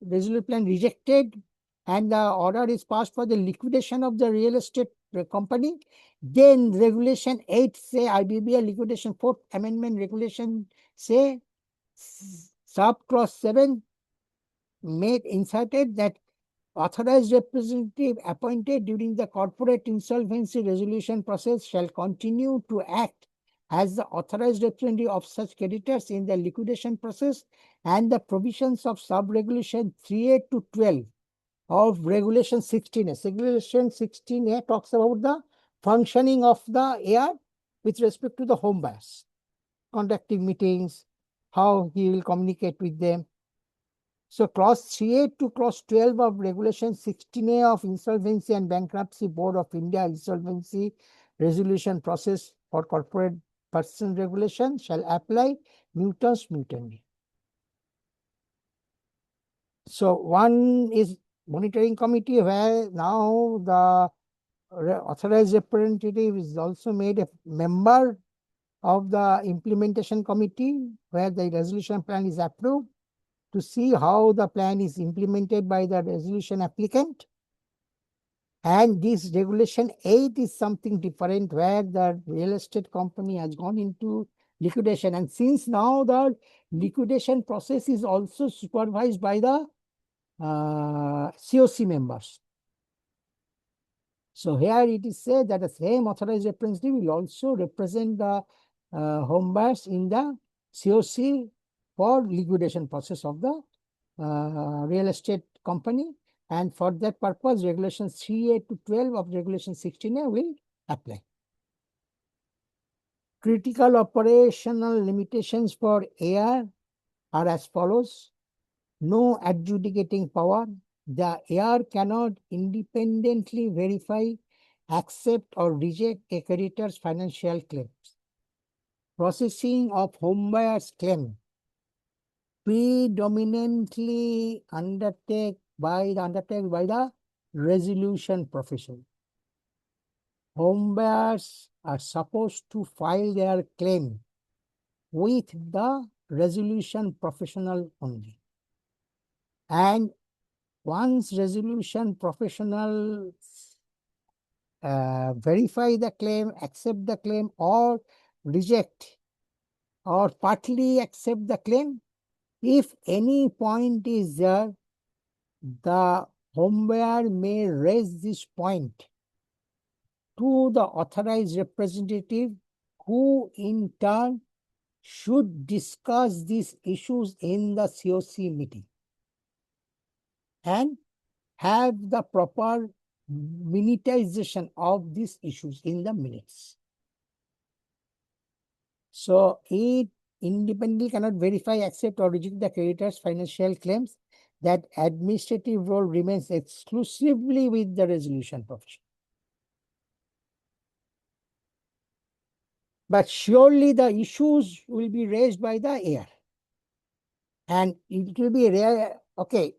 S1: resolution plan rejected, and the order is passed for the liquidation of the real estate company, then regulation 8 say IBBA liquidation 4th amendment regulation say sub-clause 7 made inserted that authorized representative appointed during the corporate insolvency resolution process shall continue to act as the authorized representative of such creditors in the liquidation process, and the provisions of sub-regulation 3A to 12 of regulation 16A. Regulation 16A talks about the functioning of the AR with respect to the home buyers, conducting meetings, how he will communicate with them. So clause 3A to clause 12 of regulation 16A of Insolvency and Bankruptcy Board of India insolvency resolution process for corporate person regulation shall apply mutans mutandi. So one is monitoring committee, where now the authorized representative is also made a member of the implementation committee, where the resolution plan is approved to see how the plan is implemented by the resolution applicant. And this regulation 8 is something different, where the real estate company has gone into liquidation. And since now the liquidation process is also supervised by the COC members. So here it is said that the same authorized representative will also represent the home buyers in the COC for liquidation process of the real estate company. And for that purpose, regulation 3A to 12 of regulation 16A will apply. Critical operational limitations for AR are as follows. No adjudicating power. The AR cannot independently verify, accept, or reject a creditor's financial claims. Processing of home buyer's claim predominantly undertaken by the resolution profession. Home buyers are supposed to file their claim with the resolution professional only. And once resolution professionals verify the claim, accept the claim, or reject or partly accept the claim, if any point is there, the home buyer may raise this point to the authorized representative, who in turn should discuss these issues in the COC meeting and have the proper minutization of these issues in the minutes. So it independently cannot verify, accept, or reject the creditor's financial claims. That administrative role remains exclusively with the resolution profession. But surely the issues will be raised by the heir. And it will be rare, okay,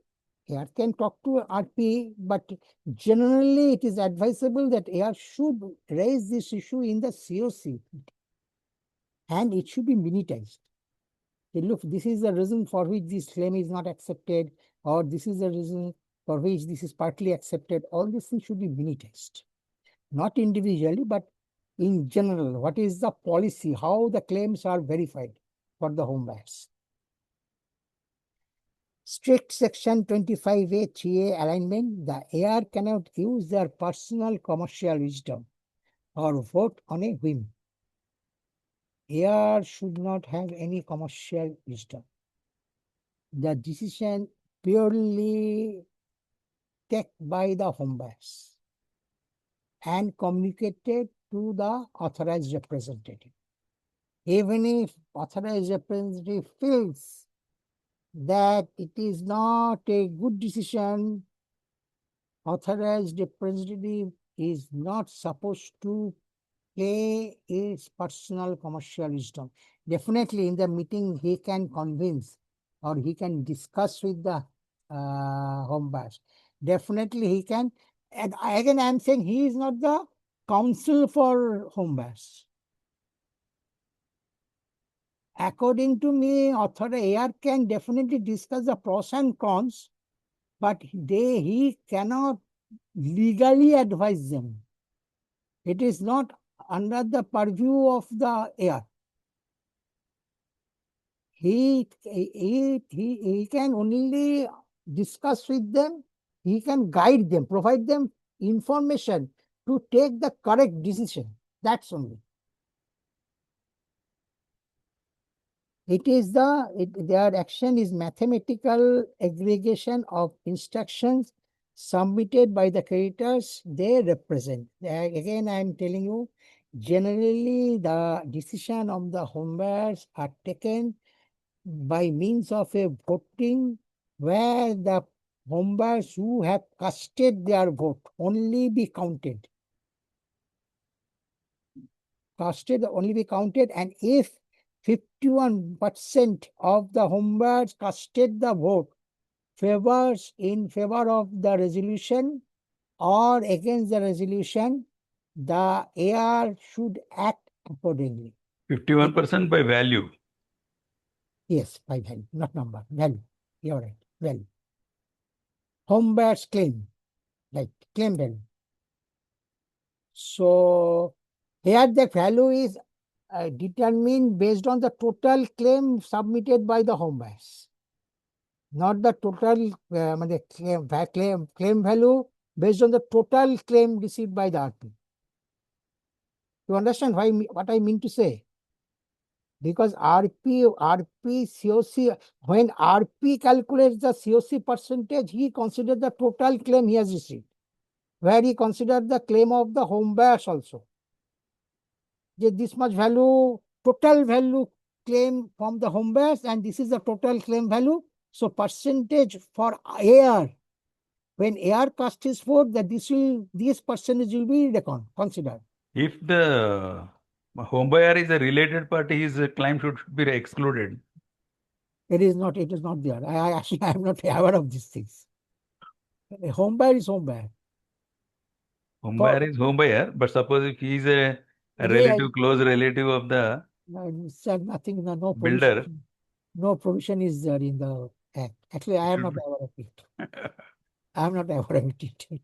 S1: heir can talk to RP, but generally it is advisable that heir should raise this issue in the COC. And it should be minutized. Look, this is the reason for which this claim is not accepted, or this is the reason for which this is partly accepted. All these things should be minutized. Not individually, but in general. What is the policy? How the claims are verified for the home buyers? strict section 25A 3A alignment, the heir cannot use their personal commercial wisdom or vote on a whim. Heir should not have any commercial wisdom. The decision purely taken by the home buyers and communicated to the authorized representative. Even if authorized representative feels that it is not a good decision, authorized representative is not supposed to play his personal commercial wisdom. Definitely in the meeting he can convince or he can discuss with the home buyers. Definitely he can. And again, I am saying he is not the counsel for home buyers. According to me, author AR can definitely discuss the pros and cons, but he cannot legally advise them. It is not under the purview of the AR. He can only discuss with them, he can guide them, provide them information to take the correct decision. That's only. Their action is mathematical aggregation of instructions submitted by the creditors they represent. Again, I am telling you, generally the decision of the home buyers are taken by means of a voting where the home buyers who have casted their vote only be counted. And if 51% of the home buyers casted the vote in favor of the resolution or against the resolution, the AR should act accordingly.
S2: 51% by value.
S1: Yes, by value, not number, value. You're right, value. Home buyers claim, like claim value. So here the value is determined based on the total claim submitted by the home buyers, not the total claim value based on the total claim received by the RP. You understand what I mean to say? Because RP COC, when RP calculates the COC percentage, he considers the total claim he has received, where he considers the claim of the home buyers also. This much value, total value claim from the home buyers, and this is the total claim value. So percentage for AR, when AR cast his vote, that this percentage will be considered.
S2: If the home buyer is a related party, his claim should be excluded.
S1: It is not there. I am not aware of these things. A home buyer is home buyer.
S2: Home buyer is home buyer, but suppose if he is a relative, close relative of the
S1: nothing, no
S2: builder.
S1: provision. No provision is there in the act. Actually, I am not aware of it. I am not aware of it.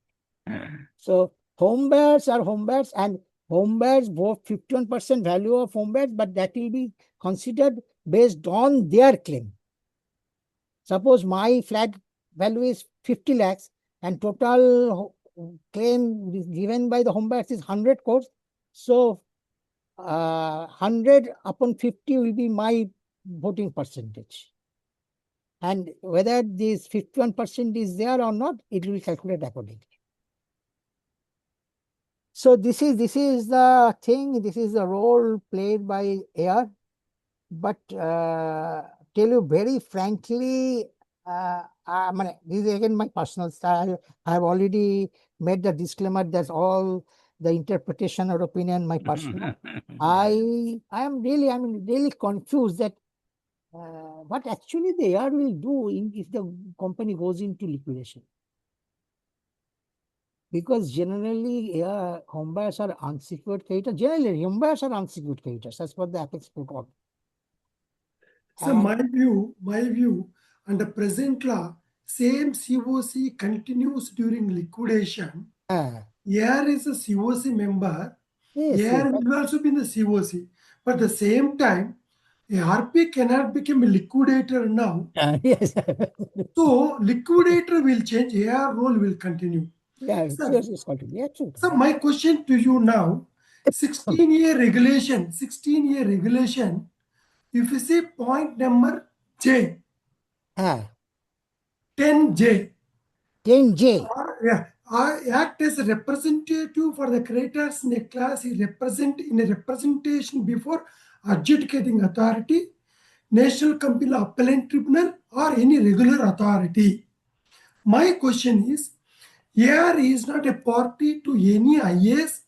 S1: So home buyers are home buyers, and home buyers vote 51% value of home buyers, but that will be considered based on their claim. Suppose my flat value is 50 lakhs and total claim given by the home buyers is 100 crores. So 100 upon 50 will be my voting percentage. And whether this 51% is there or not, it will calculate accordingly. So this is the thing, this is the role played by AR. But tell you very frankly, this is again my personal style. I have already made the disclaimer that's all the interpretation or opinion, my personal. I am really confused that what actually the AR will do if the company goes into liquidation. Because generally, home buyers are unsecured creditors. Generally, home buyers are unsecured creditors as per the Apex protocol.
S3: So my view, under present law, same COC continues during liquidation. AR is a COC member.
S1: Yes,
S3: AR will also be in the COC. But at the same time, A RP cannot become a liquidator now.
S1: Yes.
S3: So liquidator will change, AR role will continue.
S1: Yeah,
S3: Sir,
S1: yes, it's continue. Yeah, true.
S3: so my question to you now, 16-year regulation, 16-year regulation, if you say point number J,
S1: Ah,
S3: 10J,
S1: 10J.
S3: yeah, act as a representative for the creators in a class, represent in a representation before adjudicating authority, National Company Law Appellate Tribunal, or any regular authority. My question is, AR is not a party to any IAS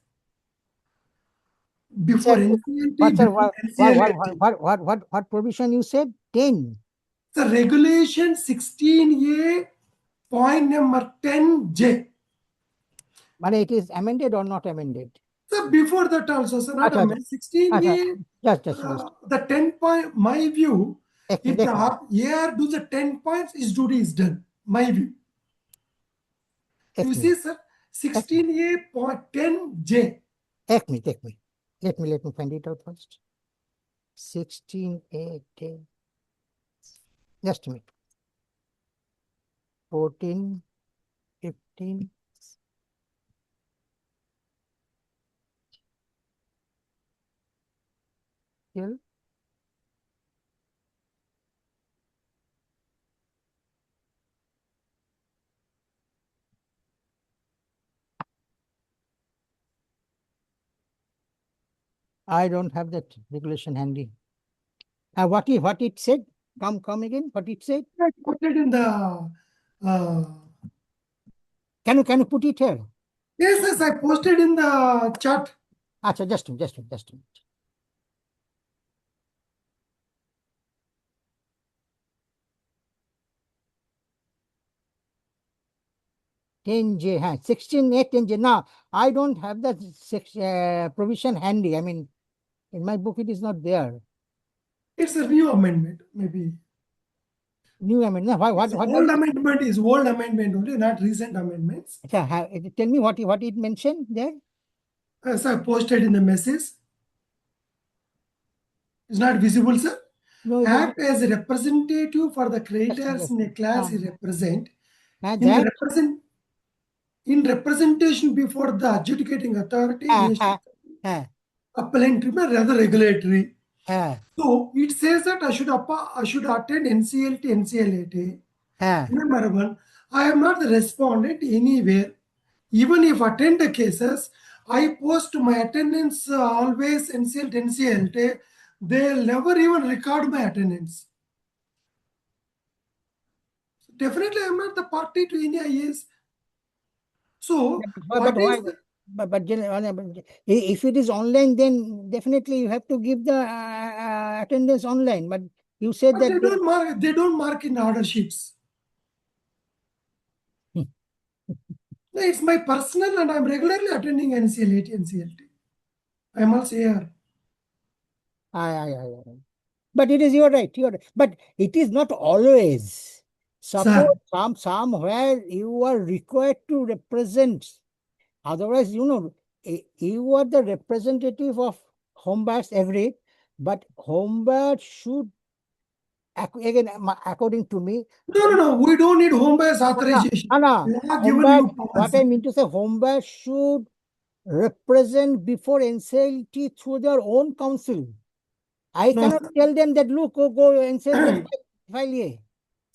S3: before
S1: Sir,
S3: NCLT, before NCLAT.
S1: what provision you said? 10.
S3: The regulation 16A, point number 10J.
S1: But it is amended or not amended?
S3: So before that also, so not
S1: Acha,
S3: a
S1: acha,
S3: 16A,
S1: acha. Just.
S3: the 10 point, my view,
S1: Ek
S3: if
S1: minute,
S3: the AR do the 10 points, his duty is done. My view.
S1: ek
S3: You see,
S1: minute,
S3: sir, 16A point 10J.
S1: ek minute. Let me find it out first. 16, 10. Just a minute. 14, 15. Till I don't have that regulation handy. What it said? Come again. What it said?
S3: I put it in the,
S1: Can you put it here?
S3: yes, I posted in the chat.
S1: Acha, just a minute. 10J, 16A, 10J. Now, I don't have that provision handy. I mean, in my book, it is not there.
S3: It's a new amendment, maybe.
S1: New amendment. What
S3: Old amendment is old amendment only, not recent amendments.
S1: Tell me what it mentioned there.
S3: As I posted in the message. It's not visible, sir.
S1: No,
S3: Act as a representative for the creators in a class he represent. In representation before the adjudicating authority, national appellate tribunal, rather regulatory. So it says that I should attend NCLT, NCLAT. Number one, I am not the respondent anywhere. Even if attend the cases, I post my attendance always NCLT, NCLT. They'll never even record my attendance. Definitely, I'm not the party to any IAS. So,
S1: but why? But if it is online, then definitely you have to give the attendance online. But you said that
S3: they don't mark in order sheets. It's my personal, and I'm regularly attending NCLAT, NCLT. I'm also here.
S1: But it is you're right. But it is not always. Suppose somewhere you are required to represent. Otherwise, you are the representative of home buyers every, but home buyers should, again, according to me.
S3: No. We don't need home buyers authorization.
S1: What I mean to say, home buyers should represent before NCLT through their own counsel. I cannot tell them that, look, go NCLT file here.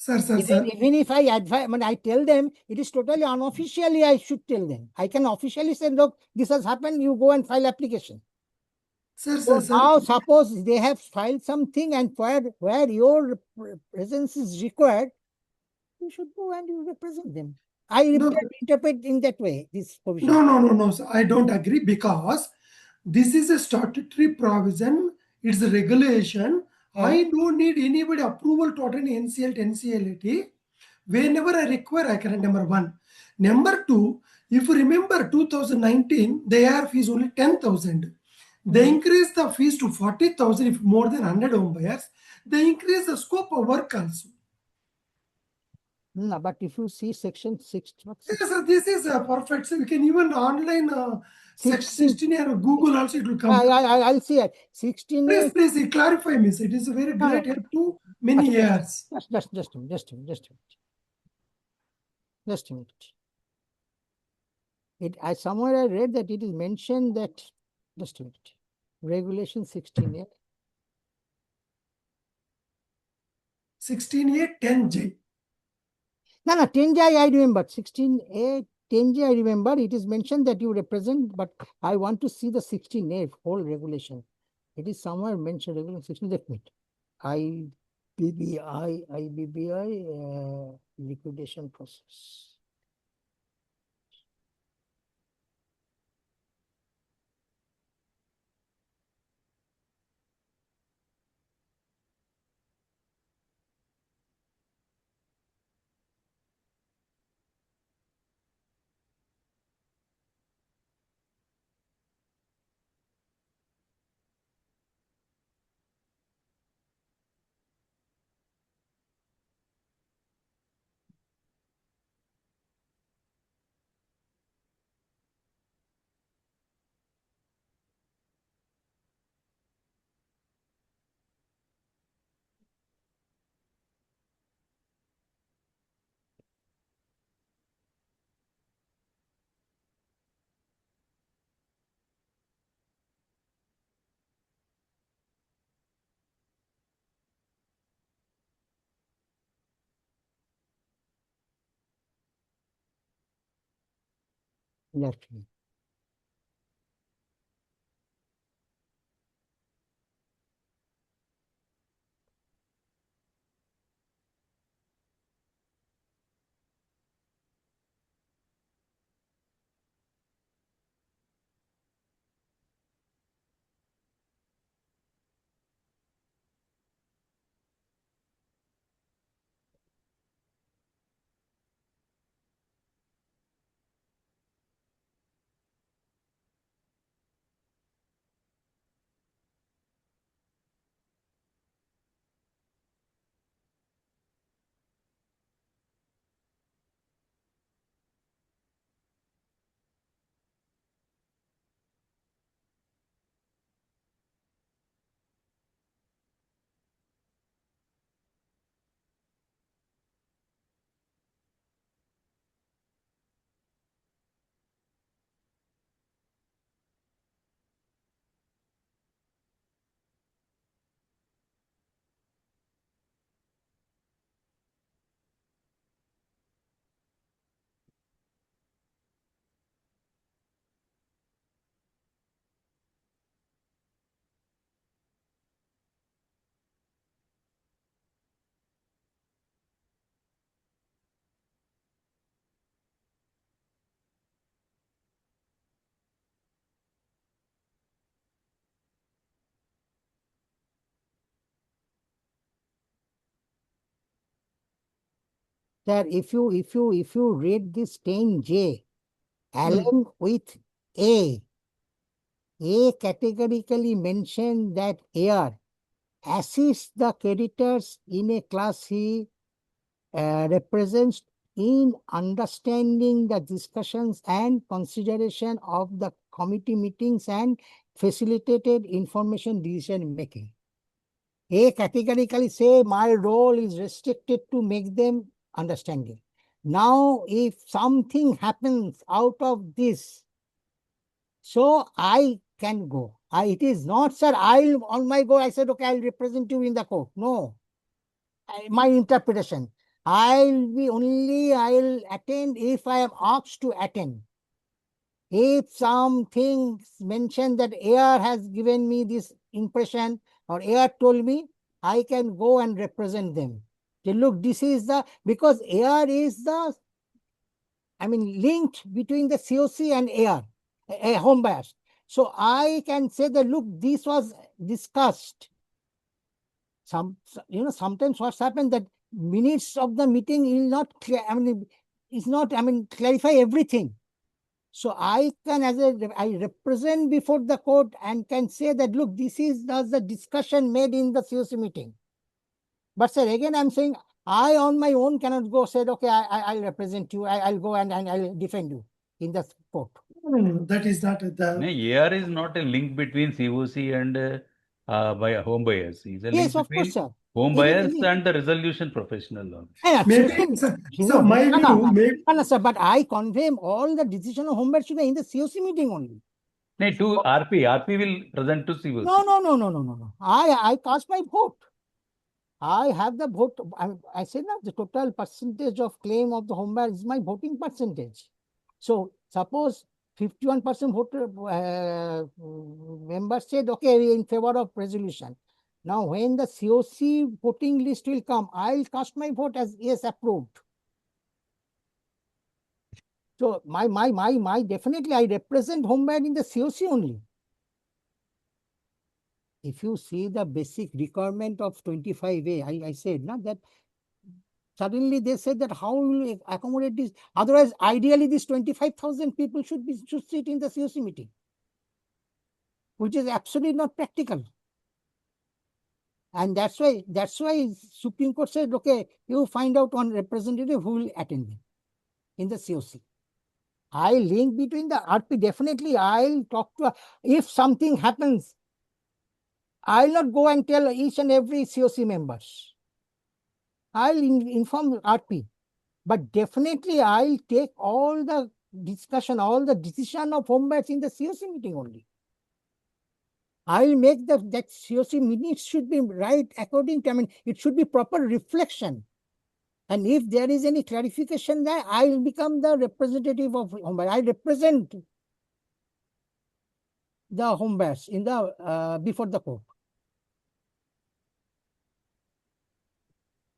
S3: Sir.
S1: Even if I advise, when I tell them, it is totally unofficially, I should tell them. I can officially say, look, this has happened, you go and file application.
S3: Sir.
S1: Now, suppose they have filed something and where your presence is required, you should go and you represent them. I interpret in that way, this provision.
S3: No, sir. I don't agree because this is a statutory provision. It's a regulation. I don't need anybody approval to attend NCLT, NCLAT. Whenever I require, I can. Number one. Number two, if you remember 2019, the AR fees only 10,000. They increase the fees to 40,000 if more than 100 home buyers. They increase the scope of work also.
S1: No, but if you see section 6,
S3: yes, sir, this is perfect. So we can even online Section 16 or Google also it will come.
S1: I'll see it. 16A.
S3: Please clarify, miss. It is a very great help to many years.
S1: Just a minute. Somewhere I read that it is mentioned that, just a minute, regulation 16A.
S3: 16A, 10J.
S1: No, 10J I remember. 16A, 10J I remember. It is mentioned that you represent, but I want to see the 16A whole regulation. It is somewhere mentioned, regulation 16. Let me. IBBI, liquidation process. Left me. Sir, if you read this 10J along with A categorically mentioned that air assists the creditors in a class he represents in understanding the discussions and consideration of the committee meetings and facilitated information decision making. A categorically say my role is restricted to make them understanding. Now, if something happens out of this, so I can go. It is not, sir, I'll on my go, I said, okay, I'll represent you in the court. No. My interpretation. I'll attend if I am asked to attend. If something mentioned that air has given me this impression or air told me, I can go and represent them. Okay, look, this is because air is linked between the COC and air, a home bias. So I can say that, look, this was discussed. Sometimes what's happened that minutes of the meeting will not clarify everything. So I can, I represent before the court and can say that, look, this is the discussion made in the COC meeting. But sir, again, I'm saying I on my own cannot go say, okay, I'll represent you. I'll go and I'll defend you in the court.
S3: No, that is not
S2: No,
S3: the.
S2: AR is not a link between COC and home buyers. It's a
S1: Yes,
S2: link
S1: of course,
S2: between
S1: sir.
S2: home
S1: Any,
S2: buyers
S1: any,
S2: and the resolution professional.
S3: Maybe,
S1: absolutely.
S3: so my
S1: No,
S3: view, maybe.
S1: no, sir, but I convey all the decision of home should be in the COC meeting only.
S2: No, to RP will present to COC.
S1: No. I cast my vote. I have the vote. I said now the total percentage of claim of the home buyer is my voting percentage. So suppose 51% voter members said, okay, we are in favor of resolution. Now, when the COC voting list will come, I'll cast my vote as yes, approved. So my definitely I represent home buyer in the COC only. If you see the basic requirement of 25A, I said now that suddenly they said that how will we accommodate this? Otherwise, ideally, these 25,000 people should sit in the COC meeting, which is absolutely not practical. And that's why Supreme Court said, okay, you find out one representative who will attend in the COC. I link between the RP. Definitely, I'll talk to, if something happens, I'll not go and tell each and every COC members. I'll inform RP. But definitely, I'll take all the discussion, all the decision of home buyers in the COC meeting only. I'll make that COC minutes should be right according to, it should be proper reflection. And if there is any clarification there, I'll become the representative of home buyers. I represent the home buyers in the before the court.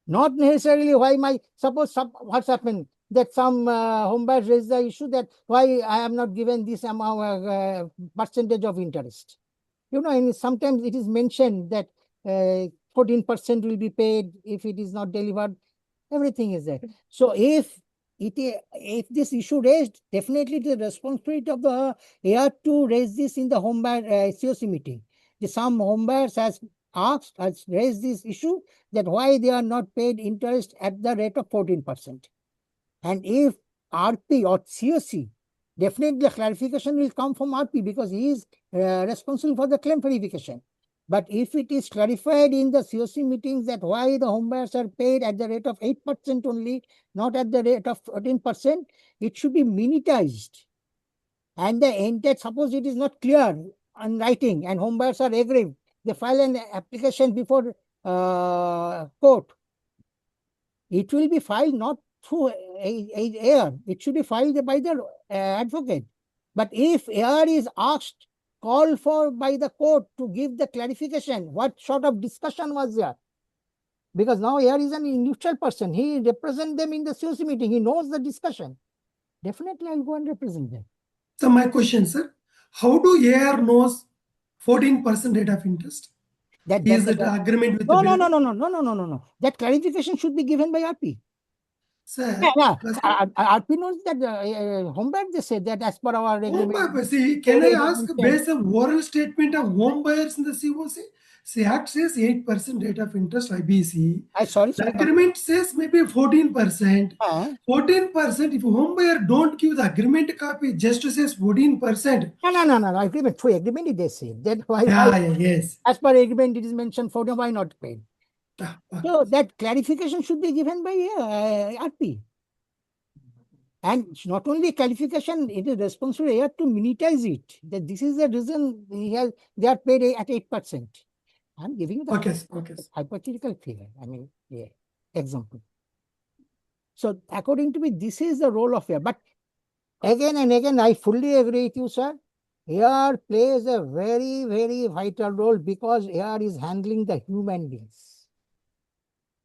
S1: Not necessarily why suppose what's happened that some home buyers raise the issue that why I am not given this amount percentage of interest. And sometimes it is mentioned that 14% will be paid if it is not delivered. Everything is there. So if this issue raised, definitely the responsibility of the AR to raise this in the home buyer COC meeting. Some home buyers has raised this issue that why they are not paid interest at the rate of 14%. And if RP or COC, definitely the clarification will come from RP because he is responsible for the claim verification. But if it is clarified in the COC meetings that why the home buyers are paid at the rate of 8% only, not at the rate of 14%, it should be minutized. And the entire, suppose it is not clear on writing and home buyers are aggrieved, they file an application before court. It will be filed not through AR. It should be filed by the advocate. But if AR is asked, called for by the court to give the clarification, what sort of discussion was there? Because now AR is an neutral person. He represents them in the COC meeting. He knows the discussion. Definitely, I'll go and represent them.
S3: So my question, sir, how do AR knows 14% rate of interest? Is it agreement with the builder?
S1: No. That clarification should be given by RP.
S3: Sir,
S1: RP knows that home buyer, they said that as per our agreement.
S3: See, can I ask based on oral statement of home buyers in the COC? See, Act says 8% rate of interest IBC. The agreement says maybe 14%. 14%, if home buyer don't give the agreement copy, just says 14%.
S1: No. Agreement, through agreement, they say. Then why?
S3: Yes.
S1: As per agreement, it is mentioned 14, why not paid? So that clarification should be given by RP. And not only clarification, it is responsible to minutize it. That this is the reason they are paid at 8%. I'm giving you the hypothetical figure. Example. So according to me, this is the role of AR. But again and again, I fully agree with you, sir. AR plays a very, very vital role because AR is handling the human beings.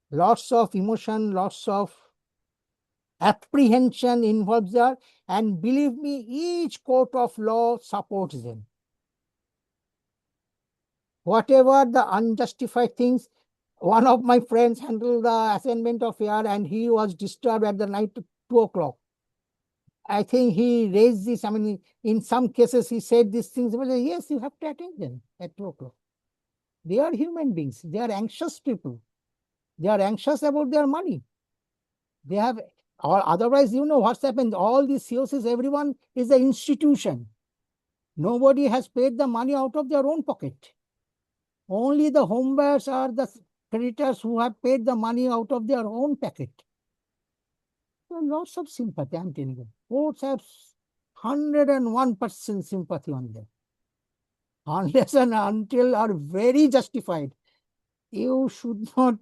S1: Lots of emotion, lots of apprehension involves there, and believe me, each court of law supports them. Whatever the unjustified things, one of my friends handled the assignment of AR and he was disturbed at the night 2 o'clock. I think he raised this. In some cases, he said these things. But yes, you have to attend them at 2 o'clock. They are human beings. They are anxious people. They are anxious about their money. They have Or otherwise, you know what's happened. All these COCs, everyone is the institution. Nobody has paid the money out of their own pocket. Only the home buyers are the creditors who have paid the money out of their own pocket. So lots of sympathy, I'm telling you. Courts have 101% sympathy on them. Unless and until are very justified, you should not,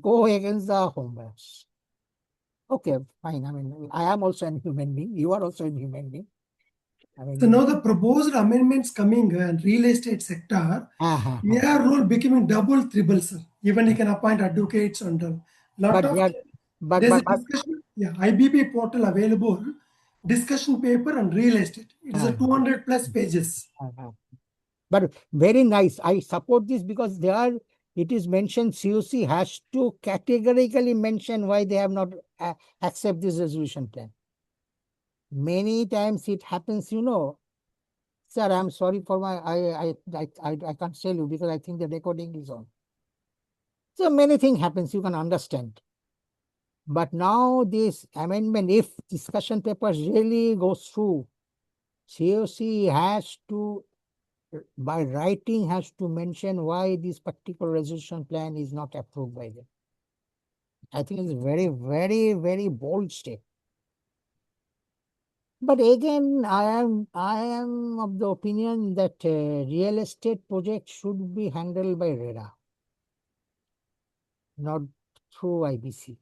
S1: go against the home buyers. Okay, fine. I am also a human being. You are also a human being.
S3: So now the proposed amendments coming and real estate sector, their role becoming double, triple, sir. Even you can appoint advocates and lot of. There's a discussion. Yeah, IBP portal available. Discussion paper and real estate. It is a 200 plus pages.
S1: But very nice. I support this because it is mentioned COC has to categorically mention why they have not accept this resolution plan. Many times it happens, Sir, I'm sorry for my, I can't tell you because I think the recording is on. So many things happens, you can understand. But now this amendment, if discussion papers really goes through, COC has to, by writing, has to mention why this particular resolution plan is not approved by them. I think it's very, very, very bold step. But again, I am of the opinion that real estate project should be handled by RERA, not through IBC.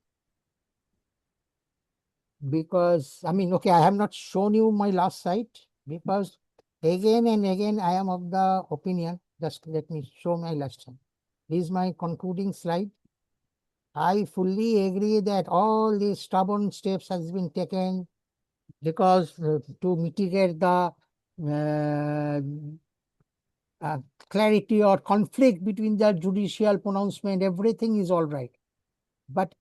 S1: Because, okay, I have not shown you my last site because again and again I am of the opinion, just let me show my last slide. This is my concluding slide. I fully agree that all these stubborn steps has been taken because to mitigate the clarity or conflict between the judicial pronouncement, everything is all right. But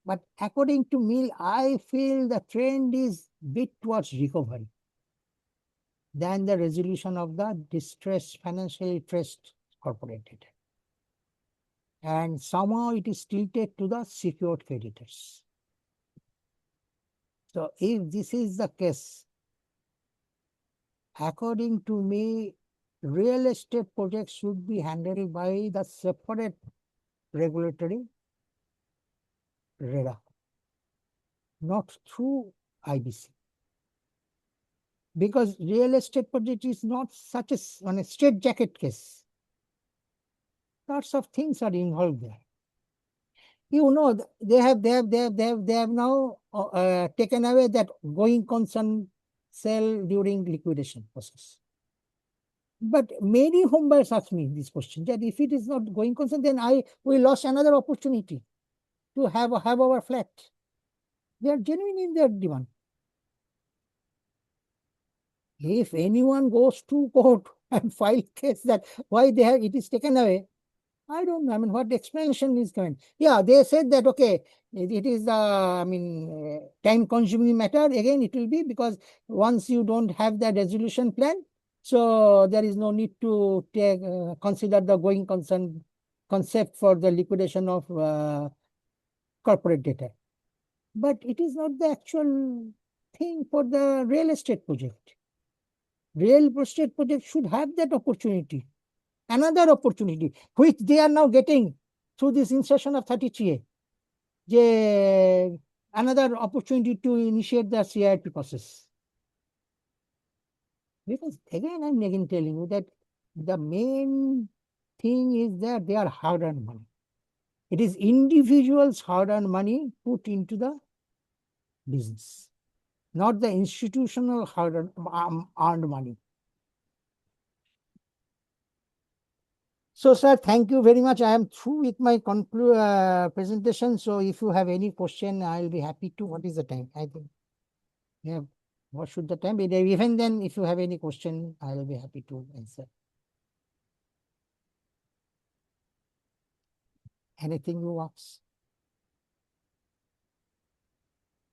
S1: but according to me, I feel the trend is bit towards recovery than the resolution of the distressed, financially stressed corporate. And somehow it is tilted to the secured creditors. So if this is the case, according to me, real estate projects should be handled by the separate regulatory RERA, not through IBC. Because real estate project is not such a straight jacket case. Lots of things are involved there. They have now taken away that going concern sale during liquidation process. But many home buyers ask me this question, that if it is not going concern, then we lost another opportunity to have our flat. They are genuine in their demand. If anyone goes to court and file case that why it is taken away, I don't know. What explanation is given? Yeah, they said that, okay, it is the, time-consuming matter. Again, it will be because once you don't have the resolution plan, so there is no need to consider the going concern concept for the liquidation of corporate data. But it is not the actual thing for the real estate project. Real estate project should have that opportunity. Another opportunity, which they are now getting through this insertion of 33A, another opportunity to initiate the CIRP process. Because again, I'm again telling you that the main thing is that they are hard-earned money. It is individuals' hard-earned money put into the business, not the institutional hard-earned money. So, sir, thank you very much. I am through with my presentation. So, if you have any question, I'll be happy to. What is the time? I think, yeah, what should the time be? Even then, if you have any question, I'll be happy to answer. Anything you ask?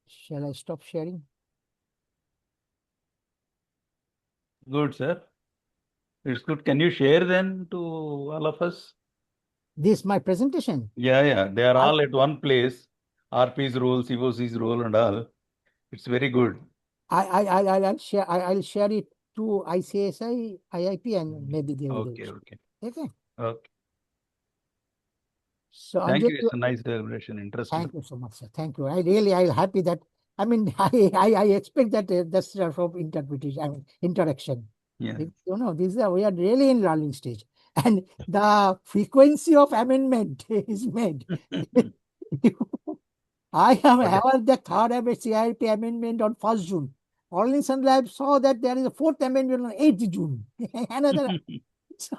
S1: Shall I stop sharing?
S2: Good, sir. It's good. Can you share then to all of us?
S1: This my presentation.
S2: Yeah. They are all at one place. RP's role, COC's role and all. It's very good.
S1: I'll share it to ICSI, IIP, and maybe they will.
S2: Okay, okay.
S1: Okay.
S2: Okay.
S1: So
S2: Thank
S1: Anjali,
S2: you. It's a nice deliberation. Interesting.
S1: thank you so much, sir. Thank you. I'm happy that, I mean, I expect that that's sort of interpretation, I mean, interaction.
S2: Yeah.
S1: You know, we are really in learning stage, and the frequency of amendment is made. I have
S2: Okay.
S1: heard the third CIRP amendment on 1st June. All in sudden I saw that there is a fourth amendment on 8th June. Another. So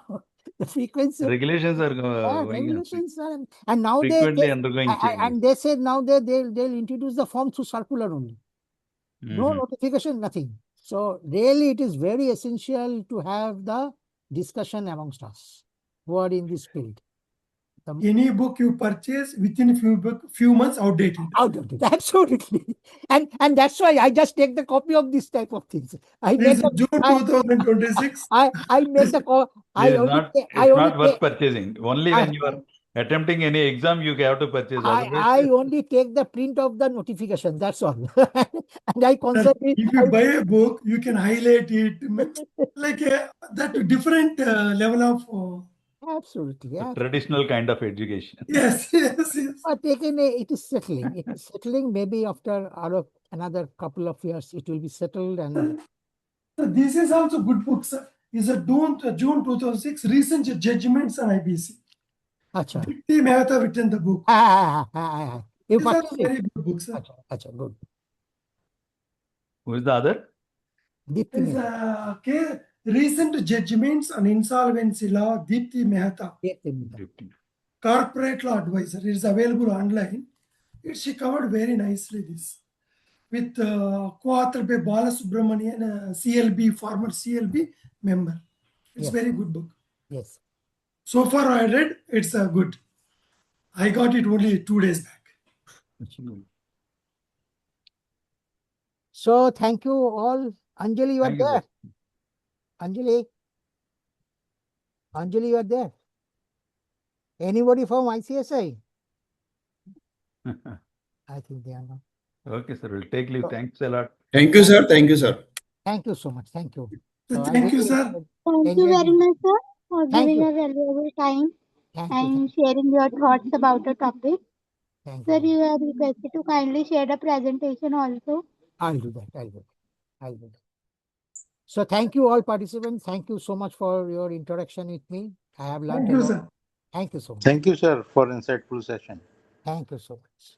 S1: the frequency of
S2: Regulations are going on.
S1: regulations are, and now
S2: Frequently undergoing changes.
S1: and they said now they'll introduce the form through circular only. No
S2: Mhm.
S1: notification, nothing. So really it is very essential to have the discussion amongst us who are in this field.
S3: Any book you purchase within a few months outdated.
S1: Outdated, absolutely. And that's why I just take the copy of this type of things. I
S3: This
S1: make
S3: is June 2026.
S1: I make a call.
S2: It's not worth purchasing. Only when you are attempting any exam, you have to purchase. Otherwise,
S1: I only take the print of the notification. That's all. And I constantly.
S3: If you buy a book, you can highlight it like that different level of.
S1: Absolutely,
S2: the
S1: yeah.
S2: traditional kind of education.
S3: Yes, yes, yes.
S1: But taken it is settling. It is settling. Maybe after another couple of years, it will be settled. And
S3: So this is also good book, sir. Is a June 2006 recent judgments on IBC.
S1: Acha.
S3: Dipti Mehta written the book.
S1: You
S3: These are
S1: purchased
S3: very
S1: it?
S3: good books, sir.
S1: Acha, good.
S2: Who is the other?
S1: Dipti
S3: Is
S1: Mehta.
S3: recent judgments on insolvency law, Dipti Mehta, corporate law advisor. It is available online. She covered very nicely this with co-author by Bala Subramanian, CLB, former CLB member. It's
S1: Yes.
S3: very good book.
S1: Yes.
S3: So far I read, it's good. I got it only 2 days back.
S1: So thank you all. Anjali, you are
S2: Thank you,
S1: there.
S2: sir.
S1: Anjali, you are there. Anybody from ICSI? I think they are not.
S2: Okay, sir. We'll take leave. Thanks a lot.
S4: Thank you, sir. Thank you, sir.
S1: Thank you so much. Thank you.
S3: Thank you, sir.
S5: Thank you very much, sir, for
S1: Thank
S5: giving
S1: you.
S5: a valuable time
S1: Thank you.
S5: and sharing your thoughts about the topic.
S1: Thank
S5: Sir,
S1: you.
S5: you are requested to kindly share the presentation also.
S1: I'll do that. So thank you all participants. Thank you so much for your interaction with me. I have learned
S3: Thank
S1: a
S3: you,
S1: lot.
S3: sir.
S1: Thank you so much.
S6: Thank you, sir, for insightful session.
S1: Thank you so much.